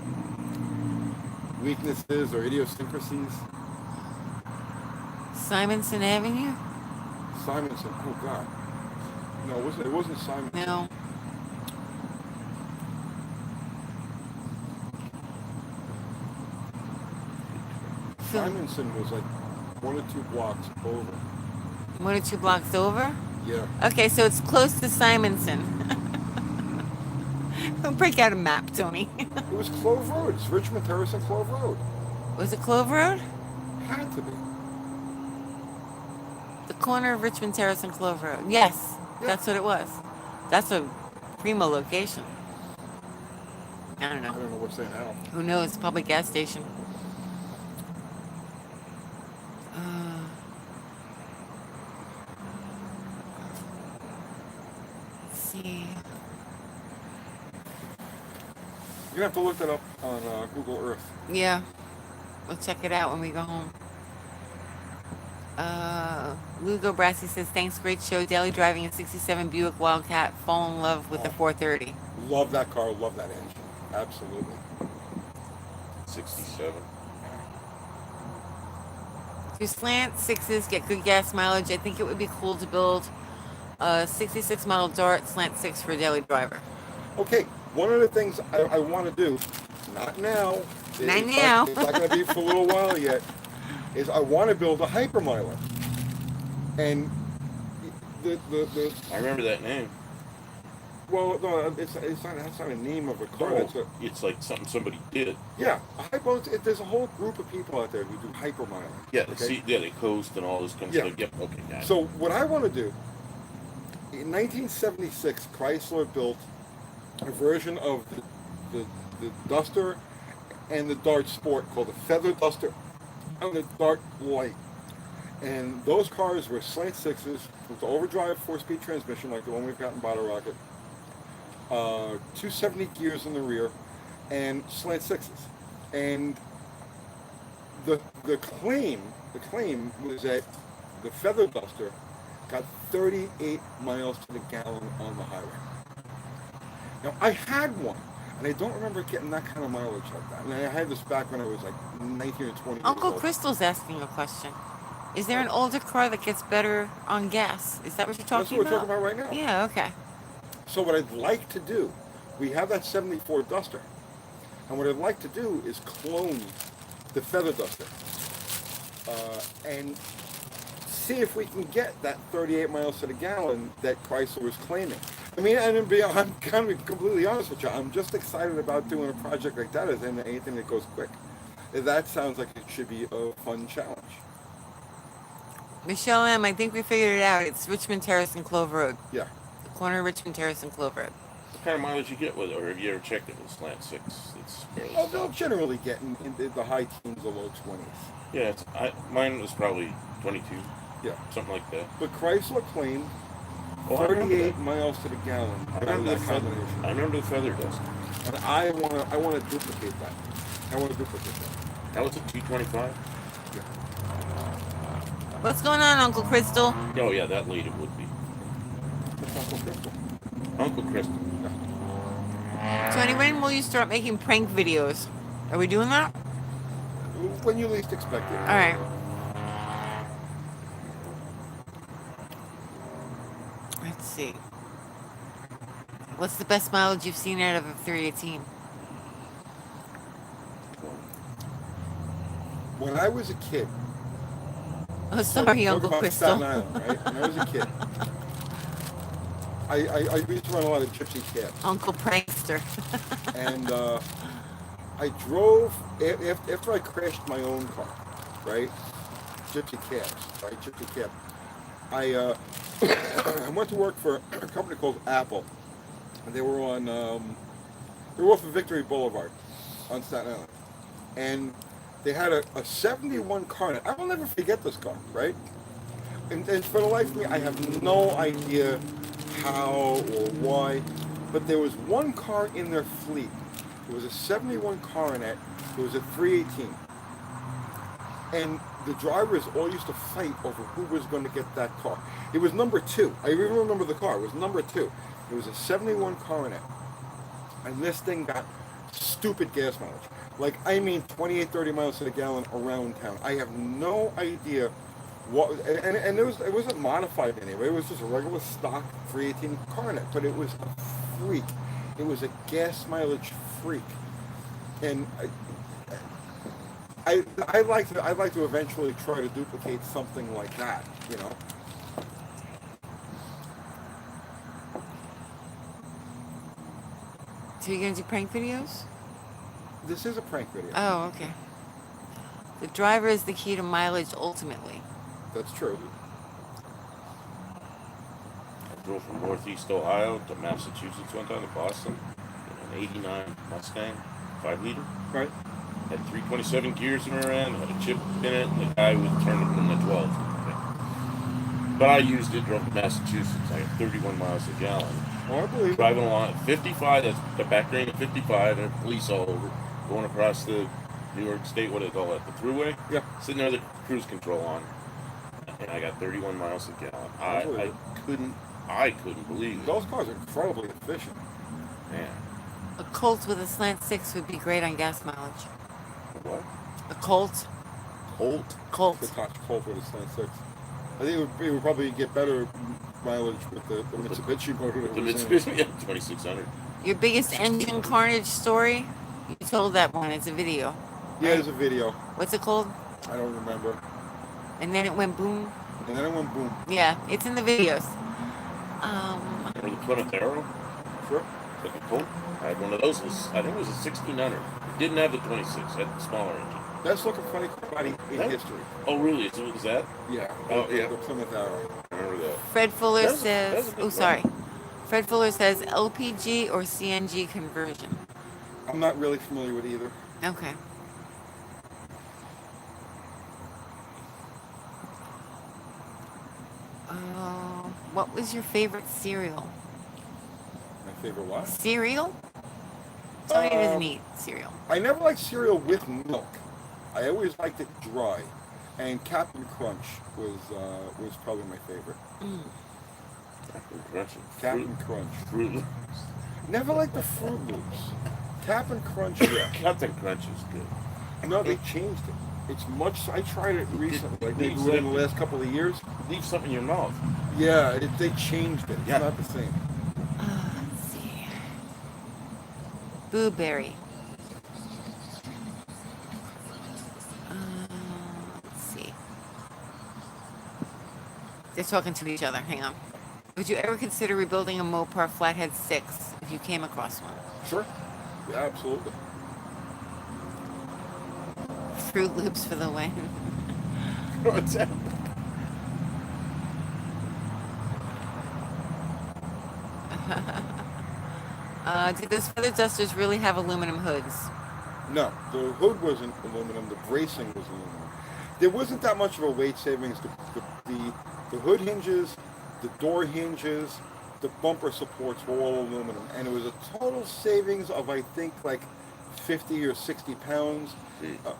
weaknesses or idiosyncrasies. Simonson Avenue? Simonson. Oh God. No, it wasn't Simonson. No. Simonson was like 1 or 2 blocks over. 1 or 2 blocks over? Yeah. Okay, so it's close to Simonson. Break out a map, Tony. It was Clove Road. It's Richmond Terrace and Clove Road. Was it Clove Road? Had to be. The corner of Richmond Terrace and Clover Road. Yes, Yeah. that's what it was. That's a primo location. I don't I know. don't know what's there now. Who knows? Probably gas station. Uh, let's see. You're gonna have to look that up on Google Earth. Yeah, we'll check it out when we go home. Lugo Brassy says, thanks, great show. Daily driving a 67 Buick Wildcat. Fall in love with the 430. Love that car. Love that engine. Absolutely. 67. To slant sixes, get good gas mileage. I think it would be cool to build a 66 model Dart slant six for a daily driver. Okay. One of the things I want to do, not now. Not now. It's not going to be for a little while yet. Is I want to build a hypermiler. And the I remember that name. well, no, it's not, that's not a name of a car. Oh, It's a, it's like something somebody did. yeah, there's a whole group of people out there who do hypermiling. Yeah, okay? they coast and all this kind of Yeah. stuff. Yep, okay, got it. So what I want to do, in 1976, Chrysler built a version of the Duster and the Dart Sport called the Feather Duster and the Dart Light. And those cars were slant sixes with the overdrive 4-speed transmission like the one we've got in Bottle Rocket, 270 gears in the rear, and slant sixes. And the claim was that the Feather Duster got 38 miles to the gallon on the highway. Now I had one, and I don't remember getting that kind of mileage like that. And I had this back when I was like 19 or 20 Uncle years old. Crystal's asking a question. Is there an older car that gets better on gas? Is that what you're That's talking what we're about? talking about right now. Yeah, okay. So what I'd like to do, we have that 74 Duster, and what I'd like to do is clone the Feather Duster and see if we can get that 38 miles to the gallon that Chrysler was claiming. I mean, I'm going to be completely honest with you. I'm just excited about doing a project like that as in anything that goes quick. That sounds like it should be a fun challenge. Michelle M., I think we figured it out. It's Richmond Terrace and Clover Road. Yeah. The corner of Richmond Terrace and Clover Road. What kind of mileage you get with it, or have you ever checked it with slant six? It's fairly Well, they'll stout. generally get in the high teens or low 20s. Yeah, mine was probably 22, Yeah. something like that. But Chrysler claimed Oh, I remember 38 that. miles to the gallon I on remember that the feather. combination. I remember the Feather Duster. And I want to duplicate that. I want to duplicate that. That was a 225. Yeah. What's going on, Uncle Crystal? Oh yeah, that lady would be That's Uncle Crystal. Uncle Crystal. Tony, when will you start making prank videos? Are we doing that? When you least expect it. All right. Let's see. What's the best mileage you've seen out of a 318? When I was a kid, Oh, sorry, talk Uncle about Crystal. Staten Island, right? When I was a kid, I used to run a lot of gypsy cabs. Uncle Prankster. And I drove after I crashed my own car, right? Gypsy cabs, right? Gypsy cab. I went to work for a company called Apple, and they were on they were off of Victory Boulevard on Staten Island, and they had a 71 car. I will never forget this car, right? And for the life of me, I have no idea how or why, but there was one car in their fleet. It was a 71 Coronet. It was a 318. And the drivers all used to fight over who was going to get that car. It was number 2. I even remember the car. It was number 2. It was a 71 Coronet. And this thing got stupid gas mileage. Like, I mean 28, 30 miles to the gallon around town. I have no idea what, and it wasn't modified anyway. It was just a regular stock 318 Coronet, but it was a freak. It was a gas mileage freak. And I'd like to eventually try to duplicate something like that, you know. So you're gonna do prank videos? This is a prank video. Oh, okay. The driver is the key to mileage ultimately. That's true. drove from Northeast Ohio to Massachusetts one time to Boston in an '89 Mustang, 5-liter. Right. Had 327 gears in her end, had a chip in it, and the guy would turn it in the 12. But I used it, drove to Massachusetts. I had 31 miles a gallon. Oh, I believe it. Driving along at 55, that's the back lane at 55, and police all over, going across the New York State, what do they call that, the thruway? Yeah. Sitting there with the cruise control on, and I got 31 miles a gallon. I couldn't believe it. Those cars are incredibly efficient. Man. A Colt with a slant 6 would be great on gas mileage. What? A Colt. Colt? Colt. The Tosh Colt with a Slant 6. I think it would probably get better mileage with the Mitsubishi motor. The Mitsubishi, yeah, 2600. Your biggest engine carnage story? You told that one. It's a video. Yeah, there's a video. What's it called? I don't remember. And then it went boom. And then it went boom. Yeah, it's in the videos. Or the Plymouth Arrow? Sure. Like a Colt? I had one of those. I think it was a 1600. It didn't have the 26. It had the smaller engine. That's looking funny in Huh? history. Oh, really? Is that? Yeah. Oh, yeah. The Plymouth Arrow. I remember that. Fred Fuller That was a says, good oh, run. sorry. Fred Fuller says LPG or CNG conversion. I'm not really familiar with either. Okay. What was your favorite cereal? My favorite what? Cereal? Tony doesn't Um, eat cereal. I never liked cereal with milk. I always liked it dry. And Captain Crunch was probably my favorite. Captain Crunch. Captain Crunch. Fruit Loops. Never liked the Fruit Loops. Captain Crunch, yeah. Captain Crunch is good. No, they changed it. It's much. I tried it recently, like maybe It's within the like- last couple of years. Leave something in your mouth. Yeah, they changed it. It's Yeah. not the same. Let's see. Blueberry. Let's see. They're talking to each other. Hang on. Would you ever consider rebuilding a Mopar Flathead 6 if you came across one? Sure. Yeah, absolutely. Fruit Loops for the win. What's that? Did those feather dusters really have aluminum hoods? No, the hood wasn't aluminum. The bracing was aluminum. There wasn't that much of a weight savings. The hood hinges, the door hinges, the bumper supports were all aluminum, and it was a total savings of I think like 50 or 60 pounds.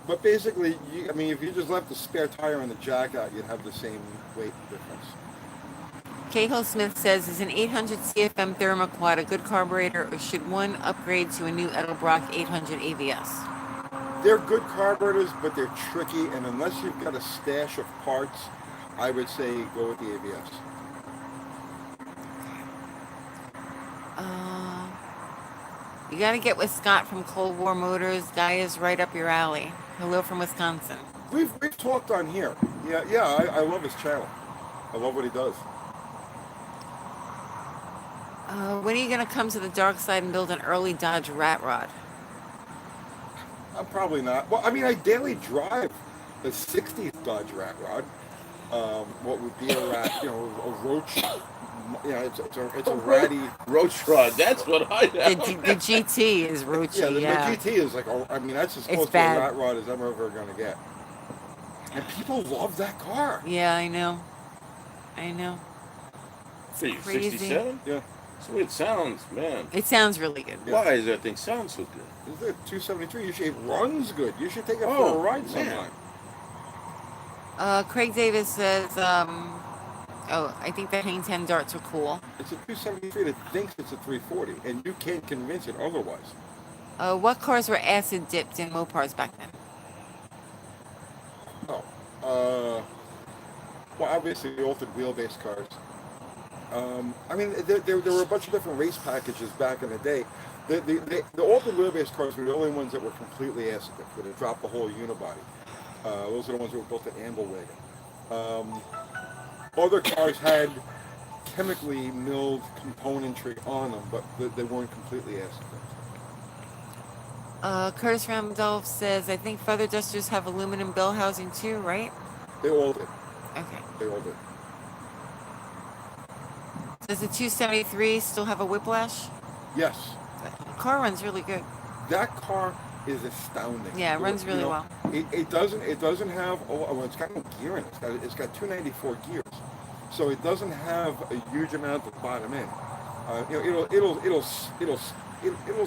But basically, if you just left the spare tire and the jack out, you'd have the same weight difference. Cahill Smith says, is an 800 CFM Thermoquad a good carburetor, or should one upgrade to a new Edelbrock 800 ABS? They're good carburetors, but they're tricky, and unless you've got a stash of parts, I would say go with the ABS. You got to get with Scott from Cold War Motors. Guy is right up your alley. Hello from Wisconsin. We've talked on here. Yeah, I love his channel. I love what he does. When are you going to come to the dark side and build an early Dodge Rat Rod? I'm probably not. Well, I daily drive the 60s Dodge Rat Rod. What would be a rat, a roach. Yeah, it's a ratty. Roach Rod. That's what I The, have. the GT is roachy, Yeah, the yeah. GT is like, that's as It's close to bad. a rat rod as I'm ever going to get. And people love that car. Yeah, I know. For you, crazy. 67? Yeah. That's the way it sounds, man. It sounds really good. Yeah. Why does that thing sound so good? Is it 273? It runs good. You should take it Oh, for a ride man. sometime. Craig Davis says, I think the Hang 10 darts are cool. It's a 273 that thinks it's a 340, and you can't convince it otherwise. What cars were acid dipped in Mopars back then? Well, obviously the altered wheelbase cars. There were a bunch of different race packages back in the day. The altered wheelbase cars were the only ones that were completely acid dipped, where they dropped the whole unibody. Those are the ones that were built at Amblewagon. Other cars had chemically milled componentry on them, but they weren't completely acid dipped. Curtis Randolph says, I think feather dusters have aluminum bell housing too, right? They all did. Okay. They all did. Does the 273 still have a whiplash? Yes, The car runs really good. that car is astounding. Yeah, it runs You really know, well. It doesn't have. Well, it's got no gear in it. It's got 294 gears, so it doesn't have a huge amount of bottom end. It'll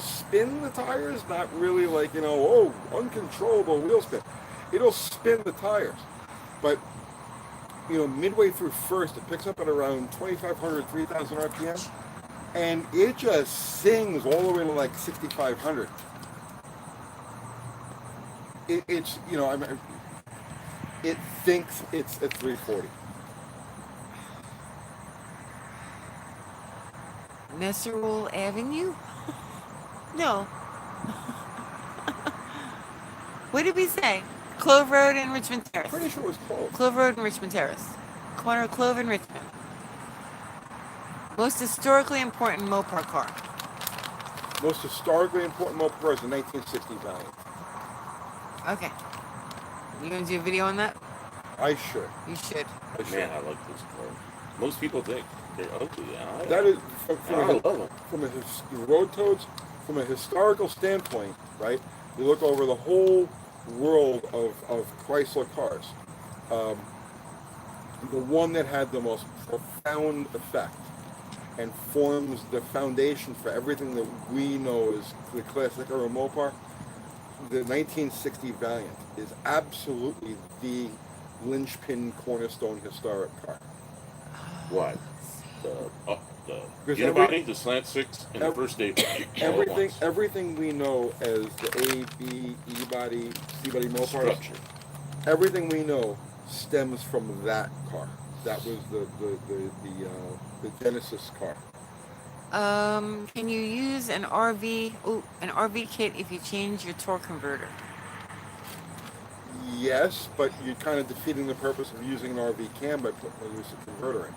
spin the tires, not really like uncontrollable wheel spin. It'll spin the tires, but midway through first, it picks up at around 2,500, 3,000 RPM, and it just sings all the way to like 6,500. It thinks it's at 340. Messerole Avenue? No. What did we say? Clove Road and Richmond Terrace. Pretty sure it was closed. Clove Road and Richmond Terrace. Corner of Clove and Richmond. Most historically important Mopar car. Most historically important Mopar car is the 1960 Valiant. Okay. You gonna do a video on that? I should. You should. I should. Man, I like this car. Most people think they're ugly. That is I love them. road toads, from a historical standpoint, right? You look over the whole world of Chrysler cars. The one that had the most profound effect and forms the foundation for everything that we know as the classic era Mopar, the 1960 Valiant is absolutely the linchpin cornerstone historic car. What? The Because unibody, the slant six, and the first day. Everything we know as the A, B, E body, C body Mopar, Structure. everything we know stems from that car. That was the Genesis car. Can you use an RV kit if you change your torque converter? Yes, but you're kind of defeating the purpose of using an RV cam by putting a lucid converter in.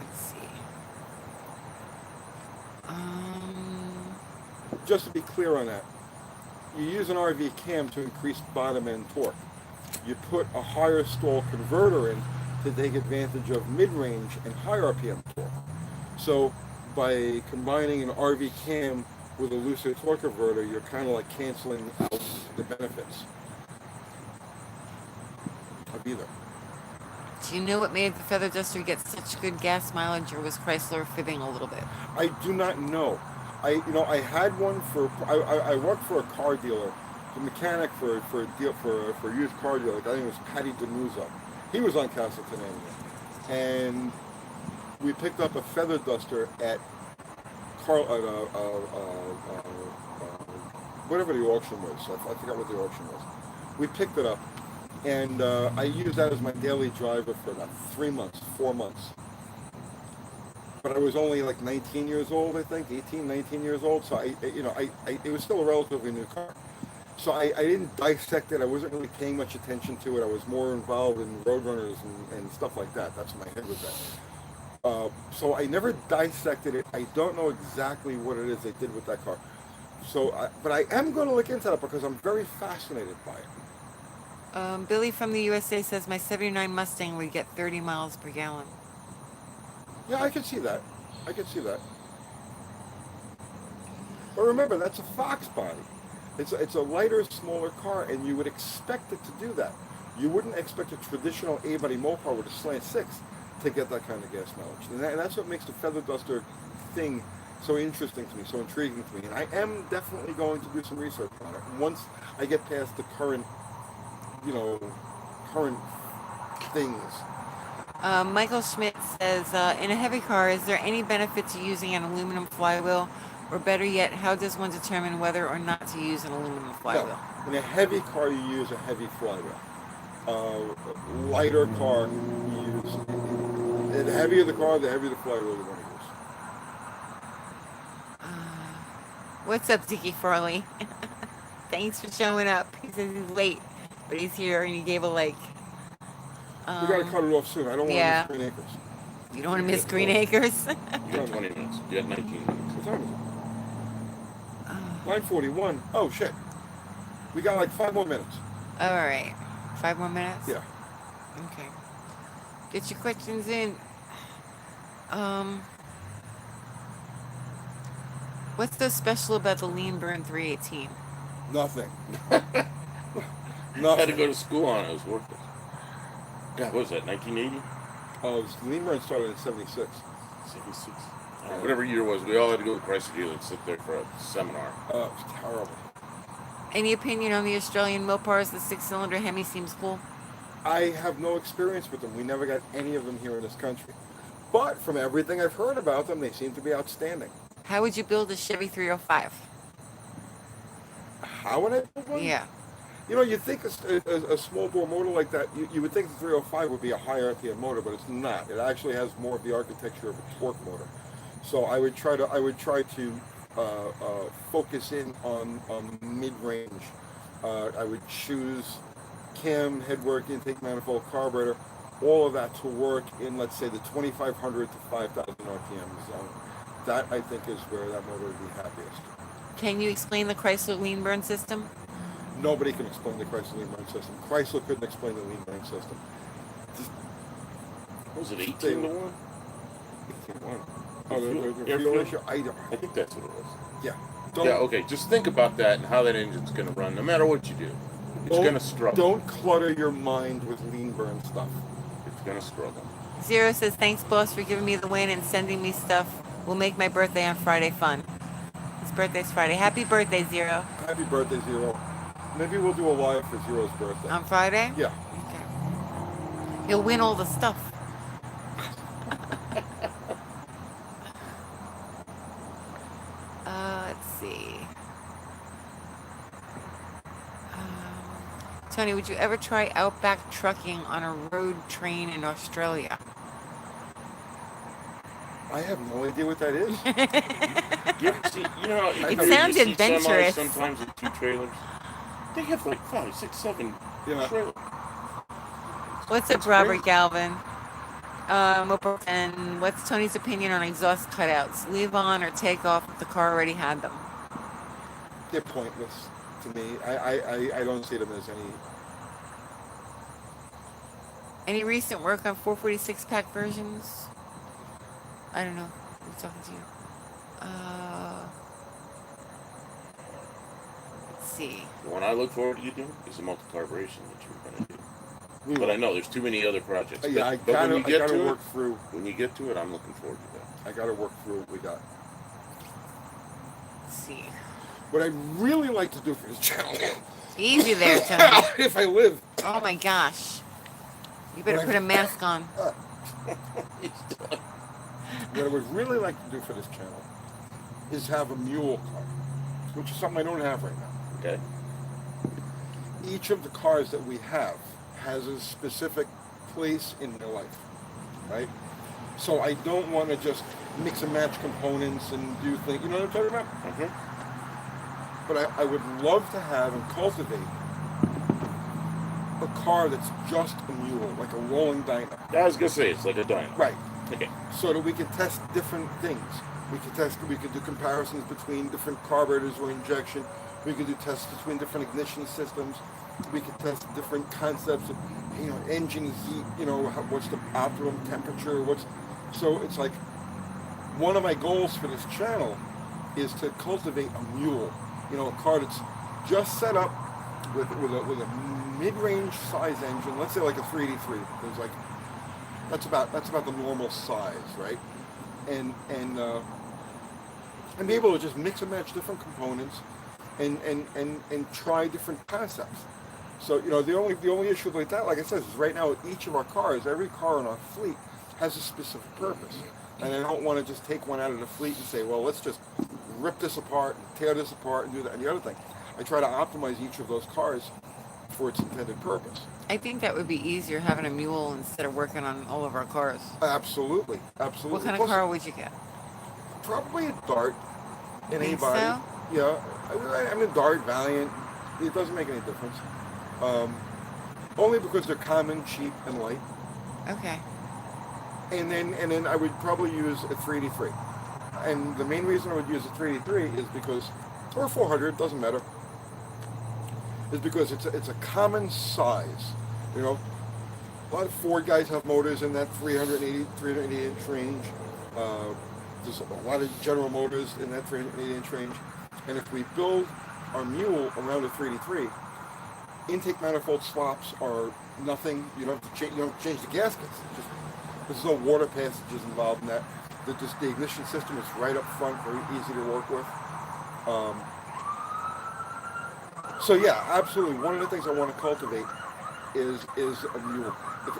Let's see. Just to be clear on that, you use an RV cam to increase bottom end torque. You put a higher stall converter in to take advantage of mid-range and high RPM torque. So by combining an RV cam with a lucid torque converter, you're kind of like canceling out the benefits of either. Do you know what made the Feather Duster get such good gas mileage, or was Chrysler fibbing a little bit? I do not know. I had one I worked for a car dealer, the mechanic for a used car dealer. I think it was Patty DeMuzzo. He was on Castleton Avenue, and we picked up a Feather Duster at whatever the auction was. I forgot what the auction was. We picked it up, and I used that as my daily driver for about 4 months. But I was only like 19 years old, I think, 18, 19 years old. So it was still a relatively new car. So I didn't dissect it. I wasn't really paying much attention to it. I was more involved in roadrunners and stuff like that. That's what my head was at. So I never dissected it. I don't know exactly what it is they did with that car. But I am going to look into that because I'm very fascinated by it. Billy from the USA says my 79 Mustang would get 30 miles per gallon. Yeah, I can see that. But remember, that's a Fox body. It's a lighter, smaller car, and you would expect it to do that. You wouldn't expect a traditional A-body Mopar with a slant six to get that kind of gas mileage. And that's what makes the Feather Duster thing so interesting to me, so intriguing to me. And I am definitely going to do some research on it once I get past the current things. Michael Schmidt says, in a heavy car, is there any benefit to using an aluminum flywheel? Or better yet, how does one determine whether or not to use an aluminum flywheel? No. In a heavy car, you use a heavy flywheel. Lighter car, you use... The heavier the car, the heavier the flywheel you want to use. What's up, Dickie Farley? Thanks for showing up. He says he's late, but he's here and he gave a like. We gotta cut it off soon. I don't want to miss Green Acres. You don't want to miss Green Acres? You got 20 minutes. You got 19 minutes. What time is it? 9:41. Oh shit. We got like 5 more minutes. All right. 5 more minutes? Yeah. Okay. Get your questions in. Um, what's so special about the lean burn 318? Nothing. Had to Nothing. go to school on it. It was worthless. God, what was that? 1980? Oh, Lean Burn started in '76. 76? Whatever year it was, we all had to go to Chrysler dealer and sit there for a seminar. It was terrible. Any opinion on the Australian Mopars? The 6-cylinder Hemi seems cool. I have no experience with them. We never got any of them here in this country. But from everything I've heard about them, they seem to be outstanding. How would you build a Chevy 305? How would I build one? Yeah. You know, you'd think a small bore motor like that, you would think the 305 would be a higher RPM motor, but it's not. It actually has more of the architecture of a torque motor. So I would try to focus in on mid-range. I would choose cam, headwork, intake manifold, carburetor, all of that to work in, let's say, the 2,500 to 5,000 RPM zone. That, I think, is where that motor would be happiest. Can you explain the Chrysler lean burn system? Nobody can explain the Chrysler lean burn system. Chrysler couldn't explain the lean burn system. What was it, 18 to 1? 18 to 1. Oh, the Air fuel fuel? ratio? I think that's what it was. Yeah. Yeah, okay. Just think about that and how that engine's going to run, no matter what you do. It's going to struggle. Don't clutter your mind with lean burn stuff. It's going to struggle. Zero says, thanks, boss, for giving me the win and sending me stuff. Will make my birthday on Friday fun. His birthday's Friday. Happy birthday, Zero. Happy birthday, Zero. Maybe we'll do a live for Zero's birthday. On Friday? Yeah. Okay. He'll win all the stuff. Let's see. Tony, would you ever try outback trucking on a road train in Australia? I have no idea what that is. It you sounds see adventurous. Semis sometimes with 2 trailers. They have like 5, 6, 7 Yeah. trailers. What's up, Robert Galvin? And what's Tony's opinion on exhaust cutouts? Leave on or take off if the car already had them? They're pointless to me. I don't see them as Any recent work on 446 pack versions? I don't know. I'm talking to you. Let's see. The one I look forward to you doing is a multi-carburation that you're going to do. any. But I know there's too many other projects. Yeah, I but when you get gotta to work it, through. when you get to it, I'm looking forward to that. I gotta work through what we got. Let's see. What I'd really like to do for this channel, Easy there, Tony. if I live, Oh my gosh. You better What I- put a mask on. what I would really like to do for this channel is have a mule car, which is something I don't have right now. Okay? Each of the cars that we have has a specific place in their life, right? So I don't want to just mix and match components and do things, you know what I'm talking about? Mm-hmm. But I would love to have and cultivate a car that's just a mule, like a rolling dyno. I was going to say, it's like a dyno. Right. Okay. So that we can test different things. We could do comparisons between different carburetors or injection. We could do tests between different ignition systems. We could test different concepts of, engine heat, what's the optimum temperature, so it's like, one of my goals for this channel is to cultivate a mule, a car that's just set up with a mid-range size engine, let's say like a 383, because like, that's about the normal size, right? And be able to just mix and match different components and try different concepts. So the only issue with that, like I said, is right now each of our cars, every car in our fleet has a specific purpose, and I don't want to just take one out of the fleet and say, well, let's just rip this apart and tear this apart and do that and the other thing. I try to optimize each of those cars for its intended purpose. I think that would be easier having a mule instead of working on all of our cars. Absolutely. What kind of Plus, car would you get? Probably a Dart. In Think anybody. so? Yeah. I mean, Dart, Valiant. It doesn't make any difference. Only because they're common, cheap, and light. Okay. And then I would probably use a 383. And the main reason I would use a 383 is because, or 400, doesn't matter, is because it's a common size. A lot of Ford guys have motors in that 380 inch range. There's a lot of General Motors in that 308-inch range. And if we build our mule around a 383, intake manifold swaps are nothing. You don't have to change. You don't change the gaskets. There's no water passages involved in that. The ignition system is right up front, very easy to work with. So yeah, absolutely. One of the things I want to cultivate is a mule.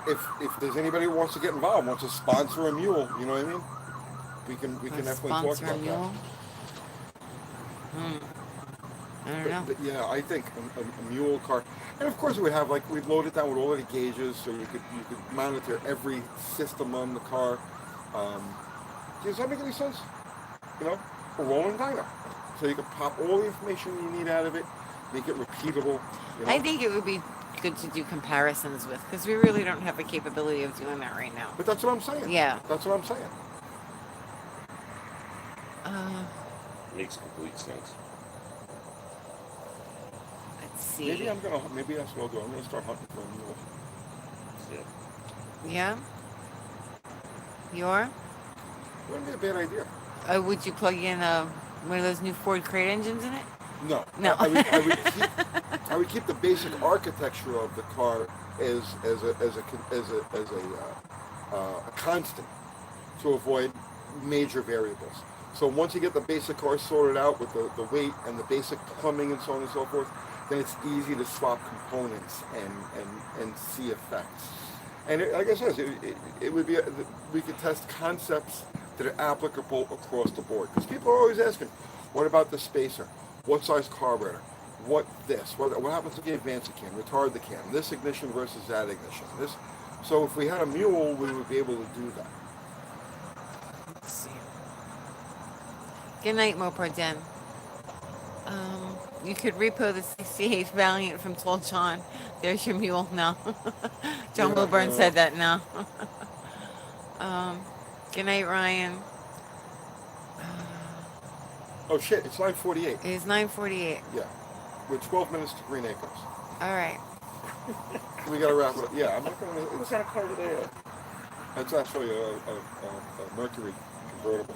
If there's anybody who wants to get involved, wants to sponsor a mule, you know what I mean? We can definitely talk Sponsor a about mule? that. I don't know. But yeah, I think a mule car, and of course we'd load it down with all of the gauges, so you could monitor every system on the car. Does that make any sense? You know, a rolling dyno, so you can pop all the information you need out of it, make it repeatable. You know? I think it would be good to do comparisons with, because we really don't have the capability of doing that right now. But that's what I'm saying. Yeah. That's what I'm saying. Makes complete sense. Let's see. Maybe that's what I'll do. I'm gonna start hunting for a mule. Yeah. Yeah? You are? Wouldn't be a bad idea. Would you plug in one of those new Ford crate engines in it? No. No. I would keep the basic architecture of the car as a constant to avoid major variables. So once you get the basic car sorted out with the weight and the basic plumbing and so on and so forth, then it's easy to swap components and see effects. And like I said, it would be we could test concepts that are applicable across the board. Because people are always asking, what about the spacer? What size carburetor? What this? What happens if you advance the cam, retard the cam? This ignition versus that ignition. So if we had a mule, we would be able to do that. Let's see. Good night, Mopar Den. You could repo the 68 Valiant from Toll John. There's your mule now. John Wilburn said that now. Good night, Ryan. Oh shit, it's 9:48. It is 9:48. Yeah. We're 12 minutes to Green Acres. All right. We gotta wrap it up. Yeah, I'm not gonna. What kind of car do they have? It's actually a Mercury convertible.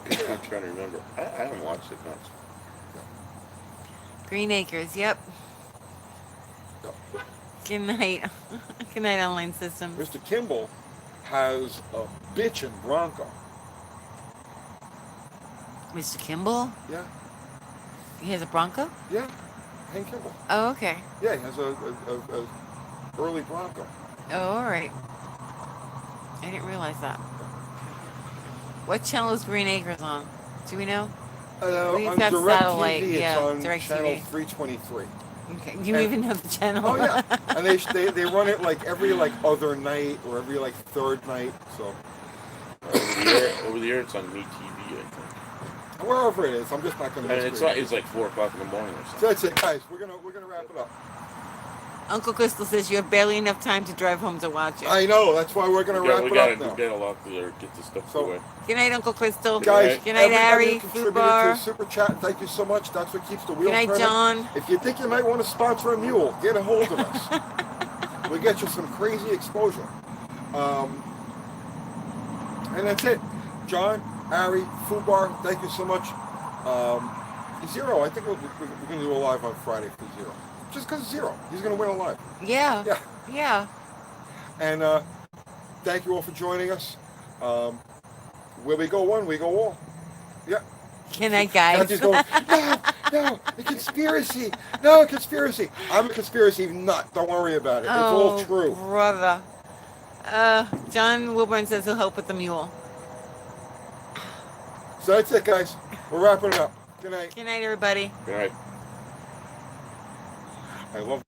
I'm trying to remember. I haven't watched it much. Green Acres, yep. No. Good night. Good night, Online Systems. Mr. Kimball has a bitchin' Bronco. Mr. Kimball? Yeah, He has a Bronco? yeah. Hank Kimball. Oh, okay. Yeah, he has a early Bronco. Oh, all right. I didn't realize that. What channel is Green Acres on? Do we know? We've On got Direct satellite, TV, yeah, it's on Direct channel TV. 323. Okay. You And- even know the channel? Oh yeah, and they run it like every other night or every third night. So Over the air, it's on MeTV, I think. wherever it is, I'm just not gonna. And it's like 4 o'clock in the morning or So something. that's it, guys. We're gonna wrap it up. Uncle Crystal says you have barely enough time to drive home to watch it. I know. That's why we're gonna wrap We it up gotta now. get a lot to get this stuff So- away. Good night, Uncle Crystal. Guys, Good night, everybody Harry. who contributed to Fubar. the super chat, thank you so much. That's what keeps the wheels Good night, turning. John. If you think you might want to sponsor a mule, get a hold of us. We'll get you some crazy exposure. And that's it. John, Harry, Fubar, thank you so much. Zero, I think we're going to do a live on Friday for Zero. Just because Zero. He's going to win a live. Yeah. Yeah. Yeah. And thank you all for joining us. Where we go one, we go all. Yeah. Good night, guys. Kathy's going, no, a conspiracy. No, a conspiracy. I'm a conspiracy nut. Don't worry about it. It's all true. Brother. John Wilburn says he'll help with the mule. So that's it, guys. We're wrapping it up. Good night. Good night, everybody. All right. I love